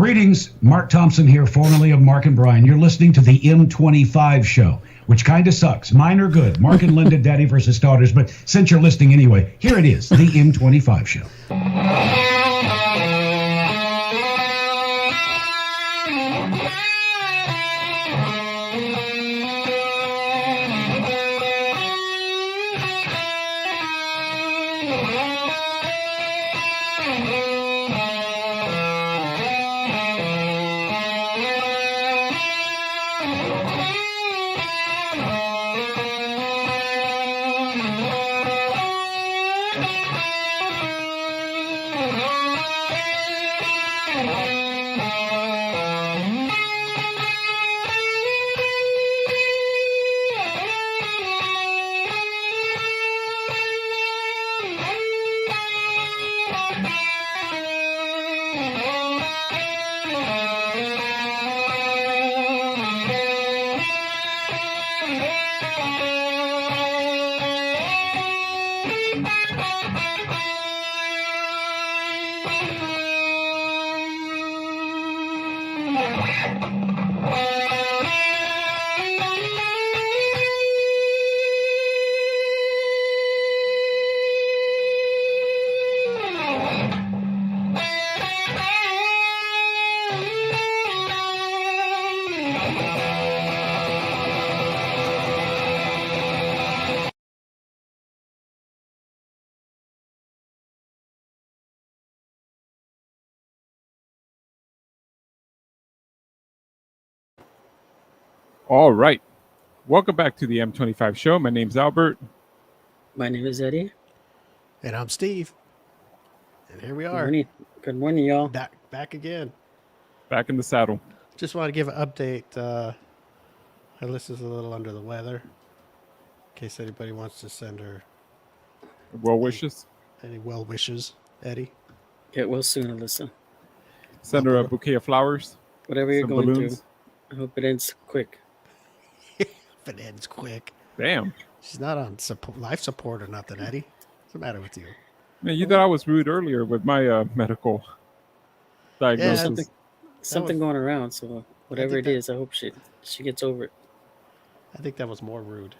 Greetings, Mark Thompson here, formerly of Mark and Brian. You're listening to the M25 show, which kind of sucks. Mine are good. Mark and Linda, Daddy versus Daughters. But since you're listening anyway, here it is, the M25 show. All right. Welcome back to the M25 show. My name's Albert. My name is Eddie. And I'm Steve. And here we are. Good morning, y'all. Back again. Back in the saddle. Just want to give an update. Alyssa's a little under the weather. In case anybody wants to send her well wishes. Any well wishes, Eddie. Get well soon, Alyssa. Send her a bouquet of flowers. Whatever you're going through. I hope it ends quick. If it ends quick. Damn. She's not on life support or nothing, Eddie. What's the matter with you? Man, you thought I was rude earlier with my medical diagnosis. Yeah, something going around, so whatever it is, I hope she gets over it. I think that was more rude.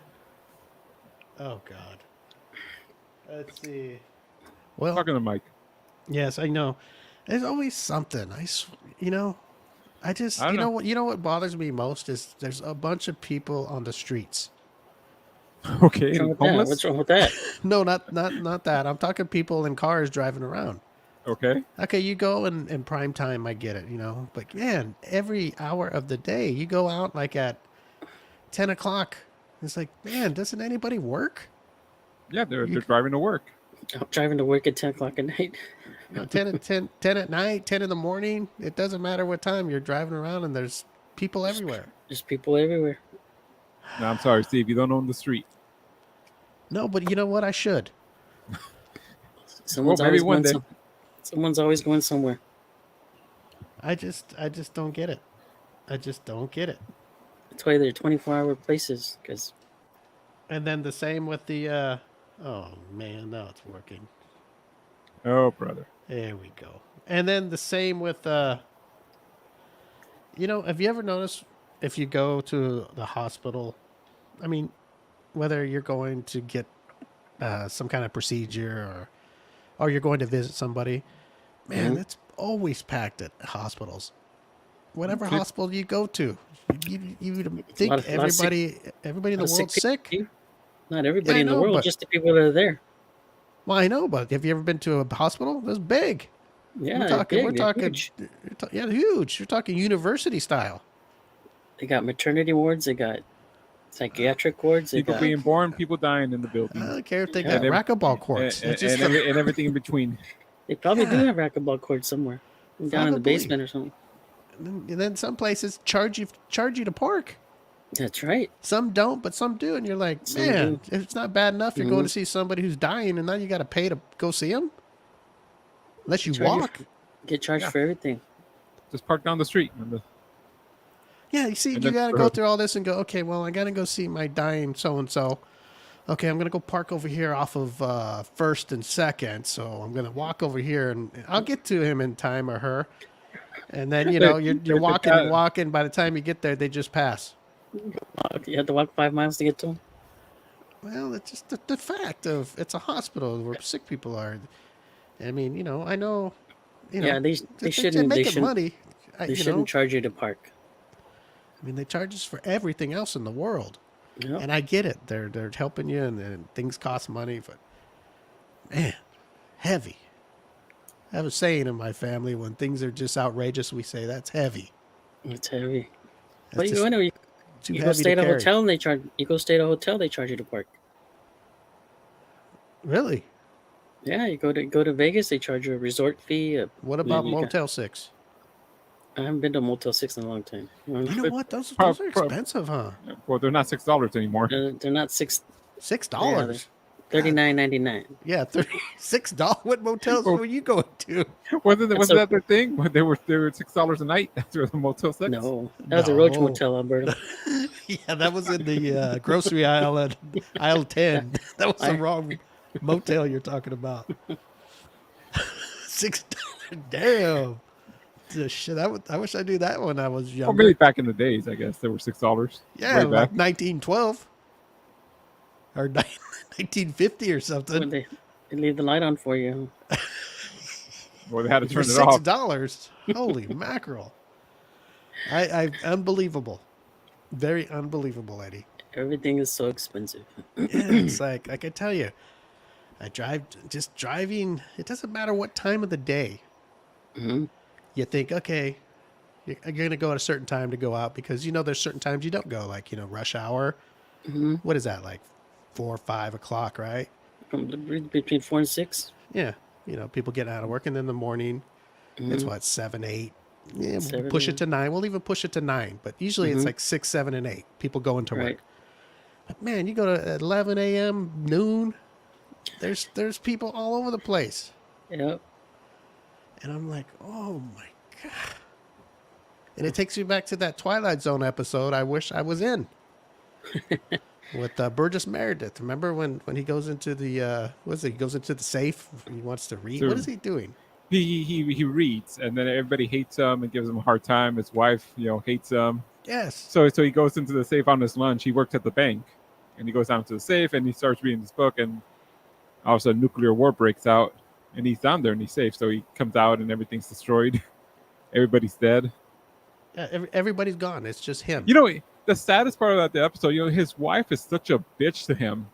Oh, God. Let's see. Well, talking to Mike. Yes, I know. There's always something. You know what bothers me most is there's a bunch of people on the streets. Okay, what's wrong with that? No, not that. I'm talking people in cars driving around. Okay, you go in prime time, I get it, but man, every hour of the day, you go out like at 10 o'clock. It's like, man, doesn't anybody work? Yeah, they're driving to work. I'm driving to work at 10 o'clock at night. 10 at night, 10 in the morning. It doesn't matter what time you're driving around, and there's people everywhere. There's people everywhere. No, I'm sorry, Steve. You don't own the street. No, but you know what? I should. Someone's always going somewhere. I just don't get it. I just don't get it. That's why they're 24-hour places. And then the same with the. Oh man, now it's working. Oh, brother. There we go. And then the same with, have you ever noticed if you go to the hospital, I mean, whether you're going to get some kind of procedure or you're going to visit somebody, man, it's always packed at hospitals. Whatever hospital you go to, you think everybody in the world's sick? Not everybody in the world, just the people that are there. Well, I know, but have you ever been to a hospital? That's big. Yeah, we're talking huge. Huge. You're talking university style. They got maternity wards. They got psychiatric wards. People being born, people dying in the building. I don't care if they got racquetball courts. And everything in between. They probably do have racquetball courts somewhere. Down in the basement or something. And then some places charge you to park. That's right. Some don't, but some do. And you're like, man, if it's not bad enough, you're going to see somebody who's dying, and now you got to pay to go see him? Unless you walk. Get charged for everything. Just park down the street. Yeah, you see, you got to go through all this and go, okay, well, I got to go see my dying so-and-so. Okay, I'm going to go park over here off of 1st and 2nd, so I'm going to walk over here, and I'll get to him in time or her. And then you're They walking got and it. walking. By the time you get there, they just pass. You had to walk 5 miles to get to him. Well, it's just the fact of it's a hospital where sick people are. I mean, I know, Yeah, they they're shouldn't making money. they shouldn't charge you to park. I mean, they charge us for everything else in the world, Yep. and I get it. They're helping you, and things cost money, but man, heavy. I have a saying in my family: when things are just outrageous, we say that's heavy. It's heavy. That's But just too you go heavy stay to at a carry. hotel and they charge. You go stay at a hotel, they charge you to park. Really? Yeah, you go to Vegas, they charge you a resort fee. What about you got- Motel 6? I haven't been to Motel 6 in a long time. You know But- what? Those Prob- are prob- expensive, huh? Well, they're not $6 anymore. They're not $6, $6. $39.99. Yeah, $36. What motels were you going to? Wasn't That's that their thing? They were $6 a night after the Motel 6. No, that was a Roach No. Motel, Alberta. Yeah, that was in the grocery aisle at aisle 10. That was the wrong motel you're talking about. $6. Damn. Shit, I wish I knew that when I was Well, younger. maybe back in the days, I guess they were $6. Yeah, way like back. 1912 or 1950 or something. When they leave the light on for you. Well, they had to For turn it off. $6. Holy mackerel. I unbelievable. Very unbelievable, Eddie. Everything is so expensive. Yeah, it's like I can tell you, just driving, it doesn't matter what time of the day. Hmm. You think, okay, you're going to go at a certain time to go out because, there's certain times you don't go, like, rush hour. Hmm. What is that, like 4 or 5 o'clock, right? Between 4 and 6. Yeah. People getting out of work, and then in the morning, it's what, 7, 8? Yeah, we'll 7, push it to 9. We'll even push it to 9, but usually it's like 6, 7, and 8. People going to Right. work. But man, you go to 11 a.m., noon, there's people all over the place. Yep. And I'm like, oh my God. And it takes you back to that Twilight Zone episode I wish I was in. With Burgess Meredith. Remember when he goes into the, he goes into the safe? He wants to read. Sure. What is he doing? He reads, and then everybody hates him and gives him a hard time. His wife, hates him. Yes. So he goes into the safe on his lunch. He worked at the bank, and he goes down to the safe and he starts reading this book, and all of a sudden nuclear war breaks out, and he's down there and he's safe. So he comes out and everything's destroyed. Everybody's dead. Yeah, everybody's gone. It's just him. The saddest part about the episode, his wife is such a bitch to him,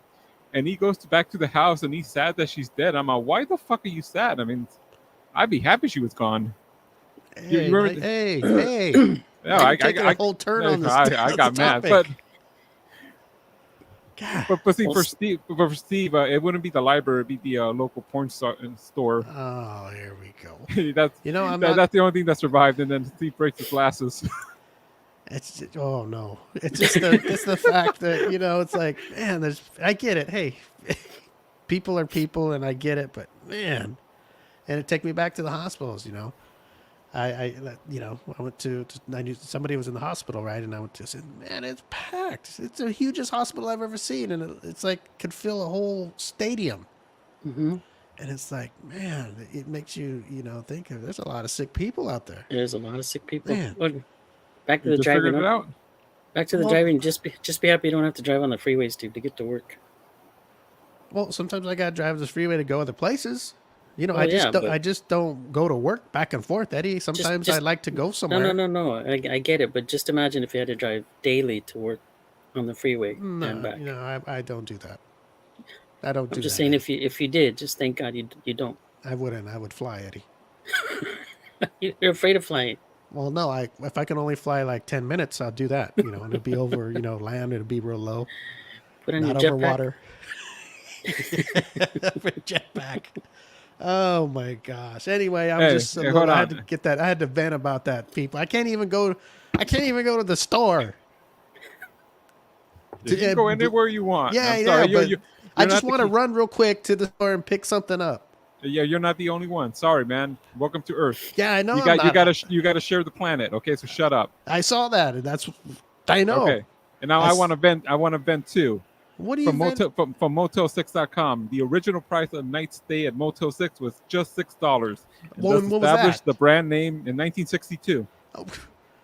and he goes back to the house and he's sad that she's dead. I'm like, why the fuck are you sad? I mean, I'd be happy she was gone. Hey, you remember- hey. Yeah, I taking a whole turn on this. I got mad, but God. but see, for Steve, it wouldn't be the library; it'd be the local porn store. Oh, here we go. That's that's the only thing that survived. And then Steve breaks his glasses. It's oh no! It's just the fact that it's like, man, I get it. Hey, people are people, and I get it, but man, and it took me back to the hospitals. I went to I knew somebody was in the hospital, right? And I went to say, man, it's packed. It's the hugest hospital I've ever seen, and it's like could fill a whole stadium. Mm-hmm. And it's like, man, it makes you think of there's a lot of sick people out there. There's a lot of sick people. Man. Look, back to You the just figured driving. it out. Back to the Well- driving. Just be happy you don't have to drive on the freeway, Steve, to get to work. Well, sometimes I gotta drive this freeway to go other places. Well, I just don't go to work back and forth, Eddie. Sometimes I like to go somewhere. No. I get it, but just imagine if you had to drive daily to work on the freeway and No, back. I don't do that. I don't do I'm just that. saying, if you did, just thank God you don't. I wouldn't. I would fly, Eddie. You're afraid of flying. Well, no. If I can only fly like 10 minutes, I'll do that. And it'll be over. Land. It'll be real low, Put on not your over jetpack. water. Jetpack. Oh my gosh. Anyway, I'm just. hold I had on. to get that. I had to vent about that. People. I can't even go to the store. You can go anywhere you want. Yeah, I'm yeah, sorry, but you're I not just the want to key- run real quick to the store and pick something up. Yeah, you're not the only one. Sorry, man. Welcome to Earth. Yeah, I know. You gotta share the planet. Okay, so shut up. I saw that, and I know. Okay, and now That's- I want to vent. I want to vent too. What do you from Motel6.com. The original price of a night stay at Motel 6 was just $6. And What thus was established that? the brand name in 1962.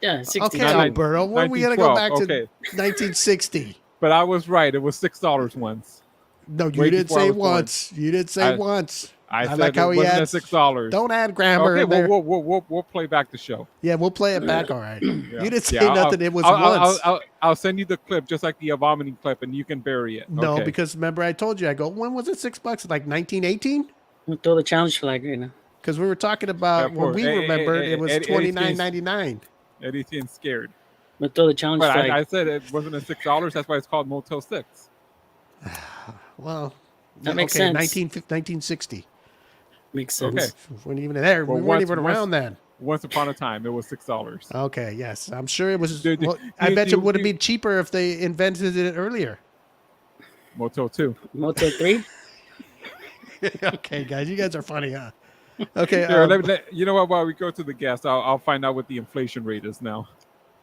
Yeah, 60. Okay, Not like Alberto. When are we gonna go 1912, back to okay. 1960? But I was right. It was $6 once. No, you Way didn't before I say was born. once. You didn't say once. I said like how it he wasn't at adds $6. Don't add grammar Okay, in there. we'll play back the show. Yeah, we'll play it back. All right. Yeah. You didn't say Yeah, nothing. It was once. I'll send you the clip, just like the vomiting clip, and you can bury it. No, Okay. because remember I told you, I go, when was it $6? Like 1918? We'll throw the challenge flag right now. Because we were talking about Yeah, when we remembered it was Eddie's $29.99. Eddie's getting scared. We'll throw the challenge But flag. I said it wasn't at $6. That's why it's called Motel 6. Well, That makes okay, sense. 1960. Makes sense. Okay. We weren't even there. Well, we weren't even around then. Once upon a time, it was $6. Okay, yes. I'm sure it was. Dude, well, I bet you- you would have been cheaper if they invented it earlier. Motel 2. Motel 3? Okay, guys. You guys are funny, huh? Okay. Here, you know what? While we go to the guest, I'll find out what the inflation rate is now.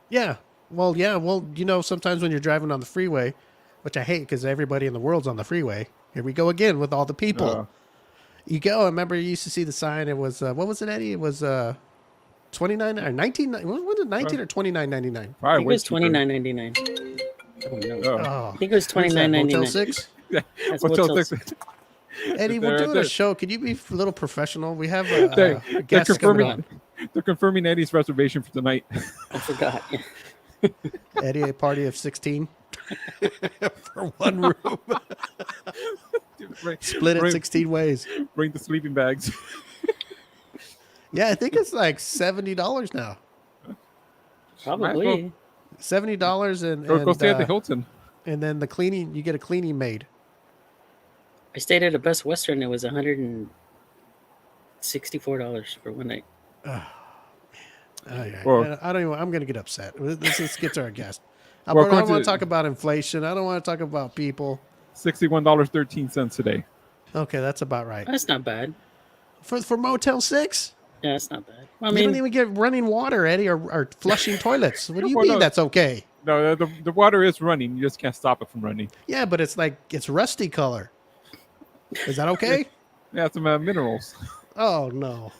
Yeah. Well, yeah. Well, sometimes when you're driving on the freeway, which I hate because everybody in the world's on the freeway. Here we go again with all the people. You go. I remember you used to see the sign. It was what was it, Eddie? It was 29 or 19. What was it? 19 or 29.99? I think it was $29.99. Oh, no. Oh, I think it was where's that, $29.99. Motel 6. That's Motel Motel 6. Eddie, we're doing a show. Could you be a little professional? We have a They're guest coming on. confirming Eddie's reservation for tonight. I forgot. Eddie, a party of 16 for one room. Split it 16 ways. Bring the sleeping bags. Yeah, I think it's like $70 now. Probably. $70 and Go stay at the Hilton. And then the cleaning, you get a cleaning maid. I stayed at a Best Western. It was $164 for one night. Oh, yeah. Well- I don't even. I'm going to get upset. Let's get to our guest. I Well, don't according want to to- talk about inflation. I don't want to talk about people. $61.13 today. Okay, that's about right. That's not bad. For Motel 6? Yeah, that's not bad. I You mean, don't even get running water, Eddie, or flushing toilets. What do you Well, mean no. that's okay? No, the water is running. You just can't stop it from running. Yeah, but it's rusty color. Is that okay? Yeah, some minerals. Oh, no.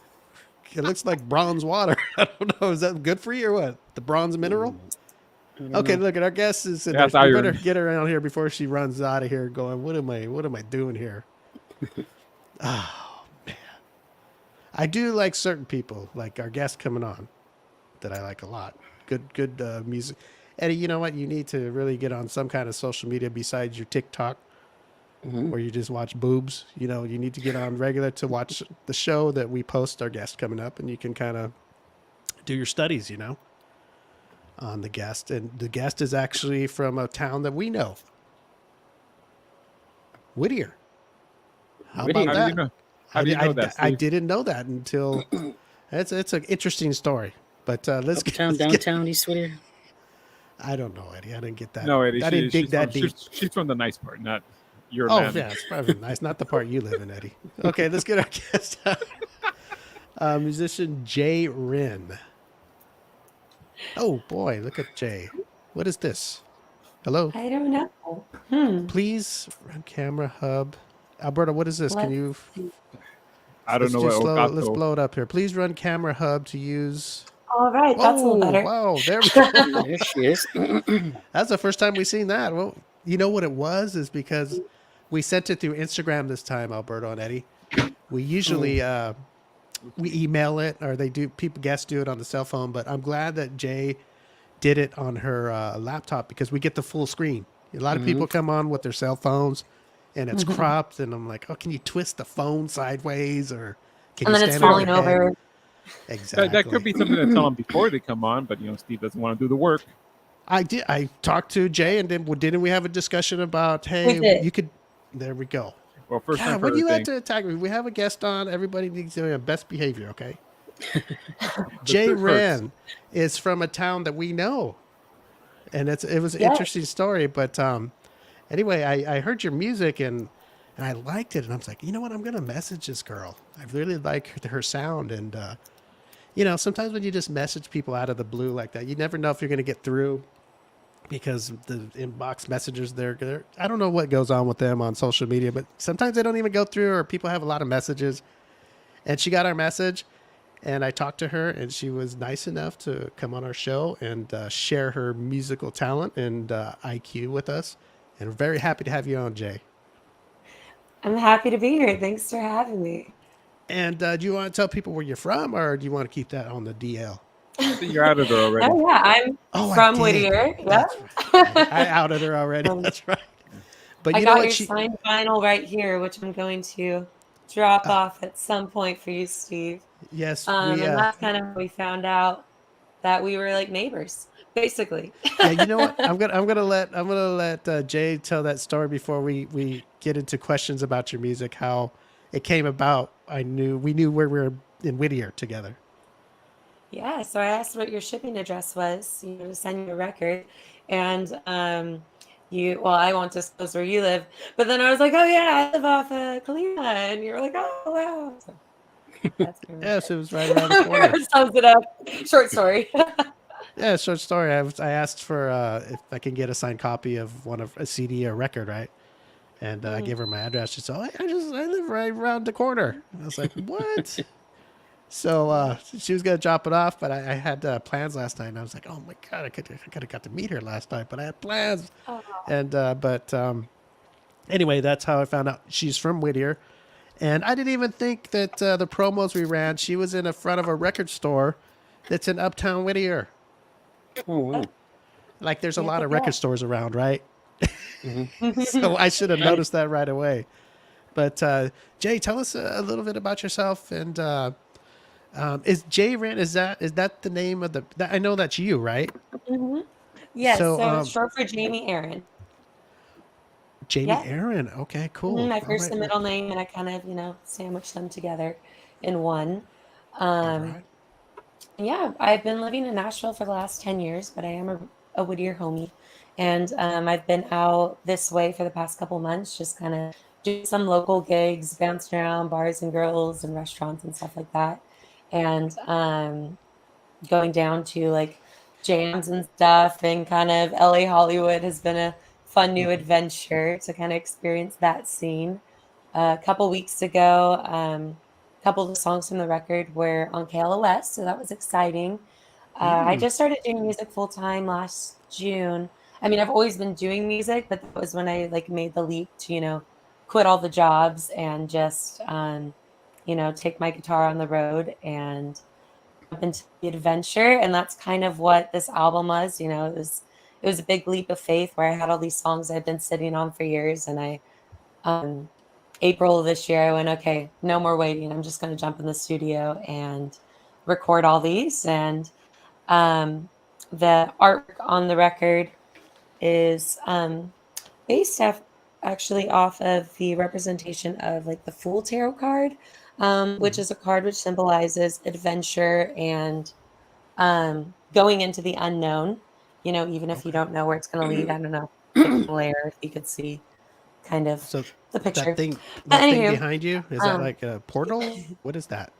It looks like bronze water. I don't know. Is that good for you or what? The bronze mineral? I don't Okay, know. look at our guest is in Yeah, there. it's We better iron. get her out here before she runs out of here going, what am I doing here? Oh, man. I do like certain people, like our guest coming on, that I like a lot. Good music. Eddie, you know what? You need to really get on some kind of social media besides your TikTok, where you just watch boobs. You need to get on regular to watch the show that we post our guest coming up, and you can kind of do your studies, on the guest. And the guest is actually from a town that we know, Whittier. How Whittier. about How that? do you know? How do you know that, I Steve? didn't know that until it's an interesting story. But let's Uptown, get, downtown, East Whittier. I don't know, Eddie. I didn't get that. No, Eddie. I didn't dig that deep. She's from the nice part, not your Oh, man. yeah, it's probably nice. Not the part you live in, Eddie. Okay, let's get our guest. Musician Jay Wren. Oh boy, look at Jay. What is this? Hello. I don't know. Please run camera hub. Alberta, what is this? Can you? I don't know what Let's Elgato. blow it up here. Please run camera hub to use. All right, that's a little better. Wow, there we go. There she is. That's the first time we've seen that. Well, you know what it was is because we sent it through Instagram this time, Alberto and Eddie. We usually we email it, or guests do it on the cell phone. But I'm glad that Jay did it on her laptop because we get the full screen. A lot of people come on with their cell phones, and it's cropped, and I'm like, oh, can you twist the phone sideways, or can And you then it's stand on falling your head? over. Exactly. That could be something to tell them before they come on, but Steve doesn't want to do the work. I did. I talked to Jay, and then didn't we have a discussion about, We hey, did. you could. There we go. Well, first God, time for when you have everything. to attack me, we have a guest on. Everybody needs to be on best behavior, okay? Jay truth hurts. Wren is from a town that we know, and it was an Yeah. interesting story. But anyway, I heard your music and I liked it, and I was like, you know what? I'm gonna message this girl. I really like her sound, and sometimes when you just message people out of the blue like that, you never know if you're gonna get through. because the inbox messengers they're I don't know what goes on with them on social media, but sometimes they don't even go through, or people have a lot of messages. And she got our message, and I talked to her, and she was nice enough to come on our show and share her musical talent and IQ with us. And we're very happy to have you on, Jay. I'm happy to be here. Thanks for having me. And do you want to tell people where you're from, or do you want to keep that on the DL? I think you're out of there already. Oh yeah, I'm Oh, I from did. Whittier. Yep. That's right. I outed her already. Um, That's right. But I you know got what? your signed vinyl right here, which I'm going to drop off at some point for you, Steve. Yes, And that's kind of how we found out that we were like neighbors, basically. yeah. You know what? I'm gonna let Jay tell that story before we get into questions about your music. How it came about. We knew where we were in Whittier together. Yeah, so I asked what your shipping address was, to send you a record. And well, I won't disclose where you live, but then I was like, oh yeah, I live off Kalima. And you were like, oh wow. So that's pretty much Yes, it. it was right around the corner. Sums it up. Short story. Yeah, short story. I asked for if I can get a signed copy of a CD or record, right? And I gave her my address. She said, I live right around the corner. I was like, what? So she was gonna drop it off, but I had plans last night, and I was like, oh my god, I could have got to meet her last night, but I had plans. Oh. And anyway, that's how I found out she's from Whittier, and I didn't even think that the promos we ran, she was in the front of a record store that's in Uptown Whittier. Oh, wow. Like, there's a Yeah, lot of yeah. record stores around, right? So I should have noticed that right away. But Jay, tell us a little bit about yourself. And is Jay Rand? Is that the name of I know that's you, right? Mhm. Yes, So, so it's short for Jamie Aaron. Jamie Yeah. Aaron. Okay, cool. My All first right. and middle name, and I kind of, sandwiched them together in one. All Um, right. Yeah, I've been living in Nashville for the last 10 years, but I am a Whittier homie. And I've been out this way for the past couple months, just kind of doing some local gigs, bouncing around bars and grills and restaurants and stuff like that. And going down to like jams and stuff, and kind of LA Hollywood has been a fun new adventure to kind of experience that scene. A couple weeks ago, a couple of the songs from the record were on KLOS, so that was exciting. I just started doing music full time last June. I mean, I've always been doing music, but that was when I like made the leap to, quit all the jobs and just, take my guitar on the road and jump into the adventure. And that's kind of what this album was. It was a big leap of faith where I had all these songs I'd been sitting on for years, and April of this year, I went, okay, no more waiting. I'm just going to jump in the studio and record all these. And the artwork on the record is based actually off of the representation of like the Fool Tarot card, which is a card which symbolizes adventure and going into the unknown. Even if you don't know where it's going to lead. I don't know, layer if you could see kind of So the picture. that thing Anywho, behind you, is that like a portal? What is that?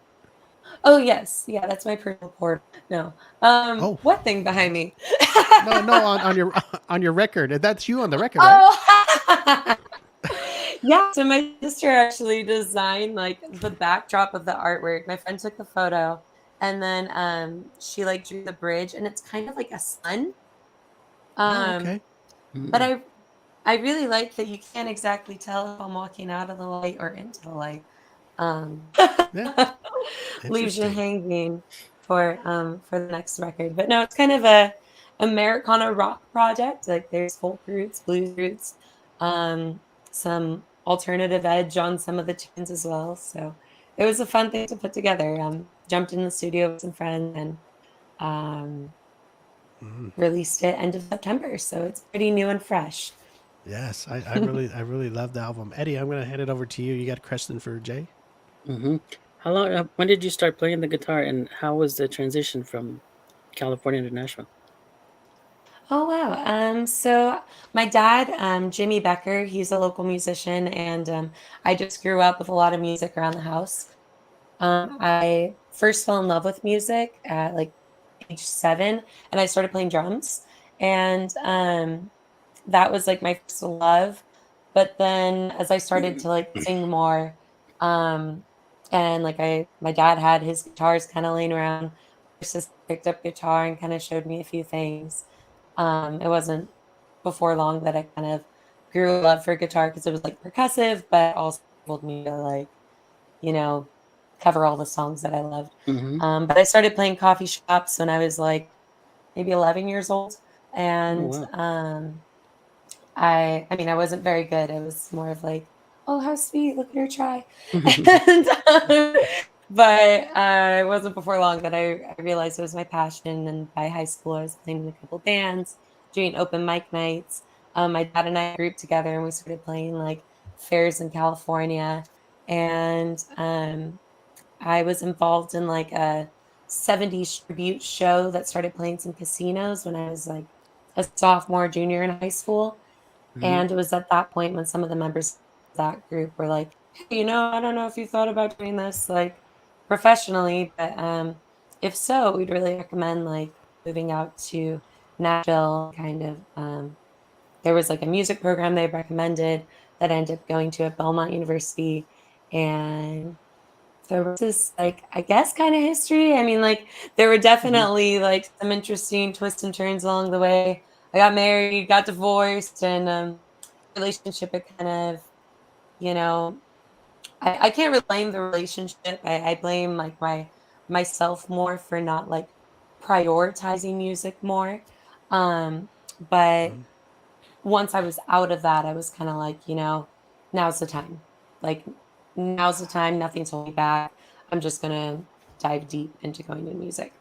Oh yes, yeah, that's my personal port. No, what thing behind me? No, on your record. That's you on the record, right? Oh, yeah. So my sister actually designed like the backdrop of the artwork. My friend took the photo, and then she like drew the bridge, and it's kind of like a sun. Okay. But I really like that you can't exactly tell if I'm walking out of the light or into the light. Yeah. Leaves you Interesting. hanging for the next record. But no, it's kind of a Americana rock project. Like there's folk roots, blues roots, some alternative edge on some of the tunes as well. So it was a fun thing to put together. Jumped in the studio with some friends and released it end of September. So it's pretty new and fresh. Yes, I really love the album. Eddie, I'm going to hand it over to you. You got a question for Jay? How long? When did you start playing the guitar, and how was the transition from California to Nashville? Oh wow. So my dad, Jimmy Becker, he's a local musician, and I just grew up with a lot of music around the house. I first fell in love with music at like age 7, and I started playing drums. and that was like my first love. But then as I started to like sing more, um, and like my dad had his guitars kind of laying around. My sister picked up guitar and kind of showed me a few things. It wasn't before long that I kind of grew a love for guitar because it was like percussive, but also enabled me to like, you know, cover all the songs that I loved. Mm-hmm. But I started playing coffee shops when I was like maybe 11 years old, Oh and wow. I mean, I wasn't very good. It was more of like, oh, how sweet, look at her try. And, but it wasn't before long that I realized it was my passion. And by high school, I was playing in a couple bands, doing open mic nights. My dad and I grouped together and we started playing like fairs in California. And I was involved in like a 70s tribute show that started playing some casinos when I was like a sophomore, junior in high school. Mm-hmm. And it was at that point when some of the members of that group were like, hey, I don't know if you thought about doing this like professionally, but if so, we'd really recommend like moving out to Nashville. Kind of, there was like a music program they recommended that I ended up going to at Belmont University. And there was this like, I guess, kind of history. I mean, like there were Mm-hmm. definitely like some interesting twists and turns along the way. I got married, got divorced, and relationship it kind of, you know, I can't really blame the relationship. I blame like myself more for not like prioritizing music more. Um, but Mhm. once I was out of that, I was kind of like, now's the time. Like now's the time. Nothing's holding me back. I'm just gonna dive deep into going to music.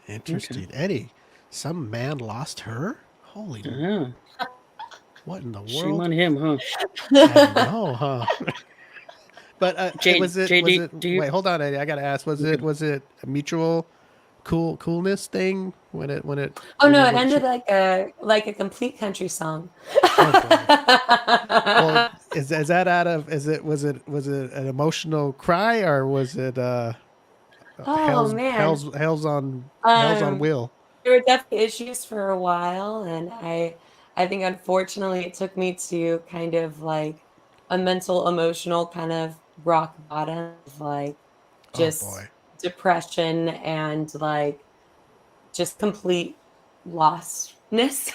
Okay. Interesting. Eddie, some man lost her? Holy, Yeah. what in the Shame world? on him, huh? I know, huh? But was JD, it, do you? wait, hold on, Eddie. I gotta ask, Okay. was it a mutual coolness thing Oh no, it when ended she, like a complete country song. oh boy. Well, is that out of, was it an emotional cry, or was it Oh man. hell's on Um, wheel? there were definitely issues for a while, and I think unfortunately it took me to kind of like a mental, emotional kind of rock bottom of like Oh just boy. depression and like just complete lostness.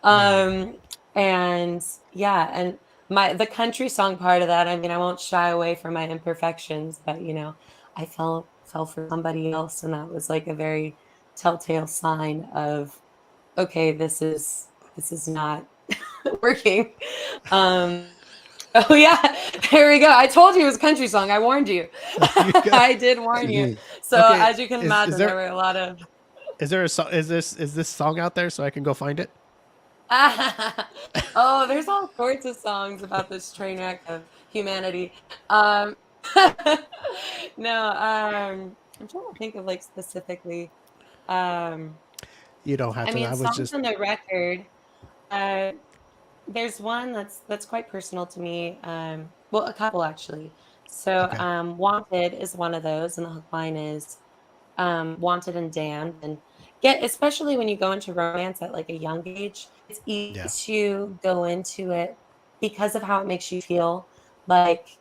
Mm. um, and yeah, and the country song part of that, I mean, I won't shy away from my imperfections, but I fell for somebody else, and that was like a very telltale sign of okay, this is not working. Um, oh yeah, there we go. I told you it was a country song. I warned you. You got, I did warn you. Mhm. So okay. as you can Is imagine, there there, were a lot of is this song out there so I can go find it? oh, there's all sorts of songs about this train wreck of humanity. Um, no, I'm trying to think of like specifically. Um, You don't have I to. mean, I was songs just on the record. Uh, there's one that's quite personal to me. Well, a couple actually. So, okay. "Wanted" is one of those, and the hook line is wanted and damned, and get especially when you go into romance at like a young age, it's easy Yeah. to go into it because of how it makes you feel like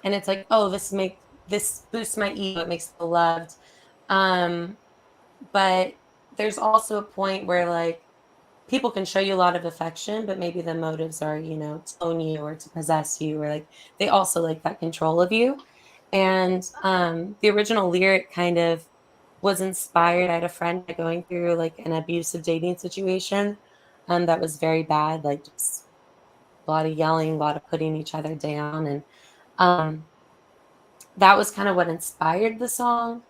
and it's like, oh, this boosts my ego, it makes me feel loved. um but there's also a point where like people can show you a lot of affection, but maybe the motives are, to own you or to possess you, or like they also like that control of you. And the original lyric kind of was inspired. I had a friend going through like an abusive dating situation that was very bad, like just a lot of yelling, a lot of putting each other down. And um, that was kind of what inspired the song.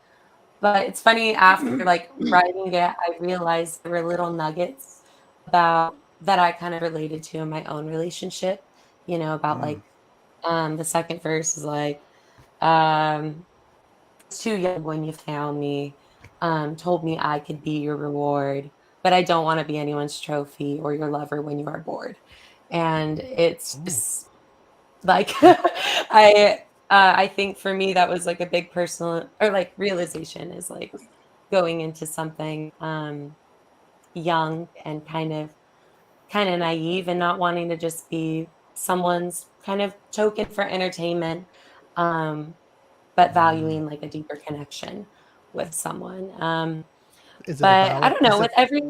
But it's funny, after like writing it, I realized there were little nuggets about that I kind of related to in my own relationship, about Mm. like the second verse is like, um, too young when you found me, told me I could be your reward, but I don't want to be anyone's trophy or your lover when you are bored. And it's Ooh. just like I think for me that was like a big personal or like realization is like going into something. young and kind of naive and not wanting to just be someone's kind of token for entertainment, but valuing like a deeper connection with someone. Is it a But I ballad? don't know, with every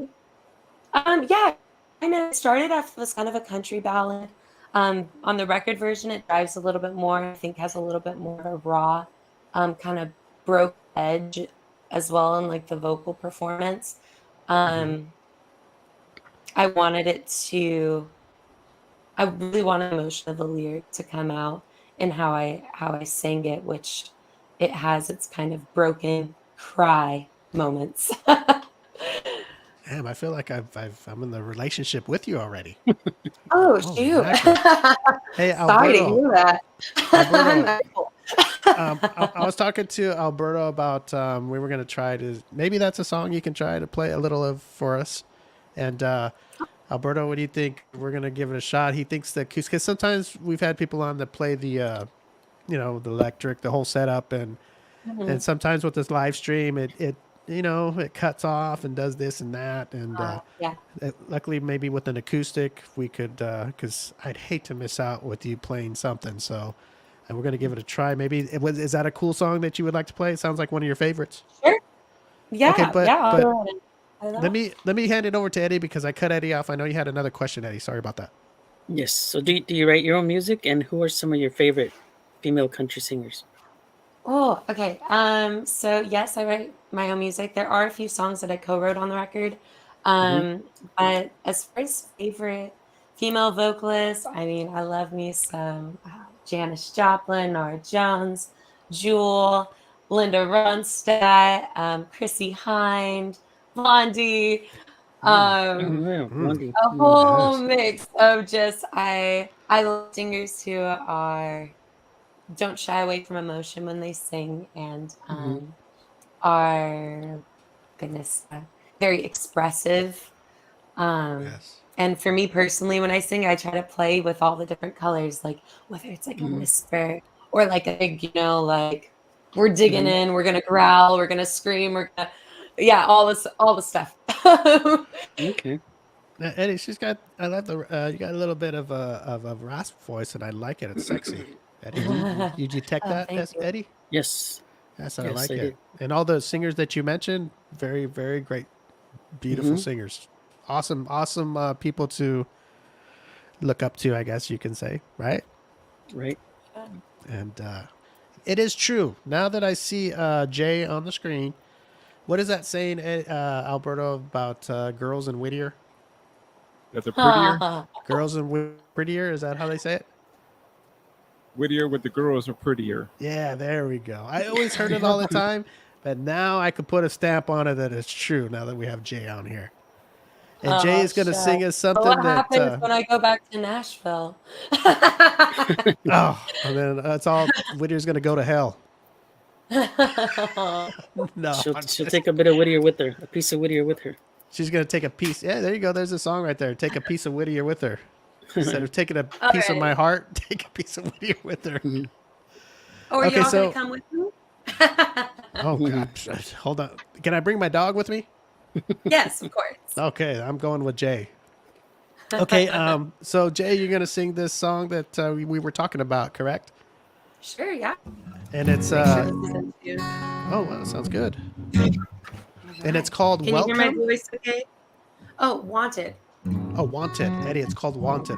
yeah, kind of started off as kind of a country ballad. On the record version, it drives a little bit more. I think has a little bit more of a raw, kind of broke edge as well in like the vocal performance. Mhm. Um, I wanted it to. I really wanted the emotion of the lyric to come out in how I sang it, which it has its kind of broken cry moments. Damn, I feel like I'm in the relationship with you already. Oh Oh, shoot! mackerel. Hey, Sorry to Alberto. hear that. Alberto, Michael. I was talking to Alberto about we were going to try to maybe that's a song you can try to play a little of for us. And Alberto, what do you think? We're going to give it a shot. He thinks that because sometimes we've had people on that play the the electric, the whole setup, and Mhm. sometimes with this live stream, it it cuts off and does this and that, and Yeah. luckily maybe with an acoustic we could because I'd hate to miss out with you playing something. So and we're gonna give it a try. Maybe is that a cool song that you would like to play? It sounds like one of your favorites. Sure. Okay, Yeah. Yeah. I'll but go ahead and play let that. me hand it over to Eddie because I cut Eddie off. I know you had another question, Eddie. Sorry about that. Yes. So do you write your own music, and who are some of your favorite female country singers? Oh, okay. So yes, I write my own music. There are a few songs that I co-wrote on the record. Hmm. But as far as favorite female vocalists, I mean, I love me some Janis Joplin, Nora Jones, Jewel, Linda Ronstadt, Chrissy Hind, Blondie. Mm, Oh Um, yeah, mm, Blondie. a Mm. whole yes. mix of just I love singers who are don't shy away from emotion when they sing and Hmm. are goodness very expressive. Um, Yes. and for me personally, when I sing, I try to play with all the different colors, like whether it's like a Hmm. whisper or like a big, like we're digging Hmm. in, we're gonna growl, we're gonna scream, we're gonna yeah, all the stuff. Okay. Now, Eddie, I love you got a little bit of a rasp voice, and I like it. It's sexy. Eddie, you detect Oh, that, thank you. Eddie? Yes. Yes, I Yes, like I it. did. And all the singers that you mentioned, very, very great, beautiful Hmm. singers. Awesome, awesome people to look up to, I guess you can say, right? Right. And it is true. Now that I see Jay on the screen, what is that saying, Alberto, about girls in Whittier? That's a prettier. Girls in Prettier, is that how they say it? Whittier with the girls are prettier. Yeah, there we go. I always heard it all the time, but now I could put a stamp on it that it's true now that we have Jay on here. And Jay Oh, is going to sing us But what something that, happens when I go back to Nashville? and then it's all, Whittier's going to go to hell. No, She'll take a bit of Whittier with her, a piece of Whittier with her. she's going to take a piece. Yeah, there you go. There's a song right there. Take a piece of Whittier with her. Instead of taking a All piece of right. my heart, take a piece of Whittier with her. Mhm. Or Okay, y'all so- gonna come with me? Oh, God. Hold on. Can I bring my dog with me? Yes, of course. Okay, I'm going with Jay. Okay, so Jay, you're gonna sing this song that we were talking about, correct? Sure, yeah. And it's Make sure this isn't too. oh wow, sounds good. And it's called Can you hear my Welcome. voice okay? Oh, Wanted. Oh, Wanted, Eddie. It's called Wanted.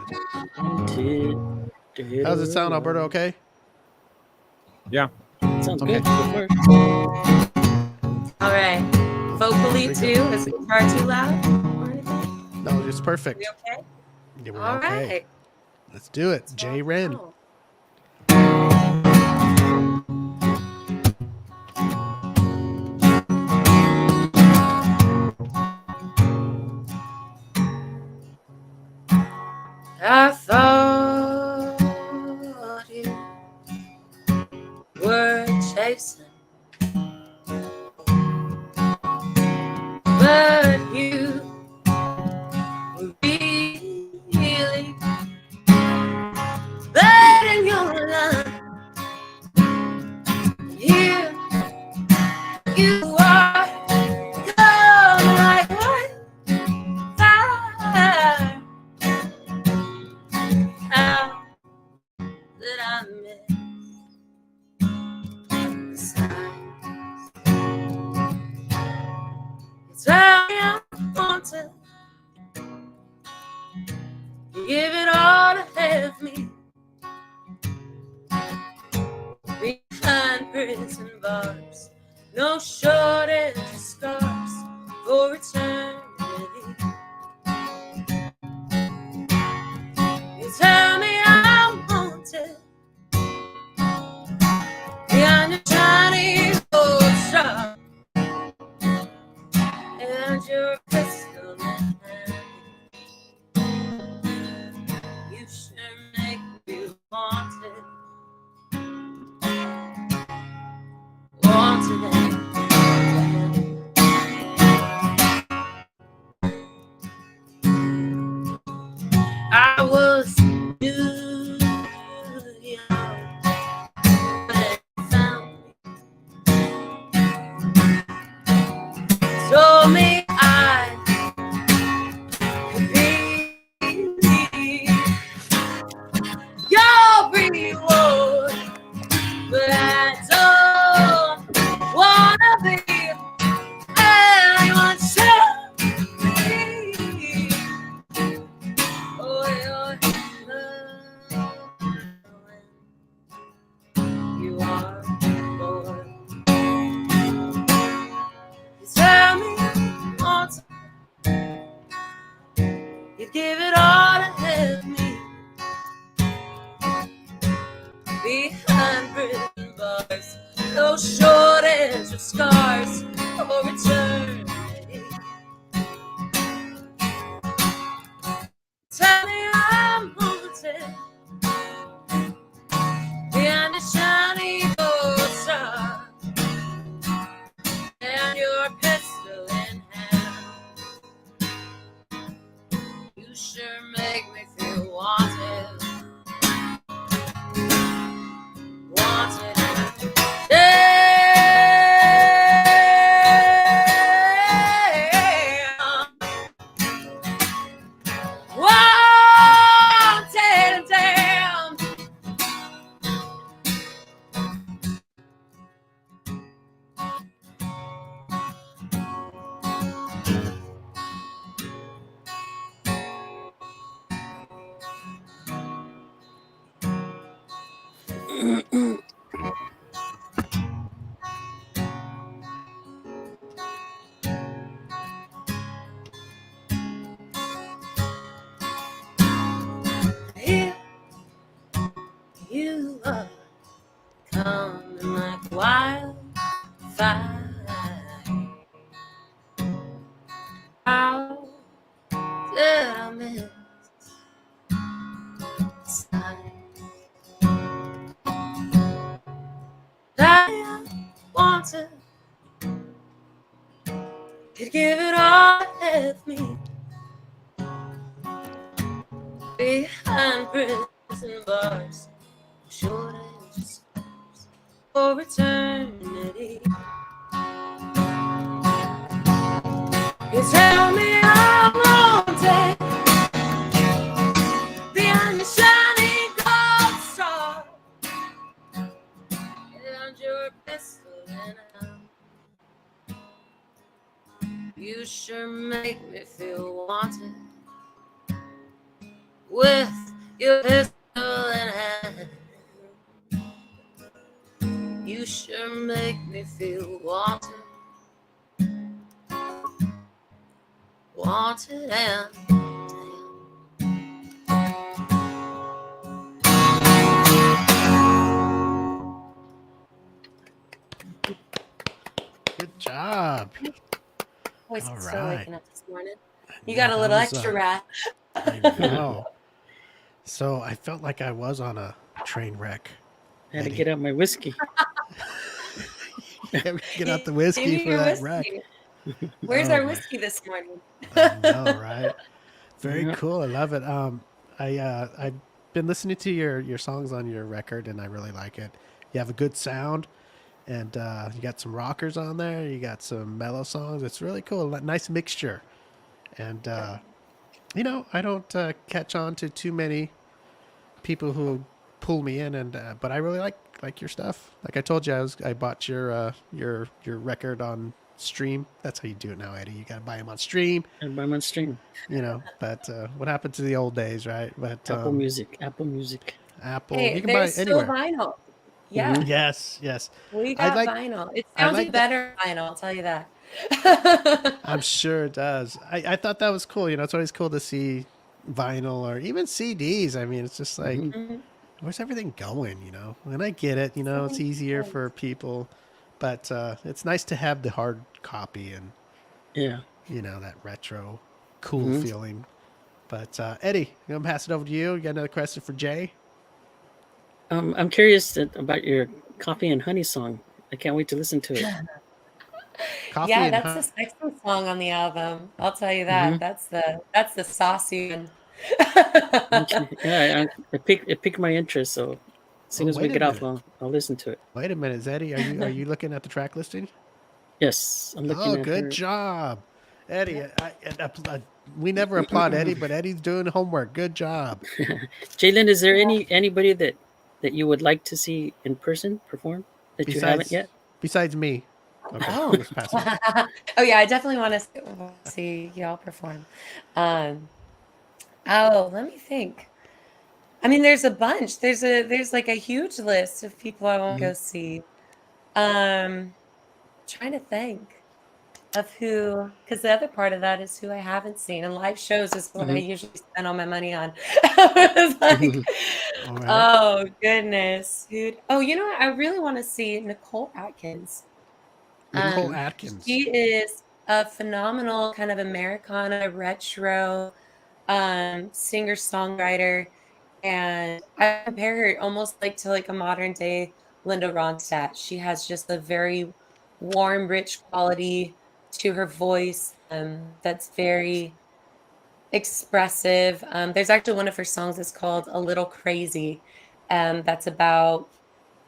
Wanted. How does it sound, Alberto? Okay. Yeah. Sounds Okay. good. Go for it. All right. Vocally There too. you go. Is the guitar too loud or anything? No, it's We perfect. okay? Yeah, we're All okay. right. Let's do it. Jay Wren. Oh. I thought you were chasing, but you were really letting your love. Here you are, come like one. Tell me I'm wanted. You give it all to have me behind prison bars. No shortage of scars for eternity. You tell me I'm wanted behind a shiny gold star and your pistol in hand. You sure make me wanted, wanted and I was new young when you found me. Told me I could be your reward, but I don't wanna be anyone's sympathy. Oh, your love, you are more. You tell me once, you give it all to have me behind prison bars. No shortage of scars or eternity. Tell me I'm haunted behind a shiny gold star and your pistol in hand. You sure make me feel wanted, wanted and damn. Wanted and damn. Here you are, coming like wildfire. How did I miss the sign that I wanted? Could give it all with me behind prison bars, shortage of scars for eternity. You tell me I'm wanted behind the shiny gold star and your pistol in hand. You sure make me feel wanted with your pistol in hand. You sure make me feel wanted, wanted and Good job. voice All is still right. waking up this morning. You Yeah, got a that little was, extra rat. I know. So I felt like I was on a train wreck. I had to Eddie. get out my whiskey. Yeah, we get out the You whiskey need for your that whiskey. wreck. Where's Oh our my- whiskey this morning? I know, right? Very Yeah. cool. I love it. I've been listening to your songs on your record, and I really like it. You have a good sound, and you got some rockers on there. You got some mellow songs. It's really cool. Nice mixture. And I don't catch on to too many people who pull me in, and but I really like your stuff. Like I told you, I bought your record on stream. That's how you do it now, Eddie. You got to buy them on stream, And buy my stream. But what happened to the old days, right? But Apple Music. Apple Music. Apple, Hey, you can buy there's it still anywhere. vinyl. Yeah, Mhm. Yes. we I got like. vinyl. It I sounds like better vinyl, I'll tell you that. I'm sure it does. I thought that was cool. It's always cool to see vinyl or even CDs. I mean, it's just like, Mhm. Mhm. where's everything going? And I get it. It's easier for people, but it's nice to have the hard copy and Yeah. that retro, cool Mhm. feeling. But Eddie, I'm gonna pass it over to you. You got another question for Jay? I'm curious about your Coffee and Honey song. I can't wait to listen to it. Coffee Yeah, and that's honey. the sexy song on the album. I'll tell you that. Mhm. That's the saucy one. Okay. Yeah, it piqued my interest. So as soon Oh, as we wait a get off, minute. I'll listen to it. Wait a minute, Eddie. Are you looking at the track listing? Yes, I'm looking Oh, at good her. job, Eddie. We never applaud Eddie, but Eddie's doing homework. Good job. Jalen, is there anybody that you would like to see in person perform that you haven't Besides, yet? besides me. Okay, Oh. just pass it. Oh yeah, I definitely want to see y'all perform. Let me think. I mean, there's a bunch. There's like a huge list of people I want to go see. Trying to think of who, because the other part of that is who I haven't seen, and live shows is what I Mhm. usually spend all my money on. I was like, All right. oh goodness, dude. Oh, you know what? I really want to see Nicole Atkins. Nicole Um, Atkins. she is a phenomenal kind of Americana retro singer-songwriter, and I compare her almost like to like a modern day Linda Ronstadt. She has just a very warm, rich quality to her voice that's very expressive. There's actually one of her songs that's called "A Little Crazy," that's about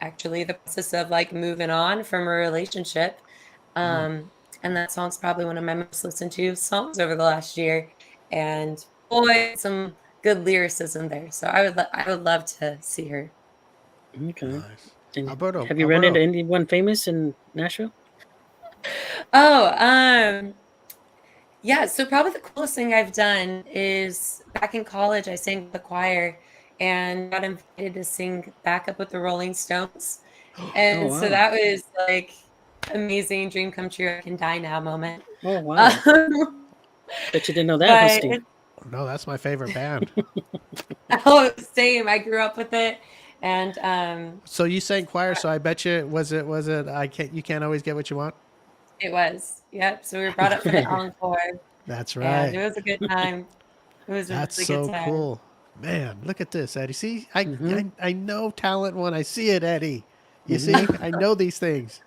actually the process of like moving on from a relationship. Um, and that song's probably one of my most listened to songs over the last year. And boy, some good lyricism there. So I would love to see her. Okay. Nice. And Alberto. have you run into anyone famous in Nashville? Oh, yeah. So probably the coolest thing I've done is back in college, I sang the choir and got invited to sing backup with the Rolling Stones. And Oh so wow. that was like amazing dream come true. I can die now moment. Oh wow. Bet you didn't know that, But Hosting. No, that's my favorite band. oh, same. I grew up with it, and So you sang choir, so I bet you was it you can't always get what you want? it was. Yep. So we were brought up for the encore, That's and it right. was a good time. It was a That's really good so time. cool. Man, look at this, Eddie. See, I Mhm. I know talent when I see it, Eddie. You see, I know these things.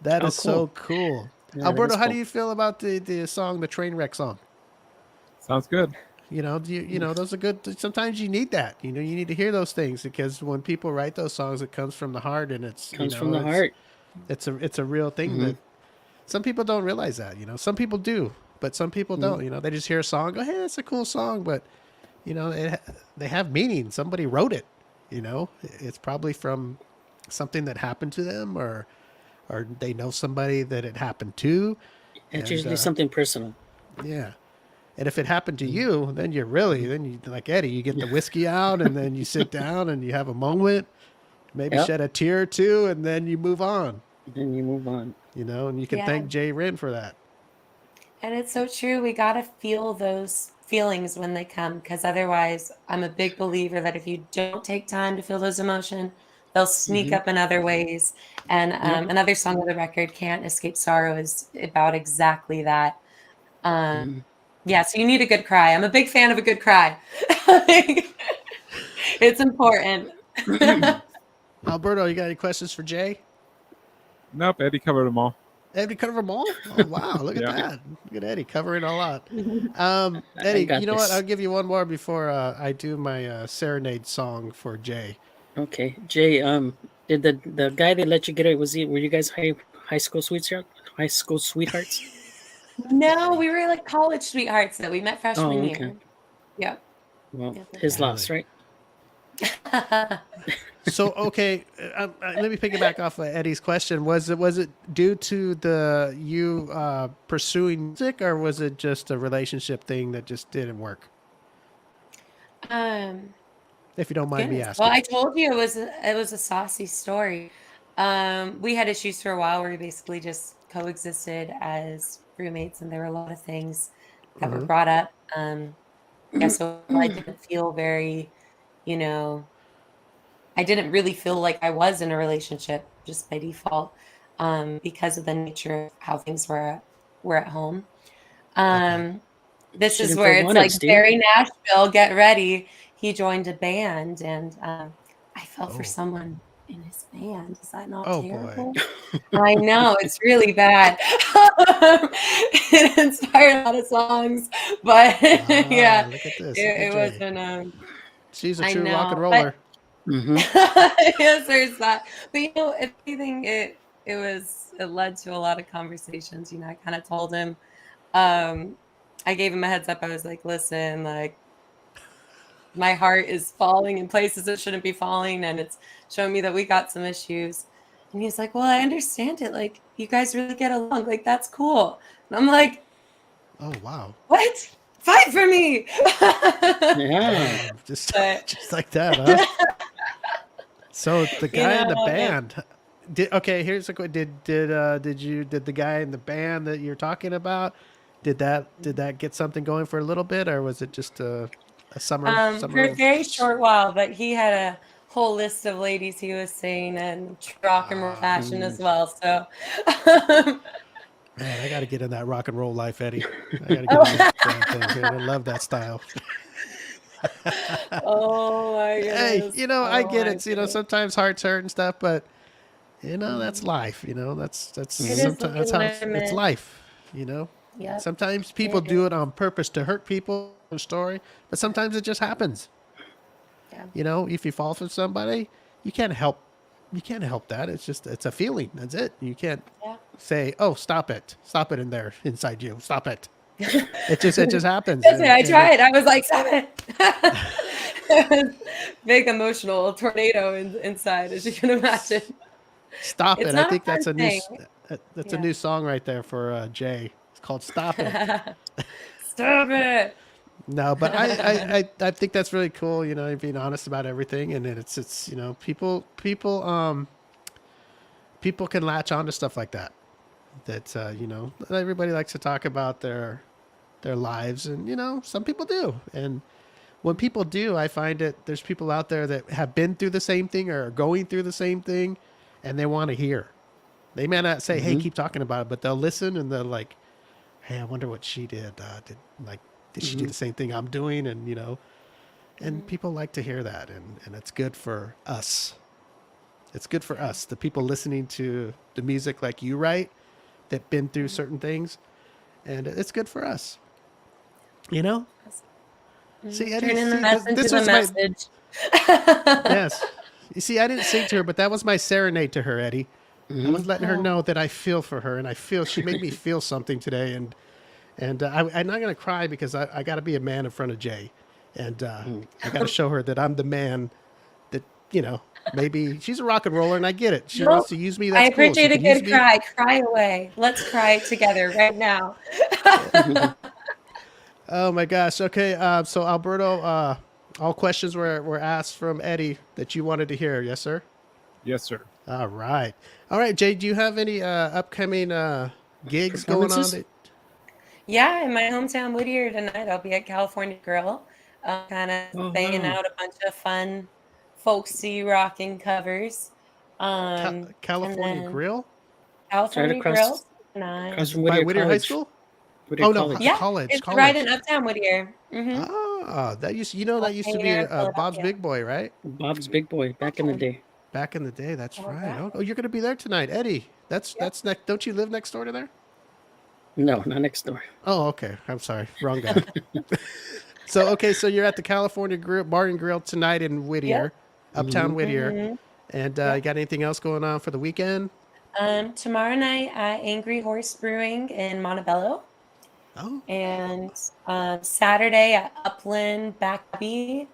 That Oh, is so cool. cool. Yeah, that Alberto, is how do cool. you feel about the song, the train wreck song? Sounds good. Those are good. Sometimes you need that. You need to hear those things because when people write those songs, it comes from the heart, and Comes from the heart. it's a real thing that some people don't realize that. Some people do, but some people don't. They just hear a song, go, hey, that's a cool song, but they have meaning. Somebody wrote it. It's probably from something that happened to them, or they know somebody that it happened to. It's And, usually something personal. yeah. And if it happened to you, then you like Eddie, you get the whiskey out and then you sit down and you have a moment, maybe Yep. shed a tear or two, and then you move on. Then you move on. And you can Yeah. thank Jay Rin for that. And it's so true. We got to feel those feelings when they come, because otherwise, I'm a big believer that if you don't take time to feel those emotions, they'll sneak up in other ways. And Yep. another song of the record, "Can't Escape Sorrow," is about exactly that. Yeah, so you need a good cry. I'm a big fan of a good cry. It's important. Alberto, you got any questions for Jay? Nope, Eddie covered them all. Eddie covered them all? Oh, wow. Look at Yeah. that. Look at Eddie covering a lot. I Eddie, got you know what? this. I'll give you one more before I do my serenade song for Jay. Okay, Jay. Did the guy that let you get it were you guys high school sweethearts? High school sweethearts? No, we were like college sweethearts that we met freshman Oh, okay. year. Yep. Well, Yeah. his loss, right? So okay, let me piggyback off of Eddie's question. Was it due to you pursuing music, or was it just a relationship thing that just didn't work? Um, If you don't mind me Goodness. Well, asking. I told you it was a saucy story. We had issues for a while where we basically just coexisted as roommates, and there were a lot of things that were Hmm. brought up. Yeah, so I didn't feel very, you know, I didn't really feel like I was in a relationship just by default, because of the nature of how things were at home. Okay. Um, this She is didn't where feel it's wanted, like Steve. very Nashville, get ready. He joined a band, and I fell for Oh. someone in his band. Is that not Oh boy. terrible? I know, it's really bad. It inspired a lot of songs, but Ah, yeah, look at this. Look at it Jay. wasn't. She's a I true rock and know, but roller. Hmm. yes, there's that. But if anything, it led to a lot of conversations. I kind of told him, um, I gave him a heads up. I was like, listen, like my heart is falling in places it shouldn't be falling, and it's showing me that we got some issues. And he's like, well, I understand it. Like, you guys really get along. Like, that's cool. And I'm like, Oh wow. what? Fight for me. Yeah. Damn. Just But just like that, huh? So the you guy know, in the it, band okay, here's a question. Did the guy in the band that you're talking about, did that get something going for a little bit, or was it just a for a summer very short while, but he had a whole list of ladies he was saying in rock and roll ah, fashion Mm. as well. So, man, I got to get in that rock and roll life, Eddie. I got to get in oh, that damn thing, man. I love that style. oh my Hey, goodness. I Oh get my it. goodness. Sometimes hearts hurt and stuff, but that's Mhm. life. That's It Hmm. is sometimes that's living how it's limit. life. You know, Yep, sometimes people it do it is. on purpose to hurt people. Story, but sometimes it just happens. Yeah. If you fall for somebody, you can't help. You can't help that. It's a feeling. That's it. You can't Yeah. say, "Oh, stop it in there inside you, stop it." It just happens, That's it. and I and it tried. I was like, stop it. It was big emotional tornado inside, as you can imagine. stop It's it. I not a think fun thing. that's a Yeah. new song right there for Jay. It's called "Stop It." Stop it. No, but I think that's really cool. Being honest about everything, and it's people can latch on to stuff like that. That everybody likes to talk about their lives, and some people do. And when people do, I find that there's people out there that have been through the same thing or are going through the same thing, and they want to hear. They may not say, "Hey, Hmm. keep talking about it," but they'll listen and they're like, "Hey, I wonder what she did. Did she do Hmm. the same thing I'm doing?" And and Mhm. people like to hear that, and it's good for us. It's good for us, the people listening to the music like you write, that been through Mhm. certain things, and it's good for us. You know. See, Eddie. Turning the See, mess into this the was my message. yes. You see, I didn't sing to her, but that was my serenade to her, Eddie. I Hmm. was letting her know Oh, that I feel for her, and I feel she made me feel something today, and I'm not gonna cry because I got to be a man in front of Jay, and I got to show her that I'm the man that maybe she's a rock and roller, and I get it. She no, wants to use me. I That's cool. She appreciate a can use good me. cry. Cry away. Let's cry together right now. Oh my gosh. Okay. So Alberto, all questions were asked from Eddie that you wanted to hear. Yes, sir. Yes, sir. All right. All right, Jay. Do you have any upcoming gigs going on? Performances? Yeah, in my hometown, Whittier tonight, I'll be at California Grill, kind of Oh, banging wow. out a bunch of fun, folksy rocking covers. And California then Grill It's right California across Grill tonight. across from by Whittier Whittier High College. School. Whittier Oh no, College. Yeah, college, it's right college. in Uptown Whittier. Ah, that used Like that used to hanging be there in Bob's Philadelphia. Big Boy, right? Bob's Big Boy back in the Oh, day. Back in the day. That's all right. right. Oh, you're gonna be there tonight, Eddie. Yep. That's next. Don't you live next door to there? No, not next door. Oh, okay. I'm sorry, wrong guy. So okay, so you're at the California Bar and Grill tonight in Yep. Whittier, Uptown Hmm. Whittier, Mm-hmm. and you Yep. got anything else going on for the weekend? Tomorrow night at Angry Horse Brewing in Montebello. Oh, And Saturday at Upland Back Abbey.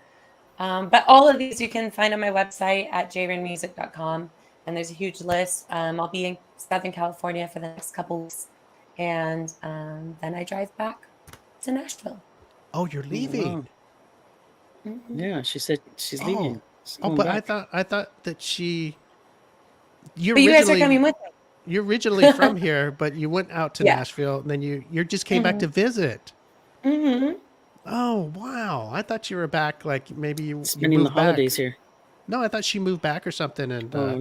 But all of these you can find on my website at jrinmusic.com, and there's a huge list. I'll be in Southern California for the next couple weeks, and then I drive back to Nashville. Oh, you're leaving. Wow. Mhm. Yeah, she said she's Oh. leaving. She's Oh, going but back. I thought that you're But you guys are coming with me. you're originally from here, but you went out to Yeah. Nashville, and then you just came back to visit. Mm-hmm. Oh, wow. I thought you were back, like maybe you Spending the moved back. holidays here. No, I thought she moved back or something. And Oh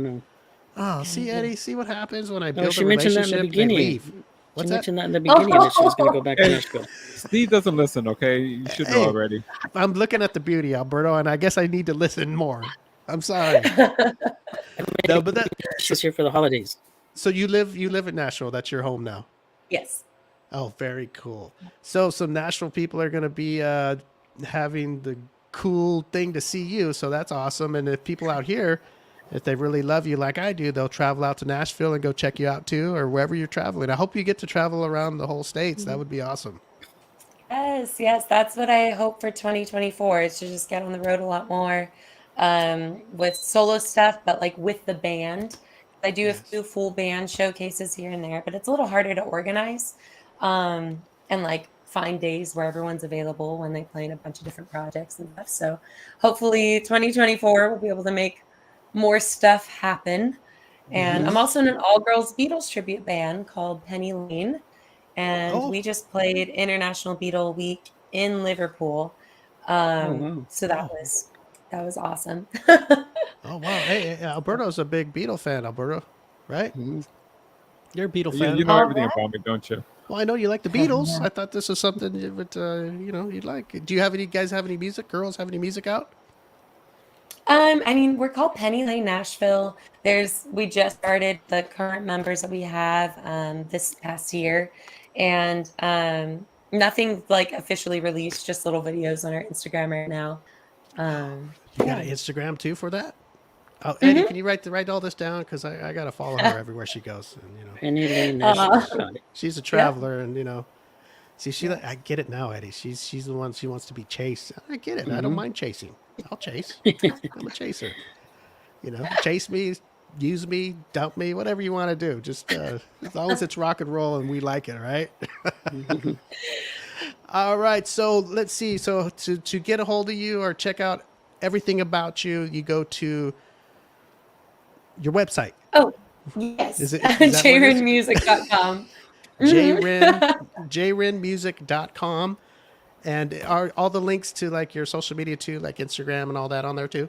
no. see, Eddie, see what happens when I No, build she a mentioned that in the relationship and they beginning. leave. She What's that? mentioned that in the beginning that she was going to go back to Nashville. Steve doesn't listen, okay? You should know Hey. already. I'm looking at the beauty, Alberto, and I guess I need to listen more. I'm sorry. No, but She's here for the holidays. so you live in Nashville. That's your home now. Yes. Oh, very cool. So Nashville people are going to be having the cool thing to see you. So that's awesome. And if people out here, if they really love you like I do, they'll travel out to Nashville and go check you out too, or wherever you're traveling. I hope you get to travel around the whole states. That would be awesome. Yes, that's what I hope for 2024 is to just get on the road a lot more with solo stuff, but like with the band. I do a Yes. few full band showcases here and there, but it's a little harder to organize and like find days where everyone's available when they play in a bunch of different projects and stuff. So hopefully 2024 we'll be able to make more stuff happen. And I'm also in an all-girls Beatles tribute band called Penny Lane. And Oh. we just played International Beatle Week in Liverpool. wow. So that was awesome. Oh, wow. Hey, Alberto's a big Beatle fan, Alberto, right? Mhm. You're a Beatle You, fan. you know All everything right. about me, don't you? Well, I know you like the Beatles. I thought this was something you would, you'd like. Do you have any guys have any music? Girls have any music out? I mean, we're called Penny Lane Nashville. We just started the current members that we have this past year, and nothing like officially released, just little videos on our Instagram right now. You got an Instagram too for that? Oh, Eddie, can you write all this down? Because I got to follow her everywhere she goes. And, Penny Lane Nashville. Got it. she's a traveler, and see, I get it now, Eddie. She's the one. She wants to be chased. I get it. I don't mind chasing. I'll chase. I'm a chaser. Chase me, use me, dump me, whatever you want to do. Just as long as it's rock and roll and we like it, right? All right. So let's see. So to get a hold of you or check out everything about you, you go to your website. Oh, yes. Is that what it is? jrinmusic.com. jrinmusic.com. And are all the links to like your social media too, like Instagram and all that on there too?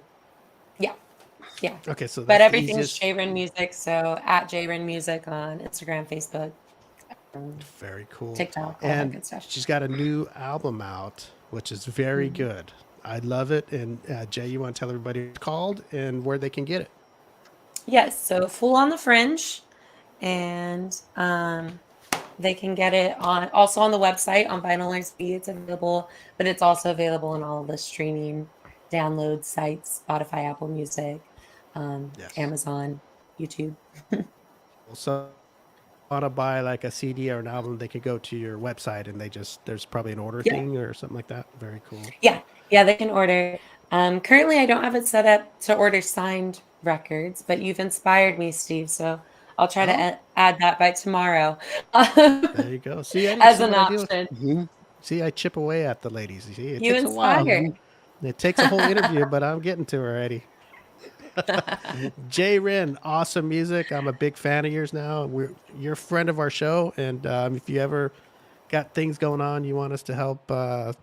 Yeah. Okay, so But that's the everything's easiest. Jrin Music, so at Jrin Music on Instagram, Facebook, Very cool. TikTok, all that And good stuff. she's got a new album out, which is very good. I love it. And Jay, you want to tell everybody what it's called and where they can get it? Yes, so Full on the Fringe, and they can get it also on the website on Vinyl RSB. It's available, but it's also available on all of the streaming download sites: Spotify, Apple Music, Yes. Amazon, YouTube. So want to buy like a CD or an album, they could go to your website and there's probably an order Yeah. thing or something like that. Very cool. Yeah, they can order. Currently, I don't have it set up to order signed records, but you've inspired me, Steve. So I'll try to add that by tomorrow. There you go. See, Eddie, As see an what I do? option. Mhm. See, I chip away at the ladies. You see, it You takes a while. inspired. It takes a whole interview, but I'm getting to her, Eddie. Jay Rin, awesome music. I'm a big fan of yours now. You're a friend of our show, and if you ever got things going on you want us to help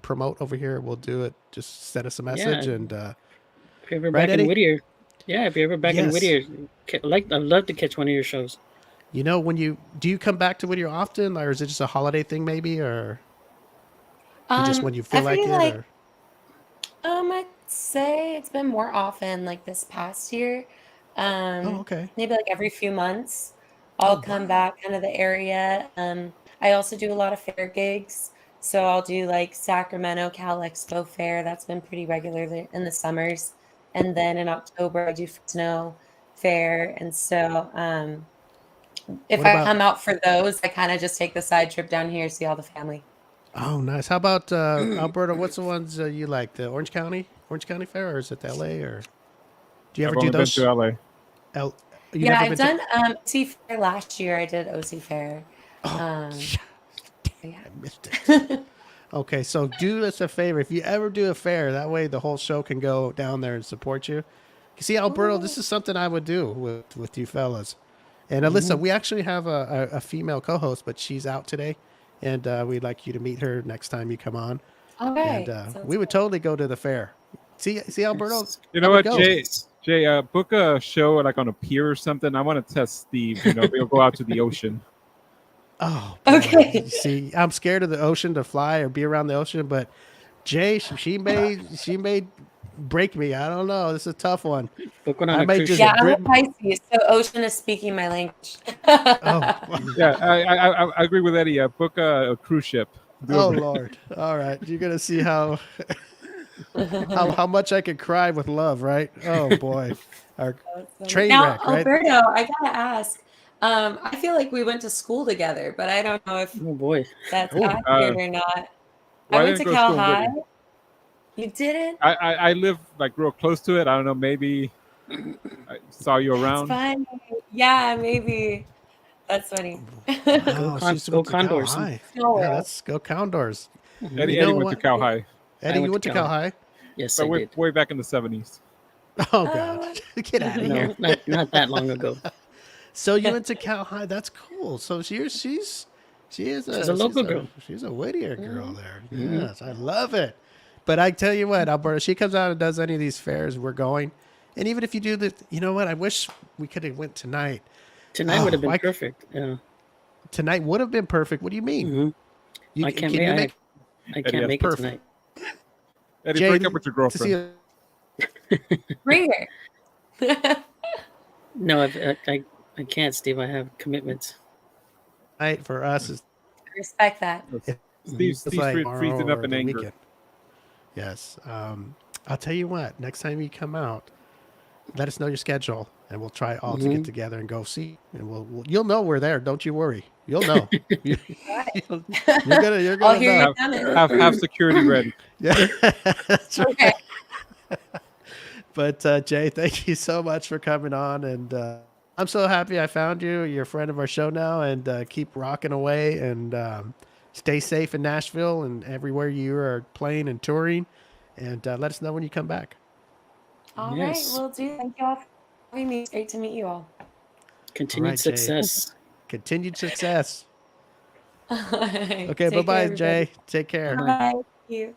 promote over here, we'll do it. Just send us a message. Yeah. And If you're ever Right, back Eddie? in Whittier. Yeah, if you're ever back in Yes. Whittier, I'd love to catch one of your shows. when do you come back to Whittier often, or is it just a holiday thing, maybe, or just when you feel like every, it? Or I'd say it's been more often like this past year. okay. Maybe like every few months I'll come back kind of the area. I also do a lot of fair gigs. So I'll do like Sacramento Cal Expo Fair. That's been pretty regularly in the summers. And then in October I do Snow Fair. And so if What I about- come out for those, I kind of just take the side trip down here, see all the family. Oh, nice. How about Alberta? What's the ones you like? The Orange County Orange County Fair, or is it L.A. or do you I've ever do only been those? to LA. You Yeah, never I've been done OC Fair last year. I did OC Fair. Oh, Um, I yeah. missed it. Okay, so do us a favor. If you ever do a fair, that way the whole show can go down there and support you. You see, Alberto, this is something I would do with you fellas. And Alyssa, we actually have a female co-host, but she's out today, and we'd like you to meet her next time you come on. All And right. we would totally go to the fair. See, Alberto, Yes. You I know would what, go. Jay, book a show like on a pier or something. I want to test Steve. We'll go out to the ocean. Oh, boy. Okay. See, I'm scared of the ocean to fly or be around the ocean, but Jay, she may break me. I don't know. This is a tough one. Book one I on a might cruise just- ship. Yeah, I'm a Brit- Pisces, so ocean is speaking my language. Oh, Yeah, I agree with Eddie. Book a cruise ship. oh Lord! All right, you're gonna see how much I could cry with love, right? Oh boy, our train Now, wreck, right? Alberto, I gotta ask. I feel like we went to school together, but I don't know if Oh boy. that's Oh. accurate or not. Well, I went to didn't go Cal school in High. Whittier. You didn't? I live like real close to it. I don't know. Maybe I saw you That's around. funny. Yeah, maybe. That's funny. Wow, Con- she's go went to Cal Condors. High. Oh, Yeah, wow. let's go Condors. Eddie, You Eddie know went what? to Cal High, Eddie, you went to Cal High? Yes, but I did. way back in the 70s. Oh God, get out of here! No, not that long ago. So you went to Cal High? That's cool. So she's a local girl. She's a Whittier girl there. Mhm. Yes, I love it. But I tell you what, Alberta, she comes out and does any of these fairs, we're going. And even if you do the, you know what? I wish we could have went tonight. Tonight would have been why- perfect. Yeah. Tonight would have been perfect. What do you mean? Mhm. You, I can't can you make. I that's can't make it perfect. tonight. Eddie, Jay, break up with your to see girlfriend. Bring her. No, I can't, Steve. I have commitments. a night for us is Respect that. Steve's it's like freezing tomorrow up or in the anger. weekend. Yes. I'll tell you what. Next time you come out, let us know your schedule, and we'll try all to get together and go see. And you'll know we're there. Don't you worry. You'll know. You're gonna I'll hear know. you coming. Have security ready. Yeah. That's right. Okay. But Jay, thank you so much for coming on, and I'm so happy I found you. You're a friend of our show now, and keep rocking away, and stay safe in Nashville and everywhere you are playing and touring, and let us know when you come back. All right, Yes. will do. Thank you all for having me. It's great to meet you all. Continued All right, Jay. success. Continued success. Okay, Okay, bye-bye, Jay. Take care. Bye. Thank you.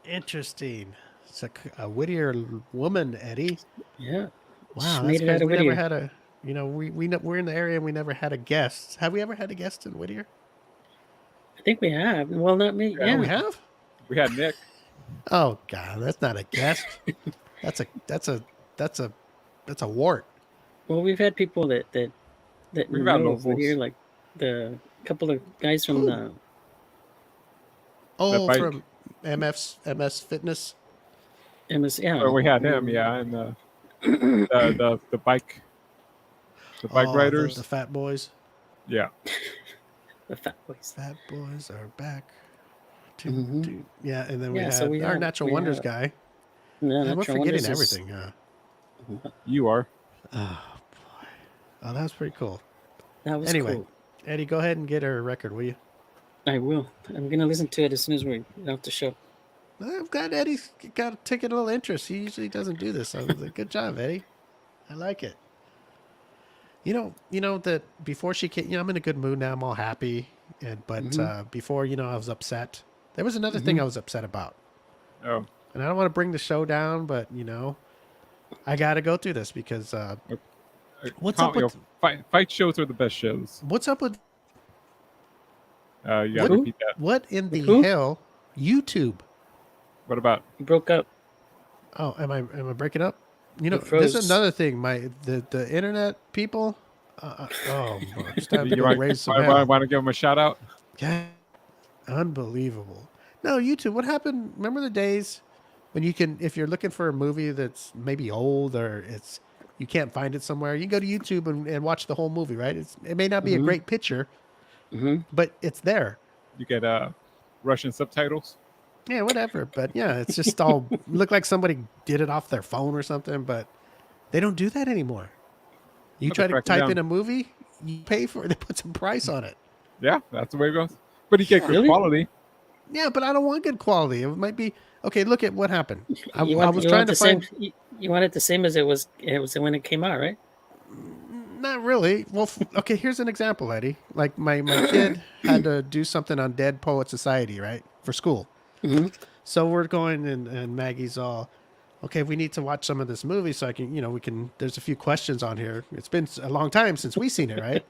Interesting. It's a Whittier woman, Eddie. Yeah. Wow, She made that's it out crazy. of We never Whittier. had a, we're in the area and we never had a guest. Have we ever had a guest in Whittier? I think we have. Well, not me. Oh, Yeah. we have? We had Nick. Oh God, that's not a guest. that's a wart. Well, we've had people that We've had know over locals. here, like the couple of guys from the Oh, bike. from MS Fitness. MS. Yeah. Or we had him, yeah, and the bike Oh, riders. the fat boys. Yeah. The fat boys. Fat boys are back. Mhm. Yeah, and then we Yeah, had so we our have- Natural we Wonders have- guy. No, And we're Natural forgetting Wonders is- everything. You are. Oh boy. Oh, that was pretty cool. That was Anyway. cool. Eddie, go ahead and get her record, will you? I will. I'm gonna listen to it as soon as we're off the show. I'm glad Eddie's got taken a little interest. He usually doesn't do this. So good job, Eddie. I like it. You know that before she came, I'm in a good mood now. I'm all happy, but before, I was upset. There was another thing I was upset about, Oh, and I don't want to bring the show down, but I got to go through this because What's up with- fight shows are the best shows. what's up with You got to Who? repeat that. what in the Who? hell YouTube? What about? We broke up. Oh, am I breaking up? It This froze. is another thing. The internet people. Oh, it's time to You go want raise some hell. to give him a shout out? Yeah, unbelievable. No, YouTube. What happened? Remember the days when you can, if you're looking for a movie that's maybe old or you can't find it somewhere, you can go to YouTube and watch the whole movie. Right? It may not be a Mhm. great picture, Mm-hmm. but it's there. You get Russian subtitles. Yeah, whatever. But yeah, it's just all look like somebody did it off their phone or something. But they don't do that anymore. You Have try to track 'em type down. in a movie, you pay for it. They put some price on it. Yeah, that's the way it goes. But you get good Really? quality. Yeah, but I don't want good quality. It might be okay. Look at what happened. I You was want trying to the same. find. You want it the same as it was when it came out, right? Not really. Well, okay. Here's an example, Eddie. Like my kid had to do something on Dead Poet Society, right, for school. Hmm. So we're going, and Maggie's all, okay, we need to watch some of this movie so I can, we can. There's a few questions on here. It's been a long time since we've seen it, right?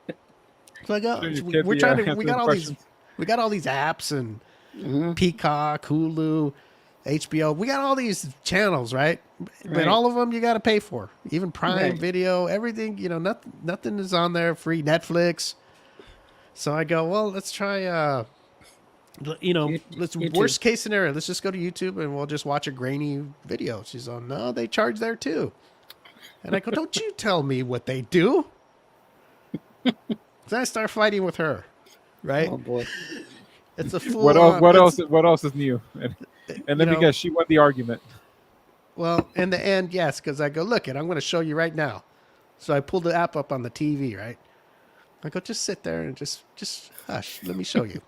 So I go, Sure, your kid we're be, trying to. We answering got all questions. we got all these apps and Hmm. Peacock, Hulu, HBO. We got all these channels, right? But Right. all of them you got to pay for. Even Prime Right. Video, everything. Nothing is on there free. Netflix. So I go, well, let's try. Let's YouTube. worst case scenario. Let's just go to YouTube and we'll just watch a grainy video. She's on. No, they charge there too. And I go, don't you tell me what they do. So I start fighting with her, right? Oh boy. It's a full. What else? What else is new? And let me know- guess, she won the argument. Well, in the end, yes, because I go, look, and I'm going to show you right now. So I pulled the app up on the TV, right? I go, just sit there and just hush. Let me show you.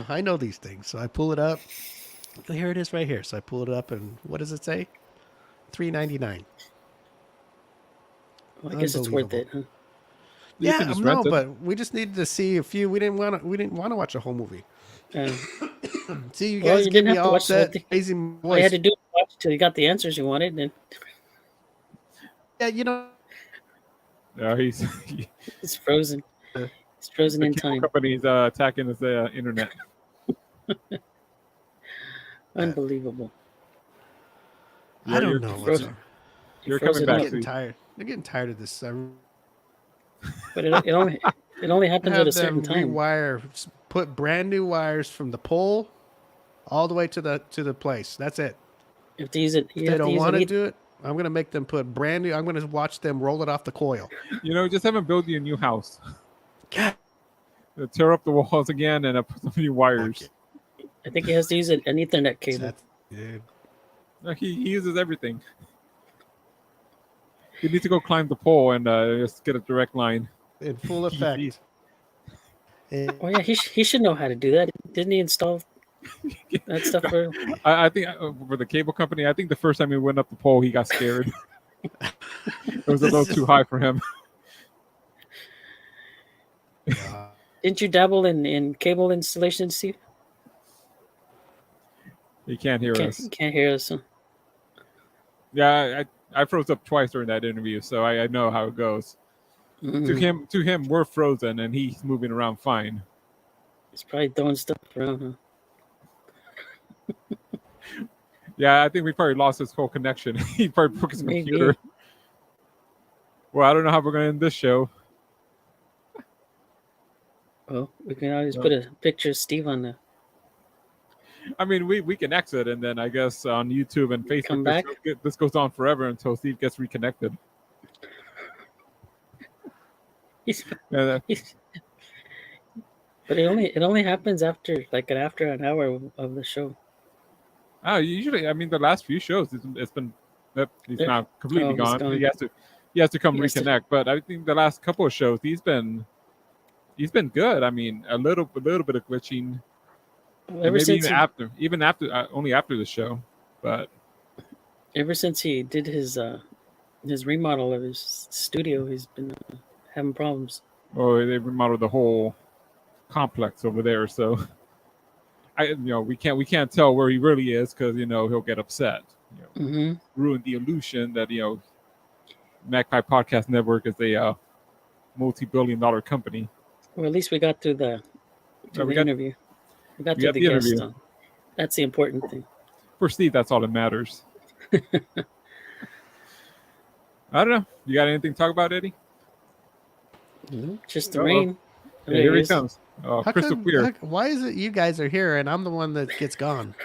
I know these things. So I pull it up. Here it is right here. So I pull it up, and what does it say? $3.99. Well, I guess it's worth it. Huh? You Yeah, can just no, rent it. but we just needed to see a few. We didn't want to watch a whole movie. See, you Well, guys you give didn't me have to all watch the whole that thing. crazy All you had voice. to do was watch till you got the answers you wanted, and Yeah, Yeah, he's it's frozen. It's frozen the in cable time. company's attacking his internet. Unbelievable. I You're- don't know what's frozen. wrong. You're froze coming it back. up. I'm getting Sweet. tired. I'm getting tired of this. But it only happens at Have a certain them time. rewire, put brand new wires from the pole all the way to the place. That's it. You have to use it. If You they have to don't use want to it. do it, I'm gonna make them put brand new. I'm gonna watch them roll it off the coil. Just have him build you a new house. God. Tear up the walls again and put some new wires. I think he has to use an Ethernet cable. That's, dude. He uses everything. You need to go climb the pole and just get a direct line. In full effect. And Oh yeah, he should know how to do that. Didn't he install that stuff for? I think for the cable company, I think the first time he went up the pole, he got scared. It was a little too high for him. Didn't you dabble in cable installation, Steve? He can't hear us. Can't hear us. Huh? Yeah, I froze up twice during that interview, so I know how it goes. Mhm. To him, we're frozen, and he's moving around fine. He's probably throwing stuff around. Huh? Yeah, I think we probably lost his whole connection. He probably broke his Maybe. computer. Well, I don't know how we're going to end this show. Well, we can always No. put a picture of Steve on the. I mean, we can exit, and then I guess on YouTube and Facebook, Come back? this goes on forever until Steve gets reconnected. He's, Yeah, he's, but it only happens after an hour of the show. usually, I mean, the last few shows, it's been he's Yeah. now completely He's gone. gone. He has to come He has to- reconnect. But I think the last couple of shows, he's been good. I mean, a little bit of glitching. Ever Maybe since even after only after the show, but ever since he did his remodel of his studio, he's been having problems. they remodeled the whole complex over there. So we can't tell where he really is because he'll get upset. Hmm. Ruin the illusion that Magpie Podcast Network is a multi-billion-dollar company. Well, at least we got through the interview. We got we through got the the guest. interview. That's the important thing. For Steve, that's all that matters. I don't know. You got anything to talk about, Eddie? Just the Uh-oh. rain. Yeah, here it he is. comes. Crystal clear. Why is it you guys are here and I'm the one that gets gone?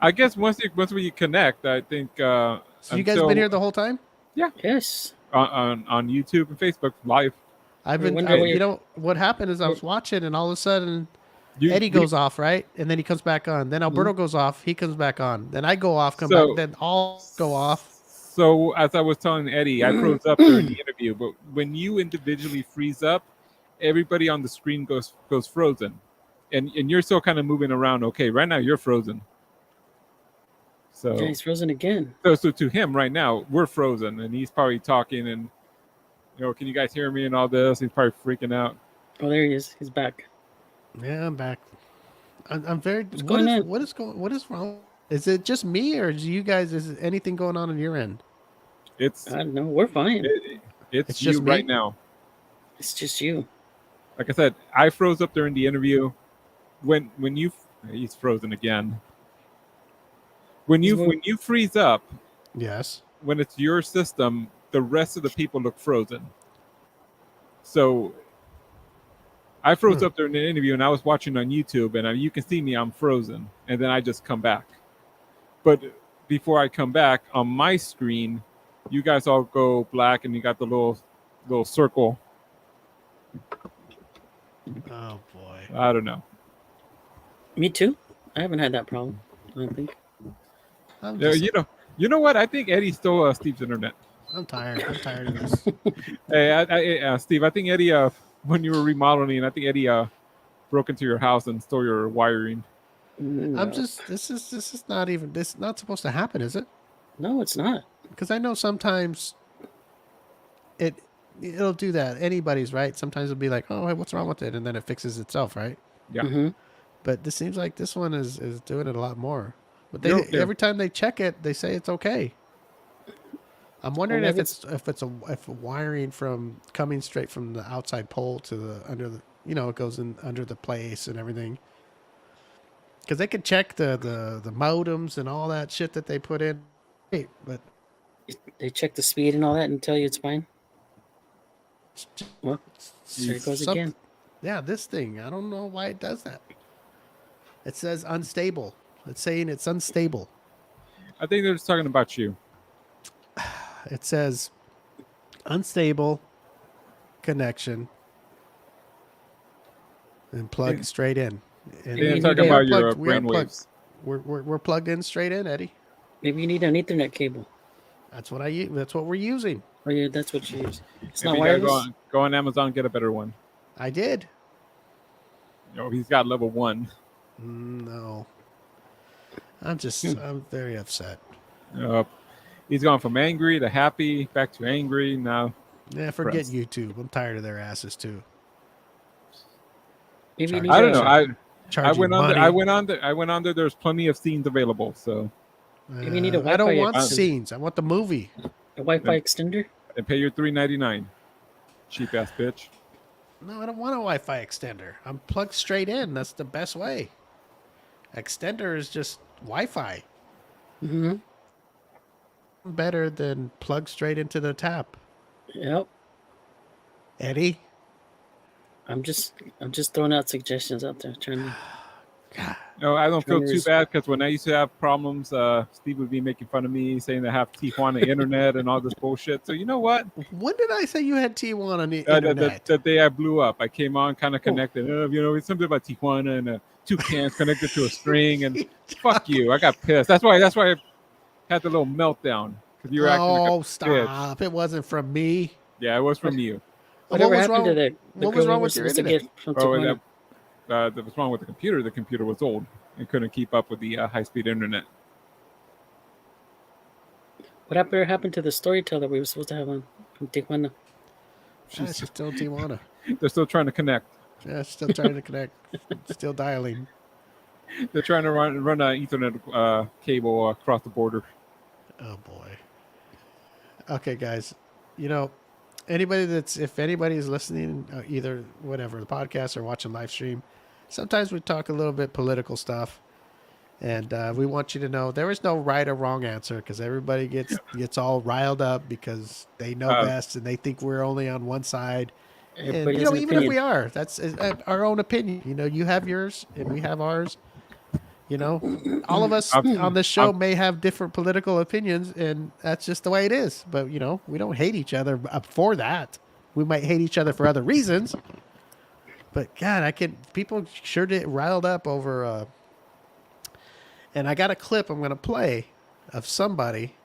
I guess once we connect, I think. So you guys until- been here the whole time? Yes. on YouTube and Facebook live. I've I been. wonder what You know what happened is I was watching and all of a sudden Eddie goes off, right? And then he comes back on. Then Alberto goes off. He comes back on. Then I go off, come back. Then all go off. So as I was telling Eddie, I froze up during the interview. But when you individually freeze up, everybody on the screen goes frozen, and you're still kind of moving around. Okay, right now you're frozen. So Yeah, he's frozen again. So to him right now, we're frozen, and he's probably talking and, can you guys hear me and all this? He's probably freaking out. Oh, there he is. He's back. Yeah, I'm back. I'm very. What's going on? What is wrong? Is it just me, or is you guys? Is anything going on your end? I don't know. We're fine. It's just you me? right now. It's just you. Like I said, I froze up during the interview. When he's frozen again. When you freeze up, Yes. when it's your system, the rest of the people look frozen. So I froze up during the interview, and I was watching on YouTube, and you can see me, I'm frozen, and then I just come back. But before I come back, on my screen, you guys all go black, and you got the little circle. Oh boy. I don't know. Me too. I haven't had that problem. I don't think. You know what? I think Eddie stole Steve's internet. I'm tired. I'm tired of this. Hey, Steve, I think Eddie, when you were remodeling, I think Eddie broke into your house and stole your wiring. No. This is not supposed to happen, is it? No, it's not. Because I know sometimes it'll do that. Anybody's right. Sometimes it'll be like, oh, hey, what's wrong with it? And then it fixes itself, right? Yeah. Mm-hmm. But this seems like this one is doing it a lot more. But every time they check it, they say it's okay. I'm wondering if it's wiring from coming straight from the outside pole to the under the it goes in under the place and everything. Because they could check the modems and all that shit that they put in. Hey, but They check the speed and all that and tell you it's fine. Well, there it goes again. Yeah, this thing. I don't know why it does that. It says unstable. It's saying it's unstable. I think they're just talking about you. It says unstable connection and plug straight in. And They're talking about your brainwaves. We're plugged in straight in, Eddie. Maybe you need an Ethernet cable. That's what That's what we're using. Oh yeah, that's what you use. It's Maybe not you gotta wireless. go on Amazon, get a better one. I did. He's got level 1. No. I'm very upset. He's gone from angry to happy, back to angry now. Yeah, forget YouTube. I'm tired of their asses too. Maybe you need I don't know. I went on there. There's plenty of scenes available. So Maybe you need a I don't Wi-Fi want extender. scenes. I want the movie. A Wi-Fi extender. and pay your $3.99. Cheap ass bitch. No, I don't want a Wi-Fi extender. I'm plugged straight in. That's the best way. Extender is just Wi-Fi. Mm-hmm. Better than plug straight into the tap. Yep. Eddie? I'm just throwing out suggestions out there, trying to. No, I don't feel too bad because when I used to have problems, Steve would be making fun of me, saying I have Tijuana internet and all this bullshit. So you know what? When did I say you had Tijuana on the internet? The day I blew up, I came on kind of connected. It's something about Tijuana and 2 cans connected to a string, and fuck you. I got pissed. That's why I had the little meltdown because you were acting like a stop! bitch. It wasn't from me. Yeah, it was from you. Whatever was happened wrong? to the What girl was you wrong were with your supposed to internet? get from Oh, Tijuana? that was wrong with the computer. The computer was old and couldn't keep up with the high-speed internet. Whatever happened to the storyteller we were supposed to have on from Tijuana? She's still Tijuana. They're still trying to connect. Yeah, still trying to connect. Still dialing. They're trying to run an Ethernet cable across the border. Oh boy. Okay, guys. If anybody is listening, either whatever the podcast or watching live stream, sometimes we talk a little bit political stuff, and we want you to know there is no right or wrong answer because everybody gets all riled up because they know best and they think we're only on one side. And, even if we are, that's our own opinion. You have yours and we have ours. All of us on this show may have different political opinions, and that's just the way it is. But, we don't hate each other for that. We might hate each other for other reasons. But God, people sure get riled up over. And I got a clip I'm going to play of somebody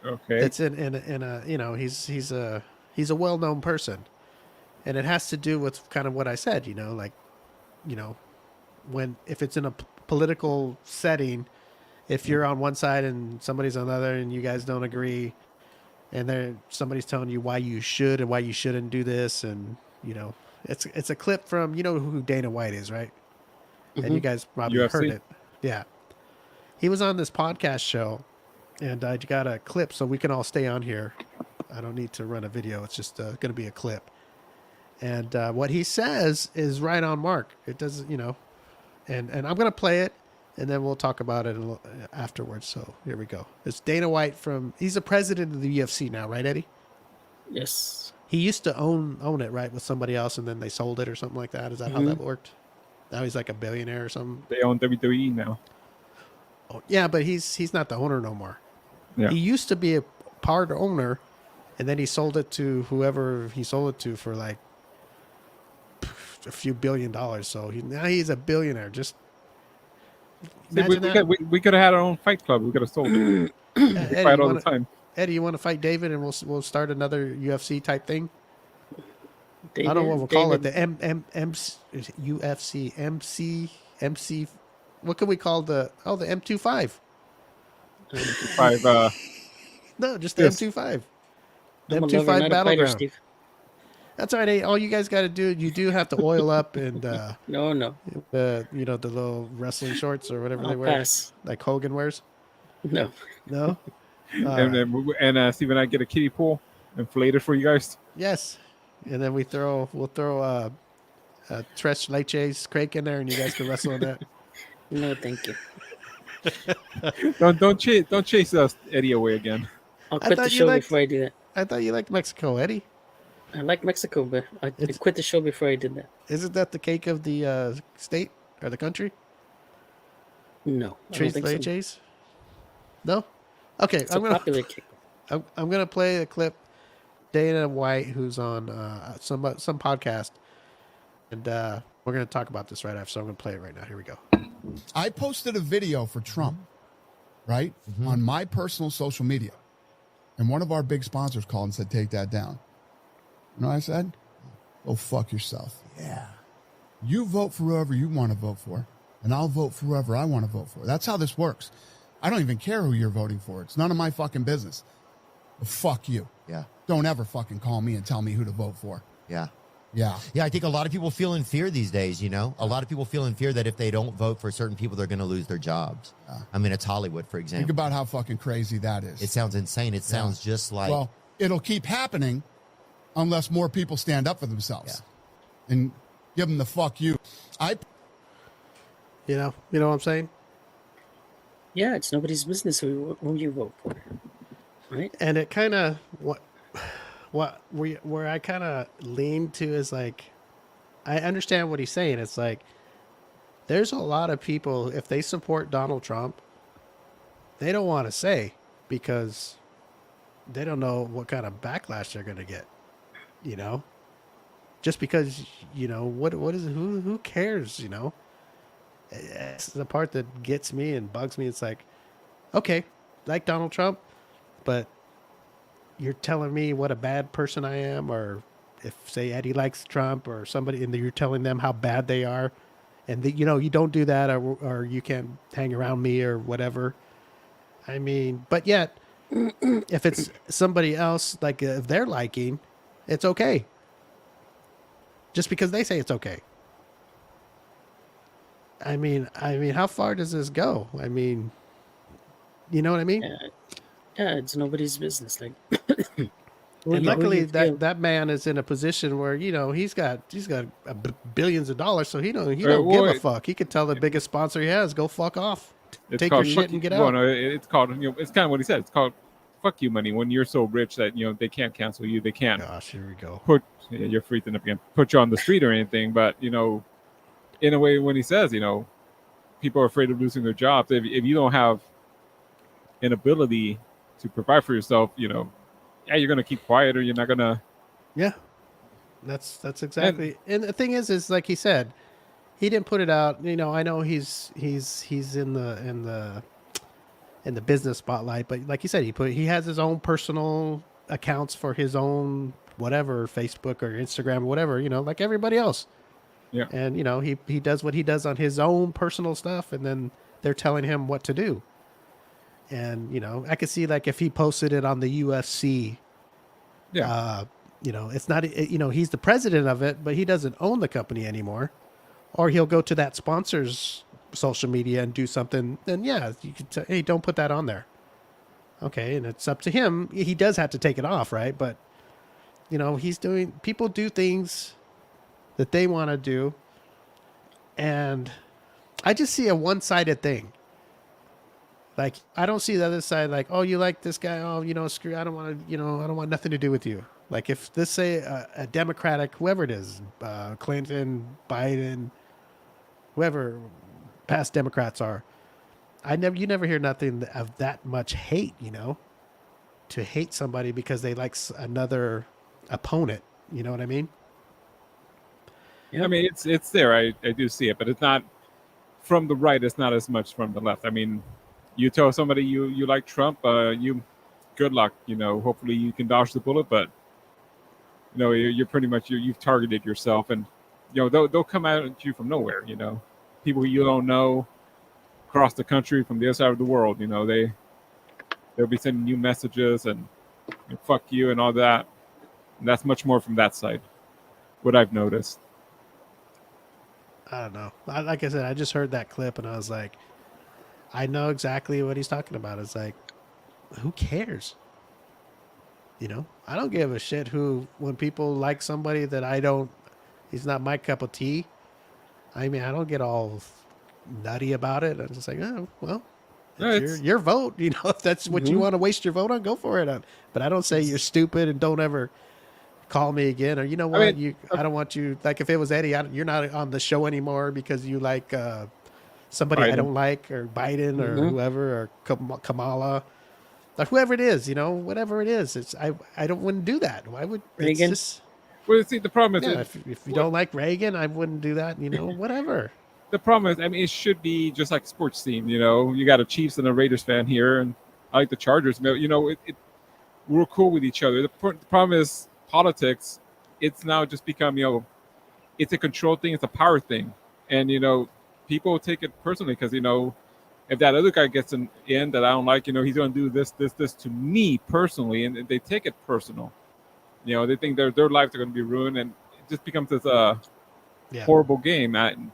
Okay. that's in a he's a well-known person, and it has to do with kind of what I said, like, if it's in a political setting, if you're on one side and somebody's on the other and you guys don't agree, and somebody's telling you why you should and why you shouldn't do this, and it's a clip from, who Dana White is, right? And you guys probably UFC. heard it. Yeah. He was on this podcast show, and I got a clip so we can all stay on here. I don't need to run a video. It's just going to be a clip. And what he says is right on mark. It doesn't, and I'm going to play it, and then we'll talk about it afterwards. So here we go. It's Dana White he's the president of the UFC now, right, Eddie? Yes. He used to own it, right, with somebody else, and then they sold it or something like that. Is that how that worked? Now he's like a billionaire or something. They own WWE now. Oh, yeah, but he's not the owner no more. Yeah. He used to be a part owner, and then he sold it to whoever he sold it to for like a few $1 billion. So now he's a billionaire. Just imagine that. We could have had our own fight club. We could have sold it. Eddie, Fight all the time. Eddie, you want to fight David, and we'll start another UFC type thing? David, I don't know what we'll call it. David. The UFC MC. What can we call the M25? 5. No, just the Yes. M25. The I'm a lover, M25 not a fighter, battleground. Steve. That's all right. Hey, all you guys got to do, you do have to oil up and No. the little wrestling shorts or whatever they I'll wear, pass. like Hogan wears. No. No. And Steve and I get a kiddie pool, inflated for you guys. Yes, and then we'll throw tres leches crake in there, and you guys can wrestle in that. No, thank you. Don't chase us Eddie away again. I'll I quit the thought you show liked- before I do that. I thought you liked Mexico, Eddie. I like Mexico, but I quit the show before I did that. Isn't that the cake of the state or the country? No. I don't Tres think so. leches. No. Okay, It's a popular kick. I'm gonna play a clip. Dana White, who's on some podcast, and we're gonna talk about this right after. So I'm gonna play it right now. Here we go. I posted a video for Trump, right, on my personal social media, and one of our big sponsors called and said, "Take that down." You know what I said? Go fuck yourself. Yeah. You vote for whoever you want to vote for, and I'll vote for whoever I want to vote for. That's how this works. I don't even care who you're voting for. It's none of my fucking business. But fuck you. Yeah. Don't ever fucking call me and tell me who to vote for. Yeah. Yeah. Yeah, I think a lot of people feel in fear these days, A lot of people feel in fear that if they don't vote for certain people, they're going to lose their jobs. I mean, it's Hollywood, for example. Think about how fucking crazy that is. It sounds insane. It sounds just like... Well, it'll keep happening unless more people stand up for themselves and give them the fuck you. You know what I'm saying? Yeah, it's nobody's business who you vote for, right? And it kind of where I kind of lean to is like, I understand what he's saying. It's like, there's a lot of people, if they support Donald Trump, they don't want to say because they don't know what kind of backlash they're going to get, just because, what is it? Who cares? It's the part that gets me and bugs me. It's like, okay, like Donald Trump, but you're telling me what a bad person I am, or if say Eddie likes Trump or somebody, and you're telling them how bad they are, and you don't do that, or you can't hang around me or whatever. I mean, but yet, if it's somebody else, like if they're liking, it's okay. Just because they say it's okay. I mean, how far does this go? I mean, you know what I mean? Yeah, it's nobody's business. Like, and luckily that man is in a position where he's got billions of dollars, so he don't give a fuck. He could tell the biggest sponsor he has, go fuck off, take your shit and get out. Well, no, it's called it's kind of what he said. It's called fuck you money. When you're so rich that they can't cancel you, they can't. Gosh, here we go. You're freezing up again. Put you on the street or anything, but in a way, when he says, people are afraid of losing their jobs. If you don't have an ability to provide for yourself, you're going to keep quiet, or you're not going to. Yeah. That's exactly. And the thing is like he said, he didn't put it out. You know, I know he's in the business spotlight, but like you said, he has his own personal accounts for his own whatever, Facebook or Instagram or whatever, you know, like everybody else. Yeah. And you know, he does what he does on his own personal stuff, and then they're telling him what to do. And you know, I could see like if he posted it on the UFC, Yeah. you know, it's not, you know, he's the president of it, but he doesn't own the company anymore. Or he'll go to that sponsor's social media and do something. Then yeah, you could say, hey, don't put that on there. Okay, and it's up to him. He does have to take it off, right? But you know, people do things that they want to do, and I just see a one-sided thing. Like, I don't see the other side. Like, oh, you like this guy? Oh, you know, screw. I don't want to. You know, I don't want nothing to do with you. Like, if this say a Democratic, whoever it is, Clinton, Biden, whoever past Democrats are, you never hear nothing of that much hate. You know, to hate somebody because they like another opponent. You know what I mean? I mean, it's there. I do see it, but it's not from the right. It's not as much from the left. I mean, you tell somebody you like Trump, you good luck. You know, hopefully you can dodge the bullet, but you know, you're pretty much you've targeted yourself, and you know they'll come at you from nowhere. You know, people you don't know across the country from the other side of the world. You know, they'll be sending you messages and fuck you and all that. And that's much more from that side. What I've noticed. I don't know. Like I said, I just heard that clip and I was like, I know exactly what he's talking about. It's like, who cares? You know, I don't give a shit when people like somebody that he's not my cup of tea. I mean, I don't get all nutty about it. I'm just like, oh, well, it's your vote. You know, if that's what you want to waste your vote on, go for it. But I don't say you're stupid and don't ever call me again, or you know what, I don't want you. Like if it was Eddie, you're not on the show anymore because you like somebody Biden. I don't like, or Biden, or whoever, or Kamala, like whoever it is, you know, whatever it is. I wouldn't do that. Why would Reagan? Well, see, the problem is, if you don't like Reagan, I wouldn't do that. You know, whatever. The problem is, I mean, it should be just like a sports team. You know, you got a Chiefs and a Raiders fan here, and I like the Chargers. You know, we're cool with each other. The problem is politics. It's now just become, you know, it's a control thing. It's a power thing, and you know, people take it personally because you know, if that other guy gets in that I don't like, you know, he's going to do this to me personally, and they take it personal. You know, they think their lives are going to be ruined, and it just becomes this horrible game. And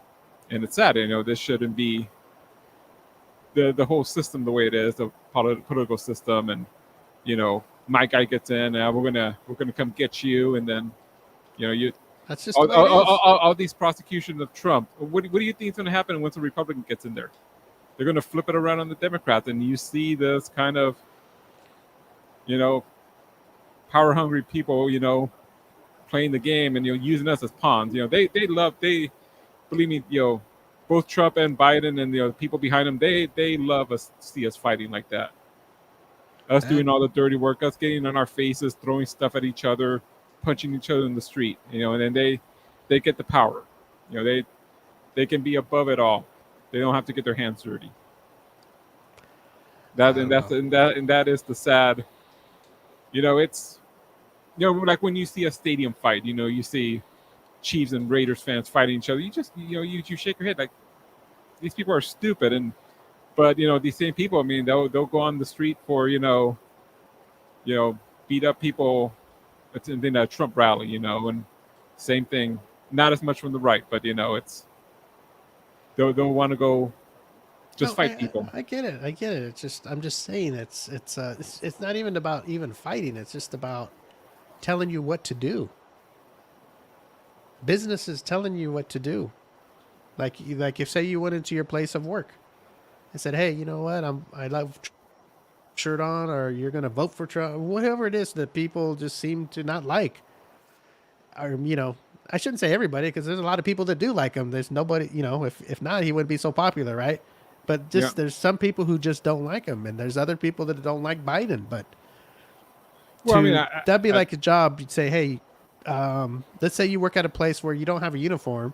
it's sad. You know, this shouldn't be the whole system the way it is, the political system, and you know, my guy gets in, we're gonna come get you, and then you know that's just all these prosecutions of Trump. What do you think is going to happen once a Republican gets in there? They're going to flip it around on the Democrats, and you see this kind of, you know, power hungry people, you know, playing the game and, you know, using us as pawns. You know, they believe me, you know, both Trump and Biden and, you know, the people behind them, they love us to see us fighting like that. Us doing all the dirty work, us getting on our faces, throwing stuff at each other, punching each other in the street, you know, and then they get the power. You know, they can be above it all. They don't have to get their hands dirty. That is the sad. You know, it's, you know, like when you see a stadium fight, you know, you see Chiefs and Raiders fans fighting each other. You just, you know, you shake your head like these people are stupid. But you know, these same people, I mean, they'll go on the street for, you know, beat up people attending a Trump rally, you know, and same thing. Not as much from the right, but you know, it's they'll want to go just fight people. I get it. It's just, I'm just saying it's not even about even fighting. It's just about telling you what to do. Business is telling you what to do. Like if say you went into your place of work and said, hey, you know what, I love shirt on, or you're going to vote for Trump, whatever it is that people just seem to not like. Or, you know, I shouldn't say everybody, because there's a lot of people that do like him. There's nobody, you know, if not, he wouldn't be so popular, right? But just there's some people who just don't like him, and there's other people that don't like Biden. But that'd be like a job. You'd say, hey, let's say you work at a place where you don't have a uniform,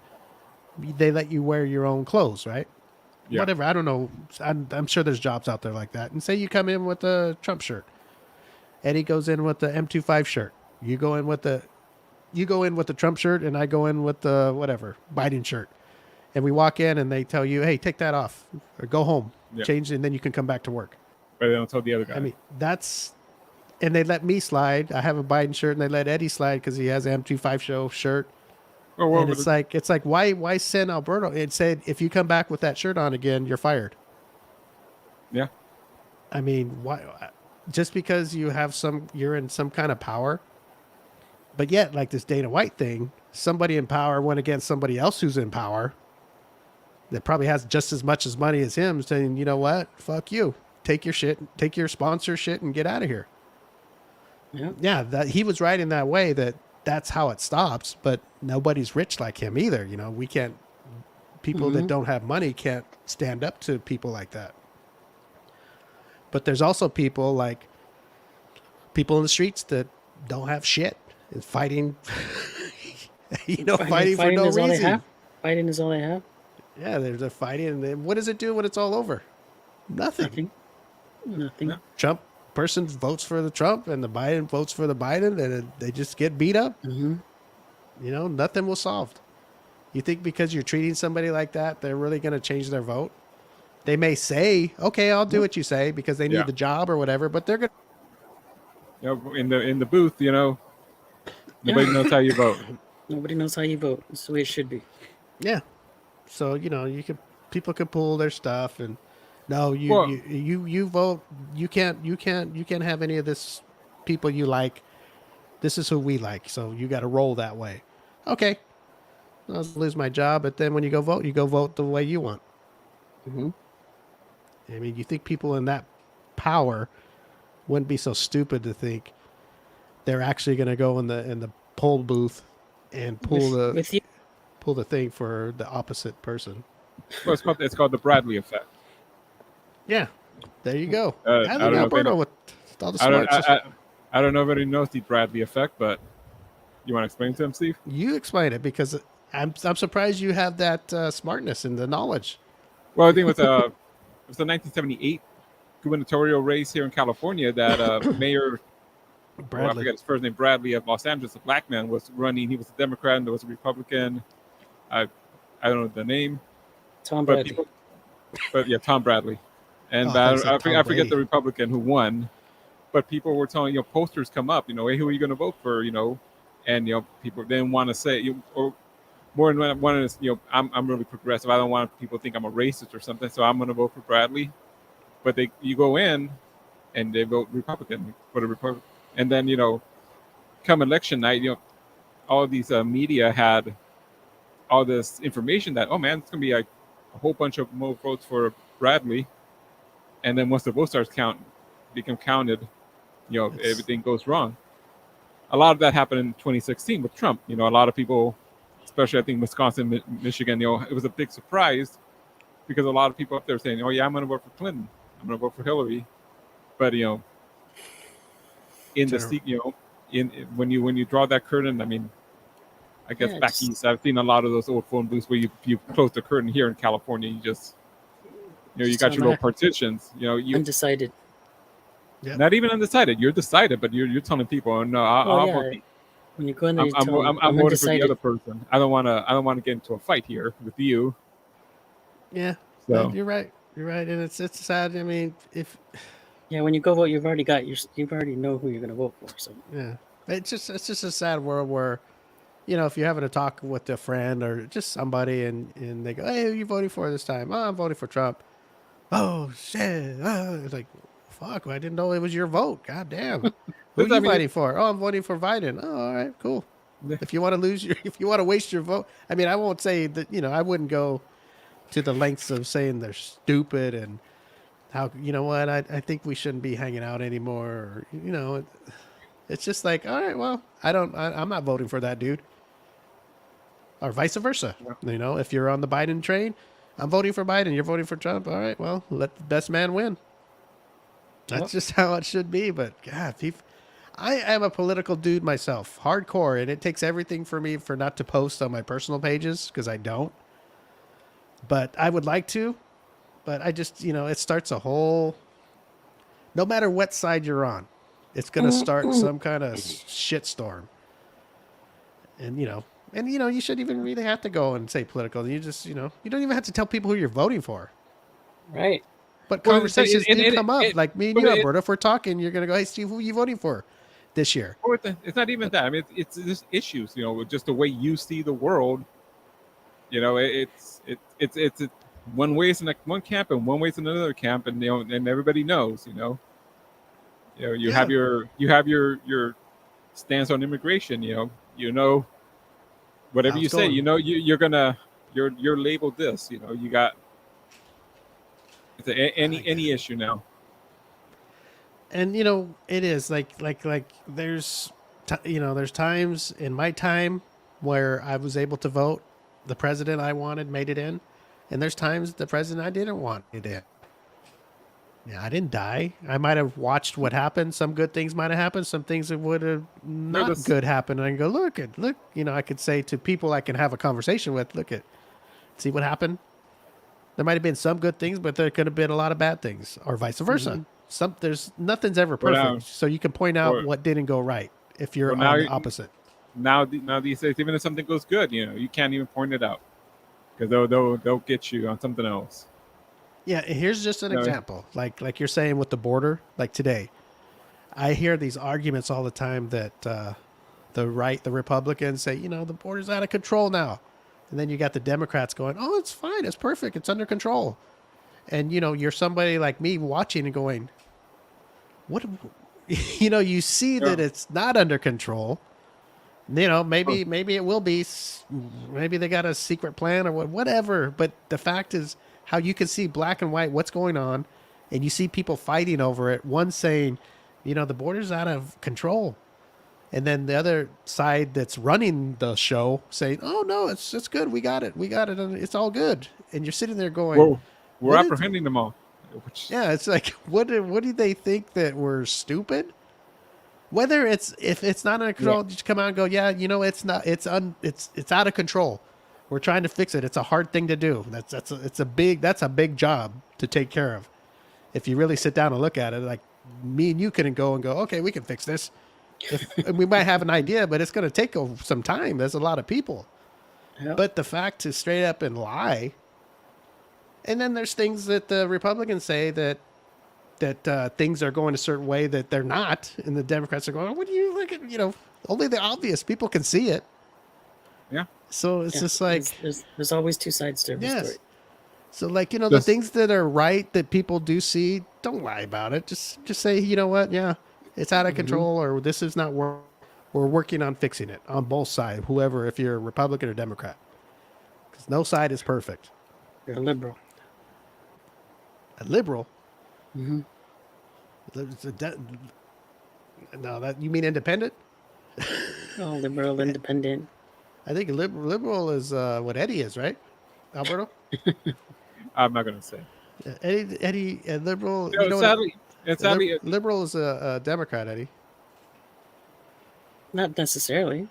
they let you wear your own clothes, right? Yeah. Whatever. I don't know. I'm sure there's jobs out there like that. And say you come in with a Trump shirt, Eddie goes in with the M25 shirt. You go in with the Trump shirt, and I go in with the whatever Biden shirt. And we walk in, and they tell you, "Hey, take that off or go home, change, and then you can come back to work." But they don't tell the other guy. I mean, and they let me slide. I have a Biden shirt, and they let Eddie slide because he has an M25 show shirt. And it's like, why send Alberto? It said, if you come back with that shirt on again, you're fired. Yeah. I mean, why? Just because you're in some kind of power, but yet, like this Dana White thing, somebody in power went against somebody else who's in power that probably has just as much as money as him, saying, you know what, fuck you, take your shit, take your sponsor shit, and get out of here. Yeah, that he was right in that way. That's how it stops, but nobody's rich like him either. You know, we can't. People that don't have money can't stand up to people like that. But there's also people in the streets that don't have shit and fighting, fighting for no reason. Fighting is all they have. Yeah, they're fighting. And then what does it do when it's all over? Nothing. Trump person votes for the Trump and the Biden votes for the Biden, and they just get beat up. Mm-hmm. Nothing was solved. You think because you're treating somebody like that, they're really going to change their vote? They may say, "Okay, I'll do what you say," because they need the job or whatever. But they're going to, in the booth, nobody knows how you vote. Nobody knows how you vote. That's the way it should be. Yeah. So people can pull their stuff and. No, you vote. You can't have any of this people you like. This is who we like. So you got to roll that way. Okay. I'll lose my job, but then when you go vote the way you want. Mm-hmm. I mean, you think people in that power wouldn't be so stupid to think they're actually going to go in the poll booth and pull the thing for the opposite person. Well, it's called the Bradley effect. Yeah, there you go. I don't know with all the smarts. I don't know if anybody knows the Bradley effect, but you want to explain to him, Steve? You explain it, because I'm surprised you have that smartness and the knowledge. Well, I think it was the 1978 gubernatorial race here in California that Mayor I forget his first name, Bradley of Los Angeles, a black man, was running. He was a Democrat and there was a Republican. I don't know the name. Tom Bradley. Tom Bradley. And I forget the Republican who won, but people were telling, posters come up, hey, who are you going to vote for, and, people didn't want to say, or more than one is, I'm really progressive. I don't want people to think I'm a racist or something, so I'm going to vote for Bradley. But you go in and they vote Republican for the Republican. And then, come election night, all of these media had all this information that, oh man, it's going to be a whole bunch of more votes for Bradley. And then once the vote starts become counted, everything goes wrong. A lot of that happened in 2016 with Trump. A lot of people, especially I think Wisconsin, Michigan, it was a big surprise because a lot of people up there saying, oh yeah, I'm going to vote for Clinton. I'm going to vote for Hillary. But, when you draw that curtain, I mean, I guess back east, I've seen a lot of those old phone booths where you close the curtain. Here in California, you just you got your little partitions. Undecided. Yep. Not even undecided. You're decided, but you're telling people, oh, no, I'll vote. When you go in there, I'm voting for the other person. I don't want to get into a fight here with you. Yeah, so. You're right. You're right, and it's sad. I mean, when you go vote, you've already know who you're going to vote for. So it's just a sad world where, if you're having a talk with a friend or just somebody and they go, hey, who are you voting for this time? Oh, I'm voting for Trump. Oh, shit. Oh. It's like, fuck, I didn't know it was your vote. God damn. Who are you fighting for? Oh, I'm voting for Biden. Oh, all right, cool. If you want to waste your vote, I mean, I won't say that, I wouldn't go to the lengths of saying they're stupid and how, what, I think we shouldn't be hanging out anymore. Or, it's just like, all right, well, I'm not voting for that dude. Or vice versa. Yeah. If you're on the Biden train, I'm voting for Biden. You're voting for Trump. All right, well, let the best man win. That's just how it should be. But God, I am a political dude myself, hardcore, and it takes everything for me for not to post on my personal pages because I don't. But I would like to, but I just, it starts a whole, no matter what side you're on, it's going to start some kind of shitstorm. And, you shouldn't even really have to go and say political. You just, you don't even have to tell people who you're voting for. Right. But Well, conversations do come up. Like me and but you, Alberto, if we're talking, you're going to go, hey, Steve, who are you voting for this year? It's not even that. I mean, it's just issues, with just the way you see the world. It's one way is in one camp and one way is in another camp, and and everybody knows. You have your stance on immigration. Whatever Sounds you say, going. you're labeled this. You got any issue now. And it is like there's there's times in my time where I was able to vote the president I wanted made it in, and there's times the president I didn't want it in. Yeah, I didn't die. I might have watched what happened. Some good things might have happened. Some things that would have not good happened. And I can go, look. I could say to people I can have a conversation with, see what happened. There might have been some good things, but there could have been a lot of bad things, or vice versa. There's nothing's ever perfect, so you can point out what didn't go right if you're on the opposite. Now these days, even if something goes good, you can't even point it out because they'll get you on something else. Yeah, here's just an example. Like you're saying with the border, like today, I hear these arguments all the time that the Republicans say, the border's out of control now. And then you got the Democrats going, oh, it's fine. It's perfect. It's under control. And, you're somebody like me watching and going, what, you see that it's not under control. Maybe it will be, maybe they got a secret plan or whatever. But the fact is how you can see black and white what's going on. And you see people fighting over it. One saying, the border's out of control. And then the other side that's running the show saying, "Oh no, it's good. We got it. And it's all good." And you're sitting there going, "Whoa, we're apprehending them all." Yeah, it's like, what do they think, that we're stupid? Whether if it's not under control, just come out and go, "Yeah, it's not. It's out of control. We're trying to fix it. It's a hard thing to do. That's a big job to take care of. If you really sit down and look at it, like me and you couldn't go and go, okay, we can fix this." And we might have an idea, but it's going to take some time. There's a lot of people. Yep. But the fact to straight up and lie. And then there's things that the Republicans say that things are going a certain way that they're not. And the Democrats are going, what do you look at? Only the obvious. People can see it. Yeah. So it's just like. There's always two sides to every story. So the things that are right that people do see, don't lie about it. Just say, you know what? Yeah. It's out of control, or this is not working. We're working on fixing it on both sides, whoever, if you're a Republican or Democrat. Because no side is perfect. You're a liberal. A liberal? Mm-hmm. No, that you mean independent? Oh, liberal, independent. I think liberal is what Eddie is, right? Alberto? I'm not going to say. Eddie, liberal. Sadly. Liberal is a Democrat, Eddie. Not necessarily.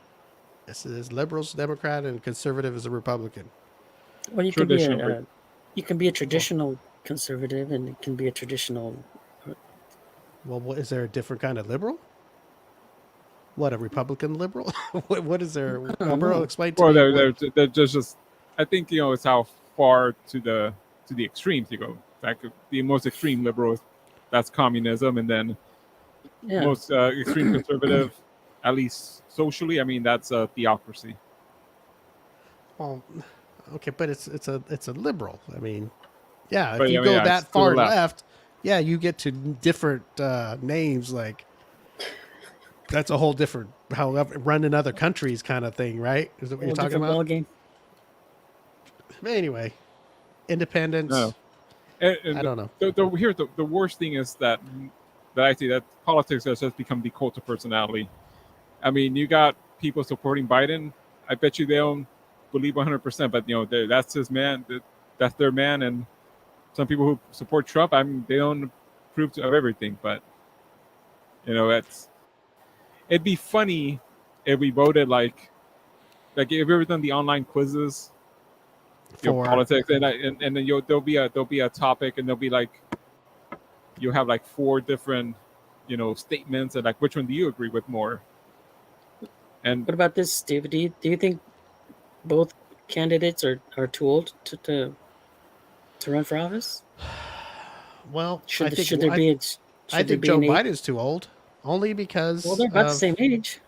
Yes, it is. Liberals, Democrat, and conservative is a Republican. Well, you can be a traditional conservative, and it can be a traditional. Well, is there a different kind of liberal? What, a Republican liberal? What is there? Alberto, explain to me. They're just. I think it's how far to the extremes you go. In fact, the most extreme liberal is. That's communism, and then most extreme conservative, at least socially. I mean, that's a theocracy. Well, okay, but it's a liberal. I mean, yeah. But, if you go that far left, you get to different names. Like that's a whole different run in other countries kind of thing, right? Is that what you're talking about? Game. But anyway, independence. No. And I don't know. The worst thing is that I see that politics has just become the cult of personality. I mean, you got people supporting Biden. I bet you they don't believe 100%, but that's his man. That's their man. And some people who support Trump, they don't approve of everything. But that's it'd be funny if we voted like if you ever done the online quizzes, For politics, and then there'll be a topic, and there'll be like you'll have like 4 different statements, and like which one do you agree with more? And What about this, Steve? Do you think both candidates are too old to run for office? well, Should I think should there be a, should I there think be Joe an age? Biden's too old, only because Well, they're about the of same age.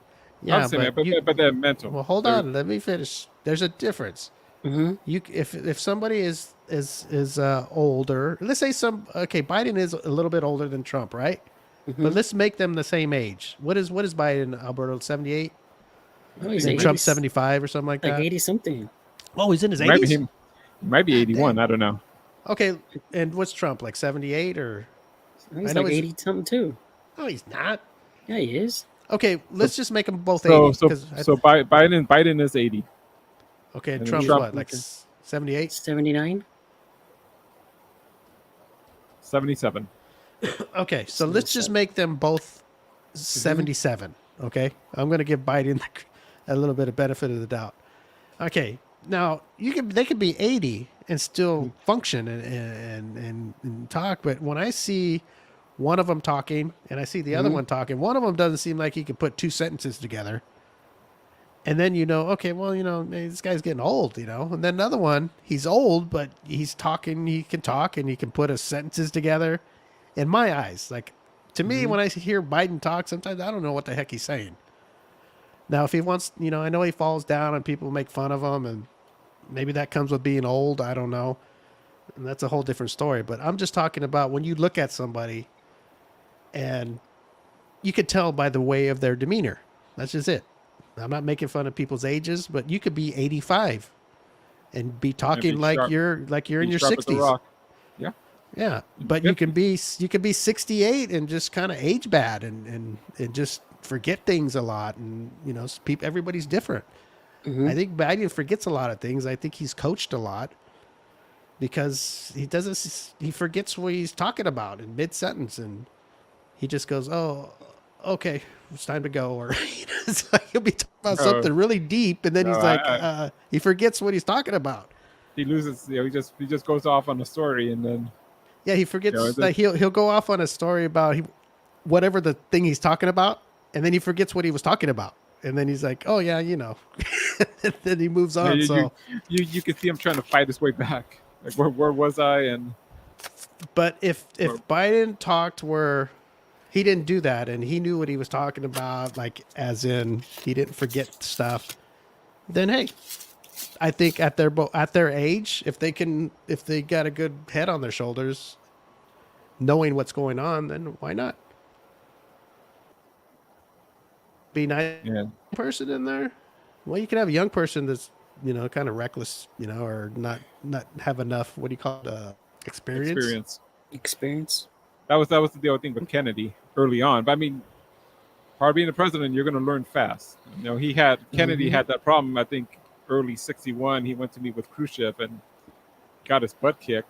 I'm yeah. saying that, But you but they're mental. well, hold on, let me finish. There's a difference. Mm-hmm. You if somebody is older, let's say Biden is a little bit older than Trump, right? Mm-hmm. But let's make them the same age. What is Biden, Alberto? 78, Oh, he's and 80, Trump's 75 or something like like that. 80 something. Oh, he's in his He might be 80s. him. He might be 81. I don't know. Okay, and what's Trump, like 78 or? He's I know like he's- 80 something too. No, he's not. Yeah, he is. Okay, let's just make them both So 80. so 'cause so Biden is 80. okay, and Trump's Trump- what, like 78? 79. 77. Okay, so let's just 77. make them both 77. Okay, I'm going to give Biden a little bit of benefit of the doubt. Okay, now they could be 80 and still function and talk, but when I see one of them talking and I see the other one talking, one of them doesn't seem like he can put 2 sentences together. And then okay, well, this guy's getting old, and then another one, he's old, but he's talking, he can talk and he can put his sentences together. In my eyes, like, to me, when I hear Biden talk, sometimes I don't know what the heck he's saying. Now, if he wants, I know he falls down and people make fun of him, and maybe that comes with being old. I don't know. And that's a whole different story. But I'm just talking about when you look at somebody and you could tell by the way of their demeanor. That's just it. I'm not making fun of people's ages, but you could be 85 and be talking be like sharp- you're in your Sharp as a 60s. rock. Yeah. Yeah, but you can be 68 and just kind of age bad and just forget things a lot, and everybody's different. Mm-hmm. I think Biden forgets a lot of things. I think he's coached a lot because he forgets what he's talking about in mid sentence, and he just goes, "Oh, okay, it's time to go," or it's like he'll be talking about something really deep, and then he's like, he forgets what he's talking about. He loses. He just goes off on a story, and then Yeah, he forgets. Like he'll go off on a story about whatever the thing he's talking about, and then he forgets what he was talking about, and then he's like, "Oh yeah, and then he moves on." you can see him trying to fight his way back. Like where was I? And but if Biden talked where he didn't do that, and he knew what he was talking about, like as in he didn't forget stuff, then hey, I think at their age, if they got a good head on their shoulders, knowing what's going on, then why not? Be nice person in there. Well, you can have a young person that's kind of reckless, or not have enough. What do you call it? Experience. That was the other thing with Kennedy early on. But I mean, part of being a president, you're going to learn fast. Kennedy had that problem. I think early '61, he went to meet with Khrushchev and got his butt kicked,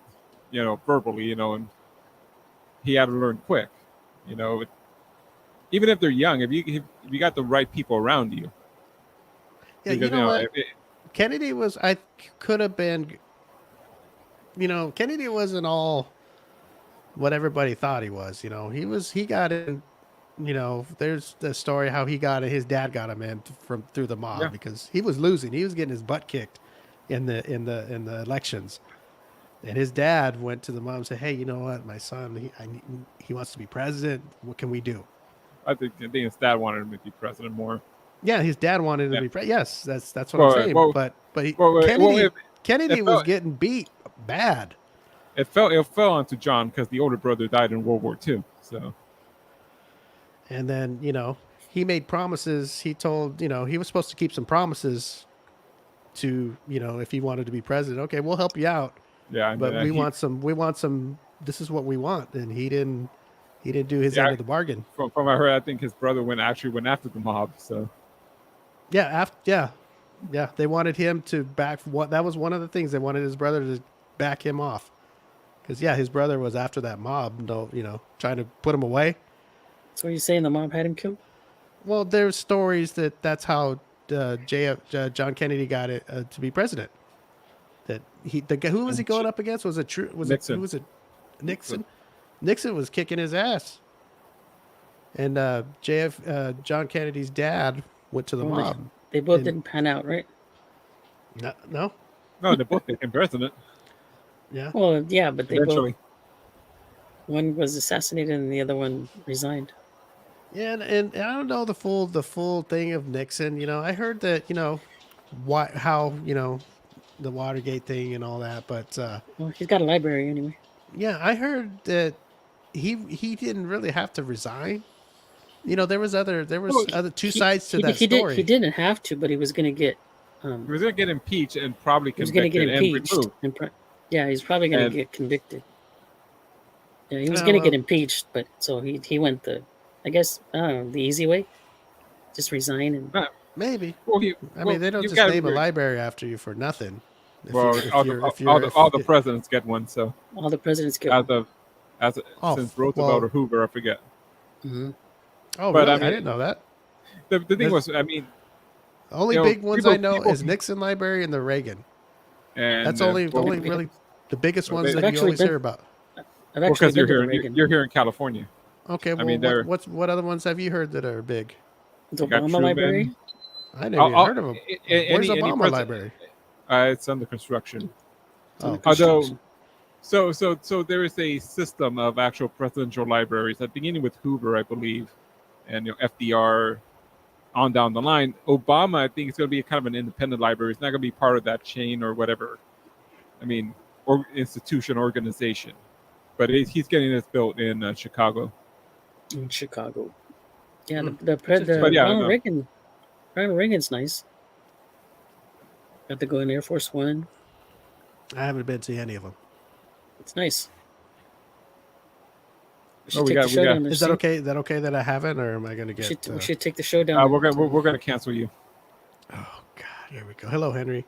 verbally, and he had to learn quick, even if they're young, if you got the right people around you. Yeah, because, Kennedy could have been, Kennedy wasn't all what everybody thought he was. He got in, there's the story how his dad got him in through the mob because he was losing. He was getting his butt kicked in the elections. And his dad went to the mom and said, "Hey, you know what? My son, he wants to be president. What can we do?" I think his dad wanted him to be president more. Yeah, his dad wanted him to be president. Yes, that's what I'm saying. But Kennedy was getting beat bad. It fell onto John because the older brother died in World War II. So, and then he made promises. He told he was supposed to keep some promises to if he wanted to be president. Okay, we'll help you out. Yeah, but we want some. This is what we want, and he didn't do his end of the bargain. From what I heard, I think his brother went after the mob. So, yeah, they wanted him to back. That was one of the things they wanted his brother to back him off, because his brother was after that mob. Trying to put him away. So you're saying the mob had him killed? Well, there's stories that's how John Kennedy got it to be president. That the guy, who was he going up against? Was it Nixon. who was it? Nixon. Nixon was kicking his ass, and John Kennedy's dad went to the Well, mob. They both And- didn't pan out, right? No, No, they both became president yeah. Well, yeah, but they eventually. both. One was assassinated and the other one resigned. Yeah, and I don't know the full thing of Nixon. You know, I heard that how the Watergate thing and all that, but Well, he's got a library anyway. yeah, I heard that he didn't really have to resign. You know, there was other two sides to that story. He didn't have to, but he was going to get. He was going to get impeached and probably He was going to convicted get impeached. and removed. Yeah, he's probably going to And- get convicted. Yeah, he was Oh, going to well. get impeached, but so he went I guess, I don't know, the easy way. Just resign and. Maybe. Well, I mean, they don't just name a library after you for nothing. All the presidents get one. So All the presidents get. since Roosevelt or Hoover, I forget. Mm-hmm. Oh, But, really? I mean, I didn't know that. The thing was, I mean, Only big ones I know is Nixon Library and the Reagan. and That's only really the biggest ones I've that you always hear about. I've actually because been to the Reagan. you're here in California. Okay, well, mean, what other ones have you heard that are big? The got Obama Truman. Library. I never even heard of them. Where's Any Obama president- Library? It's under construction. Oh, Although, so there is a system of actual presidential libraries, beginning with Hoover, I believe, and FDR, on down the line. Obama, I think, is going to be kind of an independent library. It's not going to be part of that chain or whatever. I mean, or organization. But he's getting this built in Chicago. In Chicago. Yeah, Hmm. But yeah, Ronald no. Reagan. Ronald Reagan's nice. Got to go in Air Force One. I haven't been to any of them. It's nice. Oh, we got- Is that okay? Is that okay that I haven't, or am I going to get? We should take the show down. We're gonna cancel you. Oh God, here we go. Hello, Henry.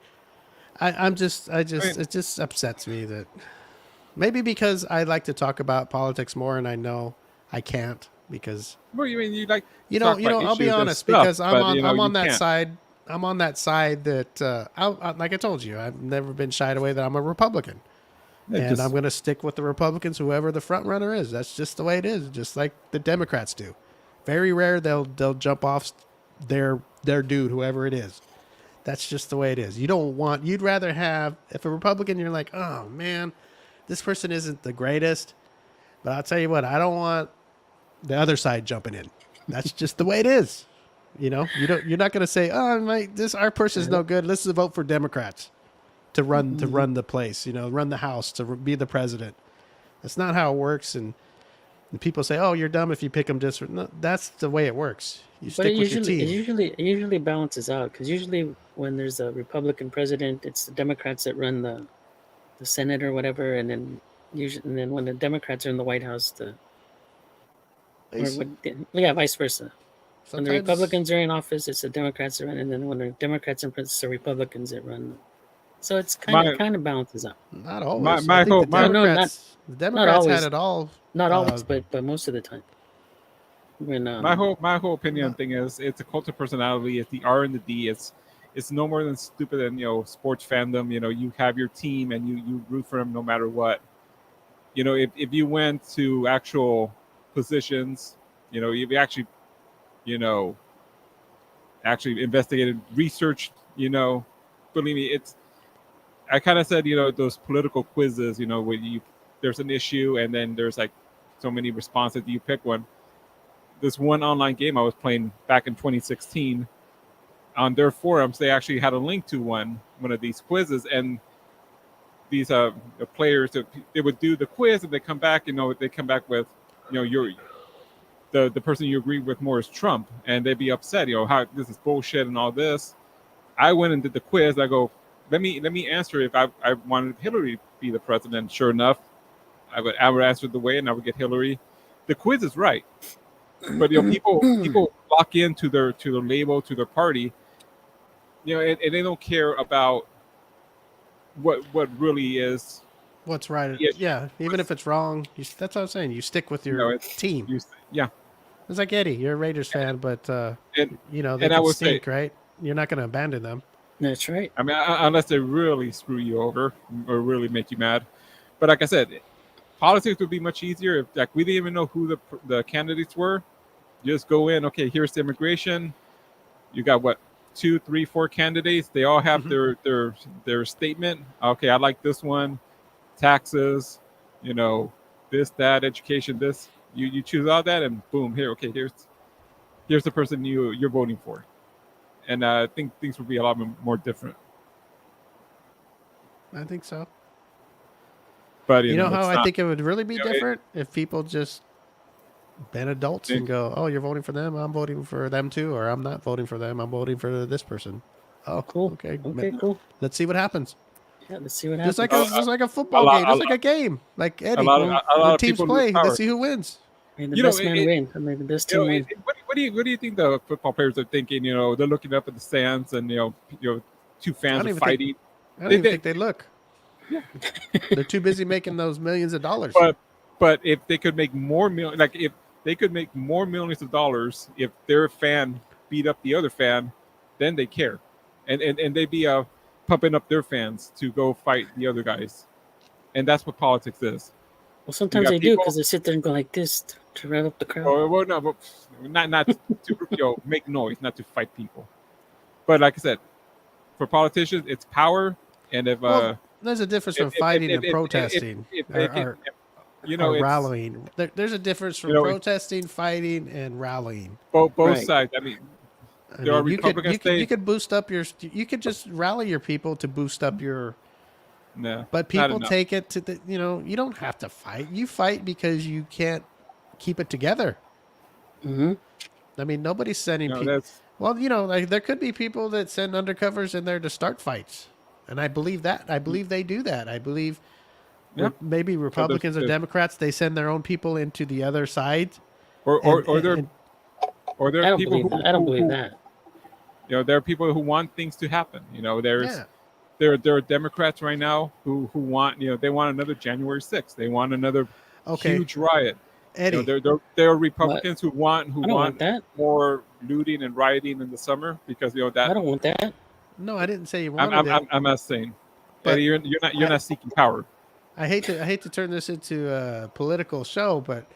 It just upsets me that maybe because I like to talk about politics more, and I know I can't because Well, you mean you like I'll be honest because I'm on that side. I'm on that side that like I told you, I've never been shied away that I'm a Republican. And I'm going to stick with the Republicans, whoever the front runner is. That's just the way it is, just like the Democrats do. Very rare they'll jump off their dude, whoever it is. That's just the way it is. You'd rather have, if a Republican, you're like, oh man, this person isn't the greatest. But I'll tell you what, I don't want the other side jumping in. That's just the way it is. You're not going to say, oh, our person's no good. Let's vote for Democrats to run the place, run the House, to be the president. That's not how it works. And people say, oh, you're dumb if you pick them just. No, that's the way it works. You stick with your team. It usually balances out because usually when there's a Republican president, it's the Democrats that run the Senate or whatever, and then when the Democrats are in the White House, vice versa. When the Republicans are in office, it's the Democrats that run, and then when the Democrats are in office, it's the Republicans that run. So it's kind of balances out. Not always. The Democrats had it all. Not always, but most of the time. When my whole opinion thing is it's a cult of personality. It's the R and the D. It's no more than stupid than sports fandom. You have your team and you root for them no matter what. If you went to actual positions, if you actually investigated, researched, believe me, I kind of said, those political quizzes, where there's an issue and then there's like so many responses, you pick one. This one online game I was playing back in 2016, on their forums, they actually had a link to one of these quizzes, and these the players, they would do the quiz and they come back, with, the person you agree with more is Trump, and they'd be upset, how this is bullshit and all this. I went and did the quiz. I go, let me answer if I wanted Hillary to be the president. Sure enough, I would answer the way, and I would get Hillary. The quiz is right, but people lock into their label, to their party, and they don't care about what really is what's right. Yeah, even if it's wrong, that's what I'm saying. You stick with your team. It's like Eddie, you're a Raiders fan, but And you know they and I can would say, stink, right? You're not going to abandon them. That's right. I mean, unless they really screw you over or really make you mad. But like I said, politics would be much easier if like we didn't even know who the candidates were. Just go in. Okay, here's the immigration. You got what, 2, 3, 4 candidates. They all have their statement. Okay, I like this one. Taxes, you know, this, that, education, this. You choose all that, and boom, here. Okay, here's the person you're voting for. And I think things would be a lot more different. I think so. But You know how it's I not. think it would really be You know, different if people just been adults and go, "Oh, you're voting for them. I'm voting for them too," or "I'm not voting for them. I'm voting for this person." Oh, Cool. Okay, Okay, cool. let's see what happens. Yeah, let's see what happens. Just like a football lot- game, just like a game, like Eddie. lot when of teams people lose play, power. let's see who wins. May the You know, best man win. I mean, the best team win. What do you think the football players are thinking? You know, they're looking up at the stands, and you know, two fans are fighting. I don't even think they look. They're too busy making those millions of dollars. But if they could make more million, like if they could make more millions of dollars if their fan beat up the other fan, then they care, and they'd be pumping up their fans to go fight the other guys, and that's what politics is. Well, sometimes they do because they sit there and go like this to rev up the crowd. Well, no, but not to make noise, not to fight people. But like I said, for politicians, it's power, and if there's a difference from fighting and protesting, or rallying. There's a difference from protesting, fighting, and rallying. Both sides. I mean, there are Republicans. You could boost up your. You could just rally your people to boost up your. No, but people take it to the. You know, you don't have to fight. You fight because you can't keep it together. Mm-hmm. I mean, nobody's sending people. Well, you know, like there could be people that send undercovers in there to start fights, and I believe that. I believe they do that. I believe maybe Republicans or Democrats, they send their own people into the other side, or there are people who I don't believe that. You know, there are people who want things to happen. You know, there are Democrats right now who want, you know, they want another January 6th. They want another huge riot. Eddie, you know, there are Republicans who want that. more looting and rioting in the summer because, you know, that I don't want that. No, I didn't say you wanted it. I'm not saying. But Eddie, you're not seeking power. I hate to turn this into a political show, but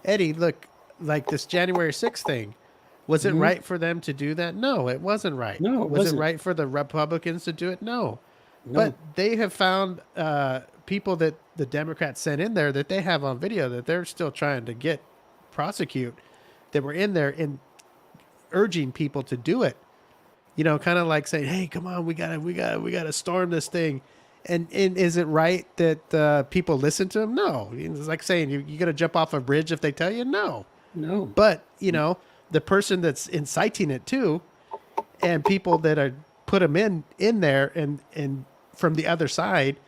Eddie, look, like this January 6th thing, was it right for them to do that? No, it wasn't right. No, it was wasn't. it right for the Republicans to do it? No. But they have found people that the Democrats sent in there that they have on video that they're still trying to prosecute that were in there and urging people to do it. You know, kind of like saying, "Hey, come on, we gotta storm this thing." And is it right that people listen to them? No. It's like saying you're going to jump off a bridge if they tell you no. No. But, you know, the person that's inciting it too, and people that are put them in there and from the other side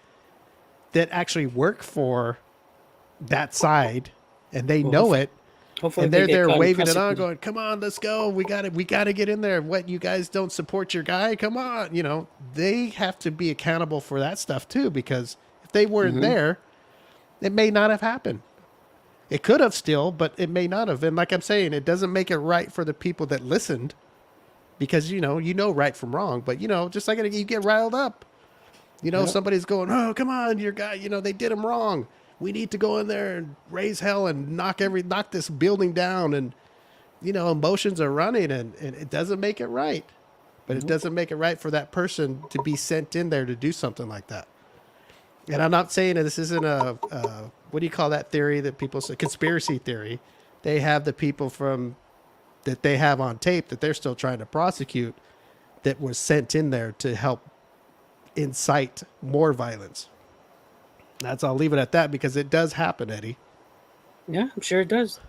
that actually work for that side and they know it. Hopefully and they're there waving it on, going, "Come on, let's go. We got to get in there. What, you guys don't support your guy? Come on." You know, they have to be accountable for that stuff too, because if they weren't there, it may not have happened. It could have still, but it may not have. And like I'm saying, it doesn't make it right for the people that listened, because you know right from wrong. But you know, just like you get riled up. You know, somebody's going, "Oh, come on, your guy. You know, they did him wrong. We need to go in there and raise hell and knock this building down." And, you know, emotions are running and it doesn't make it right. But it doesn't make it right for that person to be sent in there to do something like that. And I'm not saying that this isn't a what do you call that theory that people say? Conspiracy theory. They have the people that they have on tape that they're still trying to prosecute that was sent in there to help incite more violence. I'll leave it at that, because it does happen, Eddie. Yeah, I'm sure it does.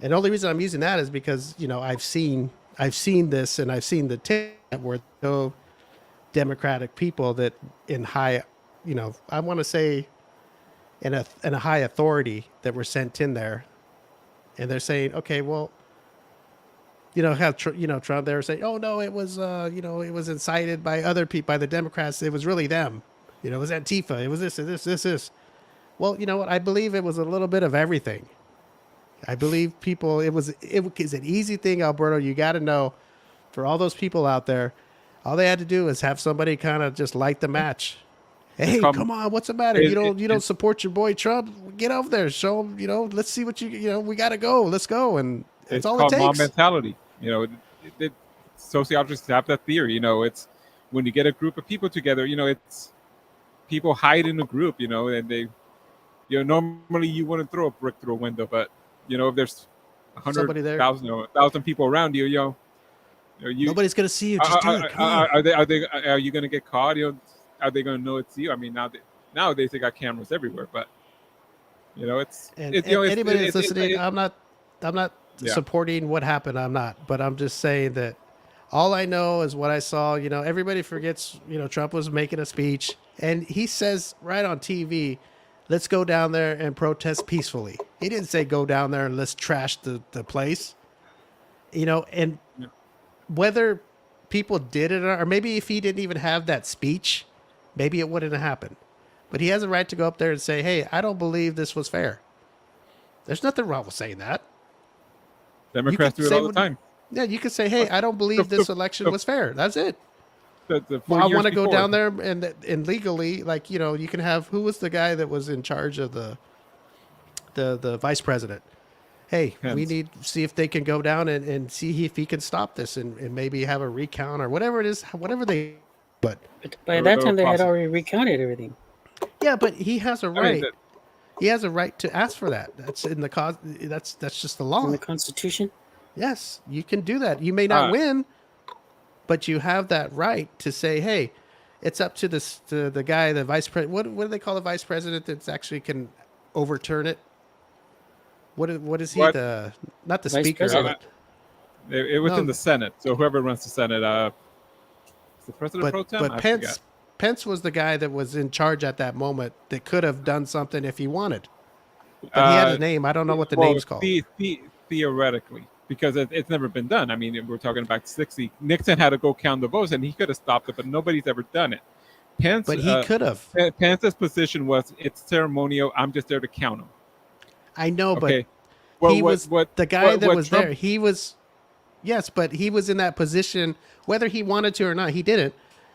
And the only reason I'm using that is because, you know, I've seen this, and I've seen the tape where no Democratic people that in high, you know, I want to say in a high authority that were sent in there, and they're saying, okay, well, you know, how Trump, they were saying, "Oh no, it was it was incited by other people, by the Democrats. It was really them. You know, it was Antifa. It was this. Well, you know what? I believe it was a little bit of everything. I believe people. It was an easy thing, Alberto. You got to know, for all those people out there, all they had to do is have somebody kind of just light the match. Hey, called- come on, what's the matter? it- You don't support your boy Trump? Get over there, show him. Let's see what we got to go. Let's go, and that's It's all it called mob takes. mentality. Sociologists have that theory. It's when you get a group of people together. It's people hide in a group. And they, normally you wouldn't throw a brick through a window, but if there's Somebody there. 1,000 people around you, you Nobody's gonna see you. Just do it. Come on. are you gonna get caught? Are they gonna know it's you? I mean, nowadays they got cameras everywhere, but Anybody that's listening, I'm not Yeah. supporting what happened. I'm not, but I'm just saying that all I know is what I saw. Everybody forgets. Trump was making a speech, and he says right on TV, "Let's go down there and protest peacefully." He didn't say go down there and let's trash the place. And Yeah. whether people did it or maybe if he didn't even have that speech, maybe it wouldn't have happened. But he has a right to go up there and say, "Hey, I don't believe this was fair." There's nothing wrong with saying that. Democrats could do it say all the what- time. Yeah, you could say, "Hey, I don't believe this election was fair." That's it. The 4 Well, I years want to go before. down there and legally, like you can have who was the guy that was in charge of the vice president. Hey, we Pence. need to see if they can go down and see if he can stop this and maybe have a recount or whatever it is, whatever they. But But by Or- that or time, they had process. already recounted everything. yeah, but he has a I mean, right. He has a right to ask for that. That's in the cause. That's just the law. In the Constitution. Yes, you can do that. You may not win, but you have that right to say, "Hey, it's up to the guy, the vice president. What do they call the vice president that actually can overturn it? What is he? What? Not the Vice speaker. president. It was No. in the Senate, so whoever runs the Senate, is the president pro tem? But I Pence forget. Pence was the guy that was in charge at that moment that could have done something if he wanted. But he had his name. I don't know what the name's called. Theoretically, because it's never been done. I mean, we're talking about 60. Nixon had to go count the votes, and he could have stopped it, but nobody's ever done it. Pence, But he could have. Pence's position was it's ceremonial. I'm just there to count them. I know, but Okay. Well, he was the guy what- that what was Trump- there. He was, yes, but he was in that position whether he wanted to or not. He didn't.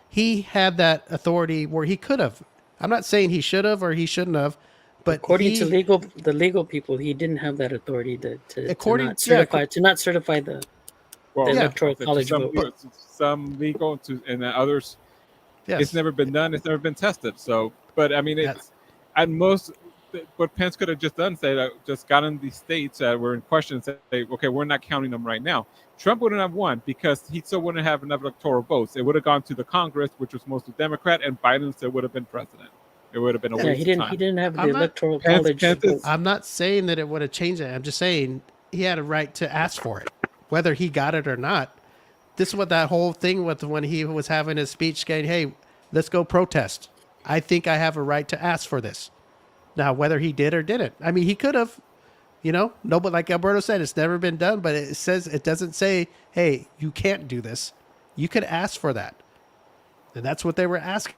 He had that authority where he could have. I'm not saying he should have or he shouldn't have, but According he, to the legal people, he didn't have that authority According- not yeah, certify to not certify the Well, the Yeah. electoral to college some, vote. some legal and others. yes, It's never been done. It's never been tested. So, but I mean, Yeah. it's at most what Pence could have just done, say, just gotten these states that were in question and say, okay, we're not counting them right now. Trump wouldn't have won because he still wouldn't have enough electoral votes. It would have gone to the Congress, which was mostly Democrat, and Biden still would have been president. It would have been a Yeah, waste he of time. didn't have the I'm not- electoral Pence- college Pence is- vote. I'm not saying that it would have changed it. I'm just saying he had a right to ask for it, whether he got it or not. This is what that whole thing with when he was having his speech saying, "Hey, let's go protest. I think I have a right to ask for this." Now, whether he did or didn't, I mean, he could have, no, but like Alberto said, it's never been done, but it doesn't say, "Hey, you can't do this." You could ask for that. And that's what they were asking.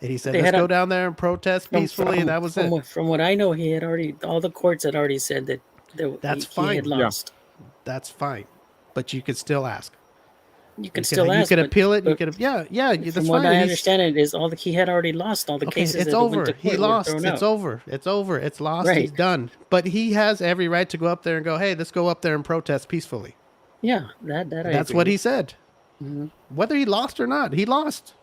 And he said, They "Let's had go a- down there and protest peacefully," and that was it. From what I know, he had already all the courts had already said that That's he had fine. Yeah. lost. That's fine. But you could still ask. You can still you ask. could but- appeal it. You but could, yeah. That's From fine. what I He's- understand, it is he had already lost all the Okay, cases. it's that over. Went to He court were lost. thrown It's out. over. It's over. It's lost. He's Right. done. But he has every right to go up there and go, "Hey, let's go up there and protest peacefully." Yeah, that I That's agree what he with. said. Mhm. Whether he lost or not, he lost.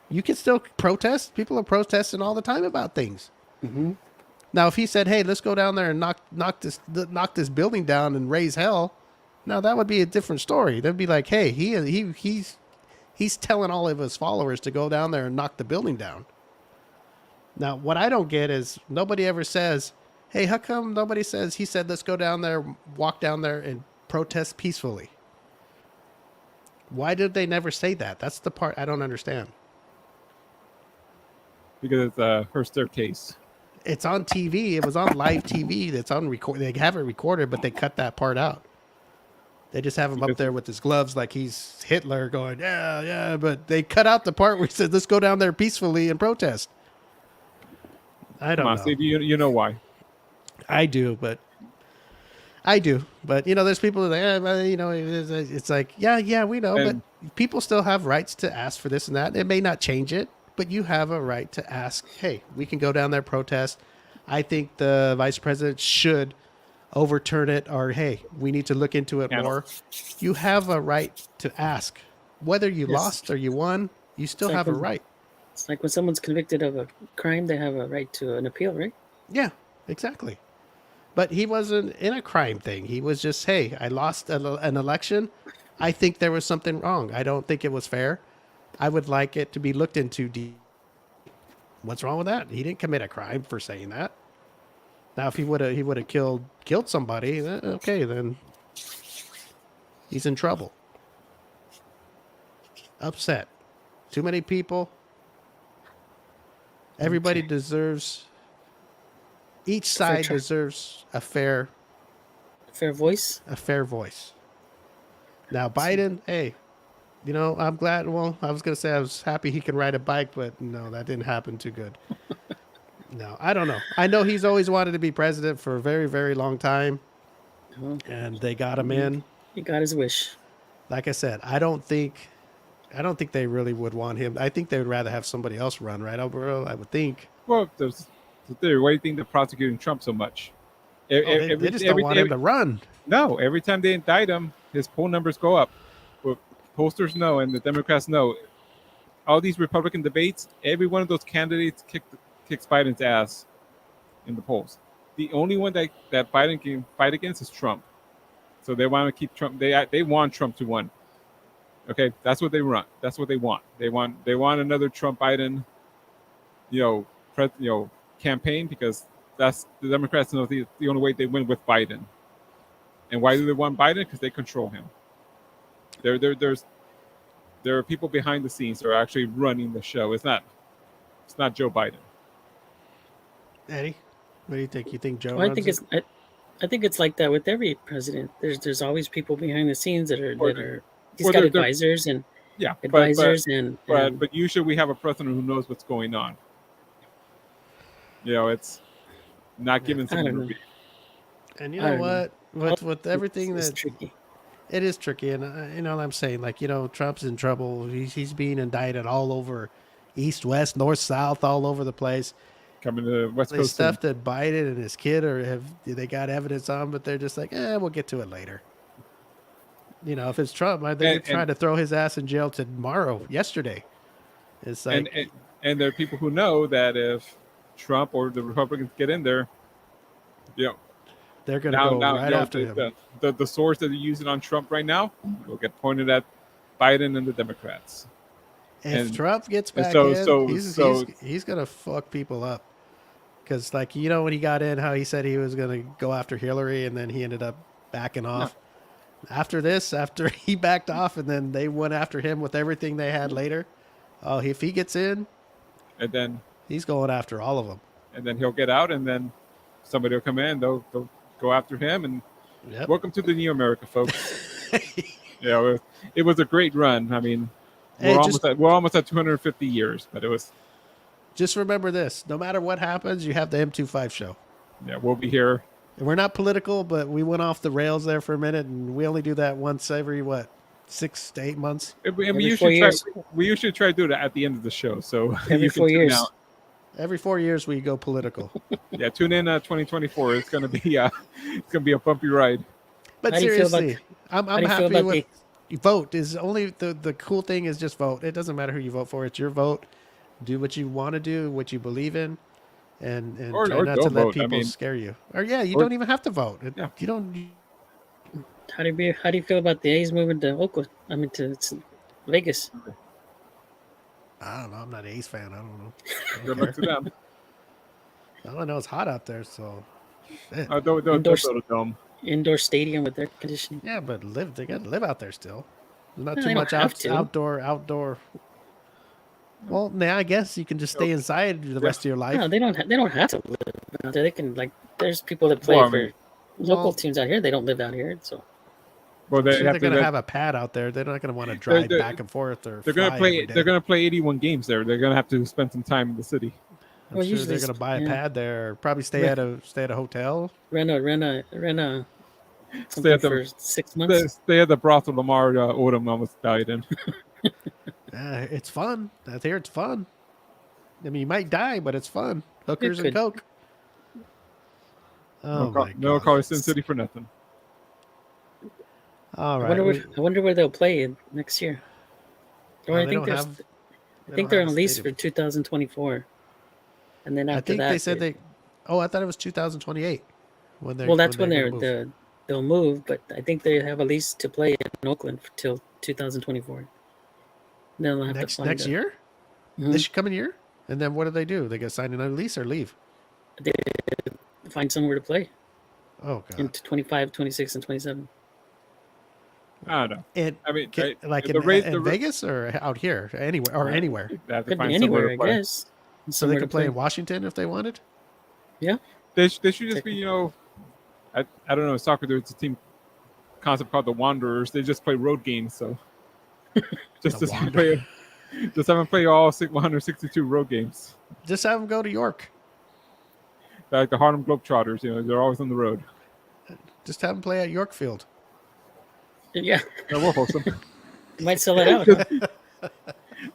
You can still protest. People are protesting all the time about things. Mhm. Now, if he said, "Hey, let's go down there and knock this building down and raise hell," now that would be a different story. They'd be like, "Hey, he's telling all of his followers to go down there and knock the building down." Now, what I don't get is nobody ever says, "Hey, how come nobody says he said let's go down there, walk down there and protest peacefully?" Why did they never say that? That's the part I don't understand. Because it's a Herster case. It's on TV. It was on live TV. That's on record. They have it recorded, but they cut that part out. They just have him up there with his gloves like he's Hitler going, yeah. But they cut out the part where he said, "Let's go down there peacefully and protest." I don't Come on, know. Steve, you know why. I do, but there's people that it's like, yeah, we know, And but people still have rights to ask for this and that. It may not change it, but you have a right to ask, hey, we can go down there, protest. I think the vice president should overturn it, or hey, we need to look into it more. You have a right to ask. Whether you Yes. lost or you won, you still It's like have a when- right. It's like when someone's convicted of a crime, they have a right to an appeal, right? Yeah, exactly. But he wasn't in a crime thing. He was just, hey, I lost an election. I think there was something wrong. I don't think it was fair. I would like it to be looked into deep. What's wrong with that? He didn't commit a crime for saying that. Now, if he would have killed somebody, okay, then he's in trouble. Upset. Too many people. Everybody deserves. Each side deserves a fair voice. voice. Now, Biden, hey, I'm glad. Well, I was going to say I was happy he could ride a bike, but no, that didn't happen too good. No, I don't know. I know he's always wanted to be president for a very, very long time, and they got him in. He got his wish. Like I said, I don't think they really would want him. I think they would rather have somebody else run, right, Alberto? I would think. Well, there's the theory. Why do you think they're prosecuting Trump so much? They just don't want him to run. No, every time they indict him, his poll numbers go up. Well, pollsters know, and the Democrats know. All these Republican debates, every one of those candidates kicks Biden's ass in the polls. The only one that Biden can fight against is Trump. So they want to keep Trump. They want Trump to win. Okay, that's what they want. That's what they want. They want another Trump Biden, campaign, because that's the Democrats know the only way they win with Biden. And why do they want Biden? Because they control him. There are people behind the scenes that are actually running the show. It's not Joe Biden. Eddie, what do you think? You think Joe? Well, I think it's like that with every president. There's always people behind the scenes that are. He's got advisors and but usually we have a president who knows what's going on. It's not giving someone a beat. And you know what? With everything it's that tricky. It is tricky, and you know what I'm saying, like, Trump's in trouble. He's being indicted all over, east, west, north, south, all over the place. Coming to the West The Coast. stuff that Biden and his kid they got evidence on, but they're just like, we'll get to it later. If it's Trump, they're trying to throw his ass in jail yesterday. It's like, and there are people who know that if Trump or the Republicans get in there, they're going to go right after him. The source that they're using on Trump right now will get pointed at Biden and the Democrats. If Trump gets back he's going to fuck people up. Because, when he got in, how he said he was going to go after Hillary, and then he ended up backing off. No. After he backed off, and then they went after him with everything they had later. Oh, if he gets in, and then he's going after all of them. And then he'll get out, and then somebody will come in. They'll go after him. And welcome to the new America, folks. It was a great run. I mean, we're almost at 250 years, but it was. Just remember this: no matter what happens, you have the M25 show. Yeah, we'll be here. And we're not political, but we went off the rails there for a minute, and we only do that once every 6 to 8 months. We usually try to do it at the end of the show. So every 4 years. Every 4 years we go political. Yeah, tune in 2024. It's gonna be a bumpy ride. But seriously, I'm happy with vote. Is only the cool thing is just vote. It doesn't matter who you vote for. It's your vote. Do what you want to do, what you believe in, and try not to let people scare you. Or you don't even have to vote. You don't. How do you feel about the A's moving to Oakland? I mean, to Vegas. I don't know. I'm not an A's fan. I don't know. Go back to them. All I know it's hot out there, so. Indoor stadium with air conditioning. Yeah, but they got to live out there still. There's not too much outdoor. Well, I guess you can just stay inside the rest of your life. No, they don't have to live out there. They can there's people that play for local teams out here. They don't live out here, so. Well, they're going to have a pad out there. They're not going to want to drive back and forth or. They're going to play. They're going to play 81 games there. They're going to have to spend some time in the city. I'm Well, sure usually they're it's- gonna buy a yeah. pad there, or probably stay at a hotel. Rent a Stay something at for the 6 months. stay at the brothel Lamar Odom almost died in. It's fun. I hear it's fun. I mean, you might die, but it's fun. Hookers and could. coke. Oh my No god! call it Sin City for nothing. All I right. wonder I wonder where they'll play it next year. Or I they think don't have. I think they're on lease for 2024, and then I after think that they said they. Oh, I thought it was 2028. When they well, that's when gonna move. they'll move, but I think they have a lease to play in Oakland till 2024. Then they'll have to find next year. Mhm. This coming year, and then what do? They get signed another lease or leave? They find somewhere to play Oh in god! 25, 26, and 27. I don't know. And I mean, like the rate, in Vegas or out here, anywhere or anywhere. They have to Could find be somewhere anywhere, to I play. guess. So they Somewhere can to play in Washington if they wanted. Yeah. They should just be, I don't know, soccer. There's a team concept called the Wanderers. They just play road games, so just have them play all 162 road games. Just have them go to York. Like the Harlem Globetrotters, they're always on the road. Just have them play at Yorkfield. Yeah, Yeah, we're wholesome. you might sell it out.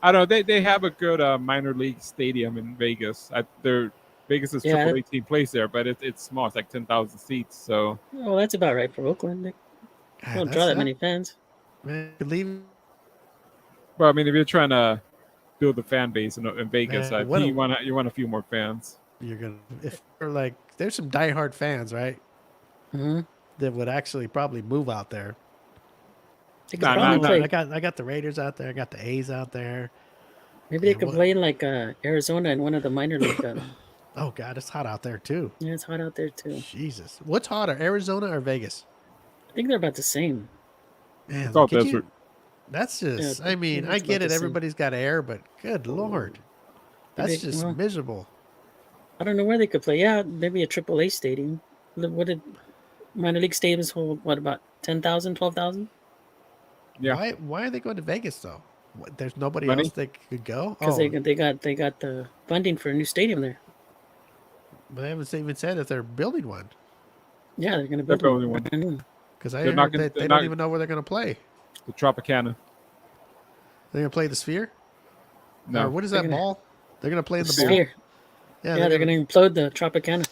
I don't know. They have a good minor league stadium in Vegas. Vegas is Yeah. Triple A team plays there, but it's small. It's like 10,000 seats. So Well, that's about right for Oakland. They don't draw that many fans. Man, believe well, I mean, if you're trying to build a fan base in Vegas, Man, I what think a- you want a few more fans. you're gonna if you're like there's some diehard fans, right? Mm-hmm. That would actually probably move out there. They could Nah, probably nah, play. I got the Raiders out there. I got the A's out there. Maybe they Yeah, could what- play in like Arizona in one of the minor league. Oh god, it's hot out there too. Yeah, it's hot out there too. Jesus, what's hotter, Arizona or Vegas? I think they're about the same. Man, It's all could desert. that's just. Yeah, I mean, it's I about get the it. same. Everybody's got air, but good lord, that's They- just well- miserable. I don't know where they could play. Yeah, maybe a AAA stadium. What did minor league stadiums hold? What about 10,000, 12,000? Yeah. Why are they going to Vegas though? There's nobody Money? else that could go. Because Oh, they got the funding for a new stadium there. but they haven't even said if they're building one. Yeah, they're going to They're build building one. one. brand new. Because I They're not heard gonna- that they're they not- don't even know where they're going to play. The Tropicana. They're going to play the Sphere. No. Or what is They're that gonna- ball? They're going to play in the ball. Sphere. Yeah, Yeah, they're going to implode the Tropicana.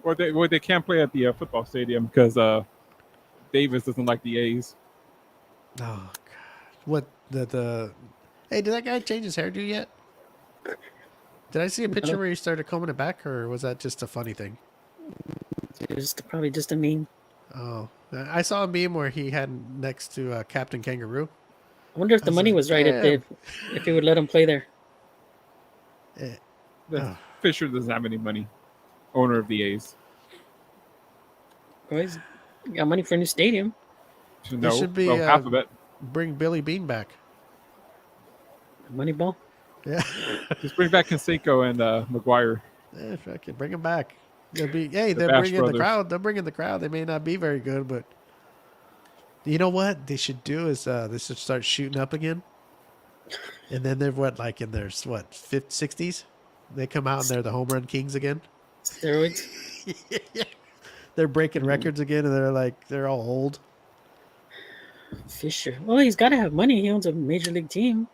Or they can't play at the football stadium because Davis doesn't like the A's. Oh god, what the? Hey, did that guy change his hairdo yet? Did I see a picture No. where he started combing it back, or was that just a funny thing? It's probably just a meme. Oh, I saw a meme where he had next to Captain Kangaroo. I wonder if the I was money like, was right if they would let him play there. Eh, The Fisher doesn't have any money. Owner of the A's. Boys, got money for a new stadium. No, should be, well, half of it. Bring Billy Bean back. Moneyball. Yeah, Just bring back Conseco and McGuire. yeah, fuck it, bring him back. They'll be, hey, The they'll Bash bring in the Brothers. crowd. They'll bring in the crowd. They may not be very good, but you know what they should do is they should start shooting up again. And then they're like in their 50s, 60s. They come out and they're the home run kings again. Steroids. They're breaking records again, and they're all old. Fisher. Well, he's got to have money. He owns a major league team.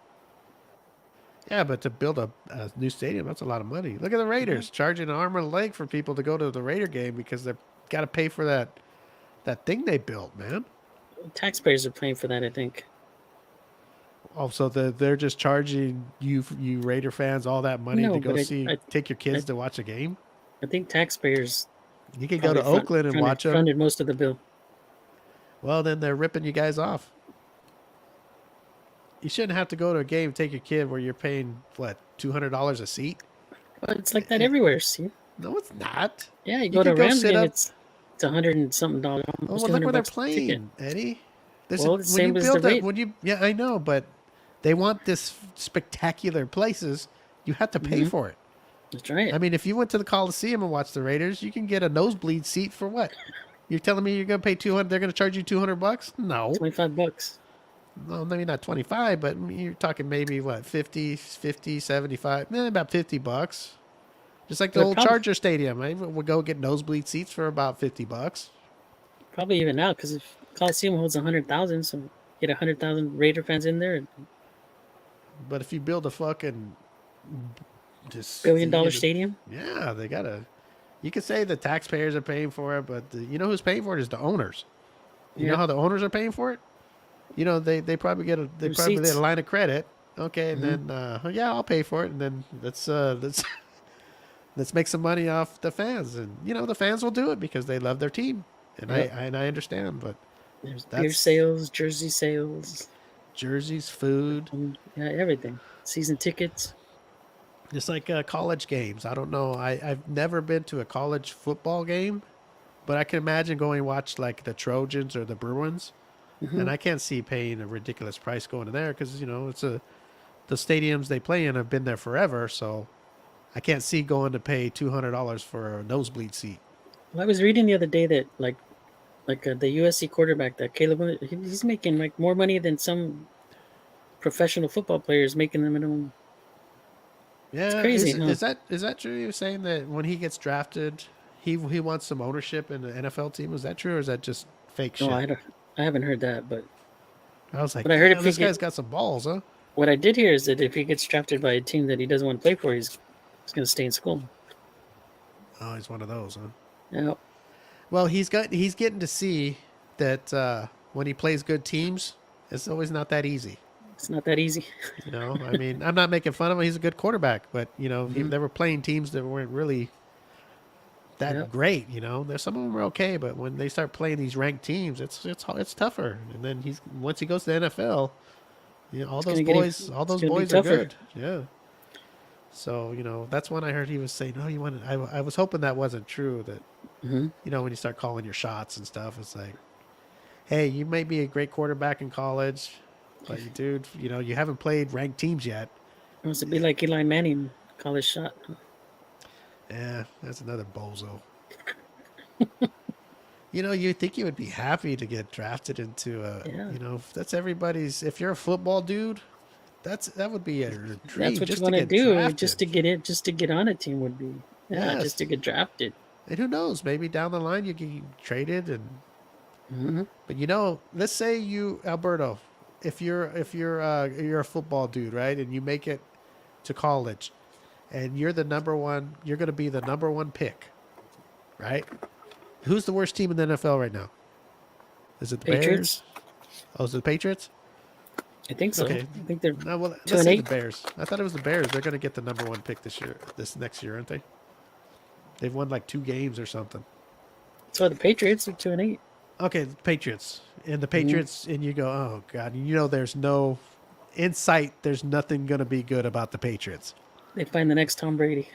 Yeah, but to build a new stadium, that's a lot of money. Look at the Raiders charging an arm and a leg for people to go to the Raider game because they've got to pay for that thing they built, man. Taxpayers are paying for that, I think. Also, they're just charging you Raider fans all that money No, to go but take your kids to watch a game. I think taxpayers You can go to probably Oakland and watch them. funded most of the bill. Well, then they're ripping you guys off. You shouldn't have to go to a game, take your kid, where you're paying what $200 a seat. Well, it's like that everywhere. See? No, it's not. Yeah, you You go to could go Rams sit game, up- it's $100 and something dollars. Oh, Almost well, look where they're $200 a ticket. playing, Eddie. Well, it's the same as the rate. I know, but they want this spectacular places. You have to pay Mhm. for it. That's right. I mean, if you went to the Coliseum and watched the Raiders, you can get a nosebleed seat for what? You're telling me you're going to pay 200? They're going to charge you $200? No, $25. no, maybe not 25, but you're talking maybe what 50, 75, about $50. Just like the But old probably- Charger Stadium. Right? We'll go get nosebleed seats for about $50. Probably even now, because if Coliseum holds 100,000, so get 100,000 Raider fans in there, But if you build a fucking just $1 billion stadium. yeah, they gotta. You could say the taxpayers are paying for it, but you know who's paying for it is the owners. You know Yeah. how the owners are paying for it? You know they probably get Receipts. a line of credit. Okay, and Mhm. then yeah, I'll pay for it, and then let's let's make some money off the fans, and you know the fans will do it because they love their team, and Yep. I understand, but There's beer That's- sales, jersey sales, jerseys, food, yeah, everything. Season tickets. just like college games. I don't know. I've never been to a college football game, but I can imagine going to watch like the Trojans or the Bruins, Mhm. and I can't see paying a ridiculous price going to there because you know the stadiums they play in have been there forever, so I can't see going to pay $200 for a nosebleed seat. Well, I was reading the other day that the USC quarterback, that Caleb, he's making like more money than some professional football players making the minimum. Yeah, crazy, huh? is that true? You're saying that when he gets drafted, he wants some ownership in the NFL team. Is that true, or is that just fake shit? No, I haven't heard that, but I was like, but I heard "Damn, if this he guy's got some balls, huh? what I did hear is that if he gets drafted by a team that he doesn't want to play for, he's going to stay in school. Oh, he's one of those, huh? Yeah, Well, he's getting to see that when he plays good teams, it's always not that easy. it's not that easy. You know, I mean, I'm not making fun of him. He's a good quarterback, but you know, they were playing teams that weren't really that Yep. great. You know, there's some of them are okay, but when they start playing these ranked teams, it's tougher. And then once he goes to the NFL, you know, all those gonna get boys, even- all it's those gonna be boys are tougher. good. Yeah. So you know, that's when I heard he was saying, "No, you wanted." I was hoping that wasn't true. That Hmm. you know, when you start calling your shots and stuff, it's like, hey, you may be a great quarterback in college, but you, dude, you know, you haven't played ranked teams yet. Wants to be like Eli Manning, college shot. Yeah, that's another bozo. You know, you think you would be happy to get drafted into a, Yeah. you know, that's everybody's. If you're a football dude, that would be a dream. That's what just you want to get do, drafted. just to get in, just to get on a team would be, yeah, Yes. just to get drafted. And who knows? Maybe down the line you get traded, and Hmm. but you know, let's say you, Alberto, if you're a football dude, right, and you make it to college, and you're the number one, you're going to be the number one pick, right? Who's the worst team in the NFL right now? Is it the Patriots? Bears? Oh, is it the Patriots? I think so. Okay. I think they're No, well, let's 2-8. say the Bears. I thought it was the Bears. They're going to get the number one pick this next year, aren't they? They've won like 2 games or something. so the Patriots are 2-8. Okay, the Patriots. And the Patriots, and you go, oh, God. You know, there's no insight. There's nothing going to be good about the Patriots. They find the next Tom Brady.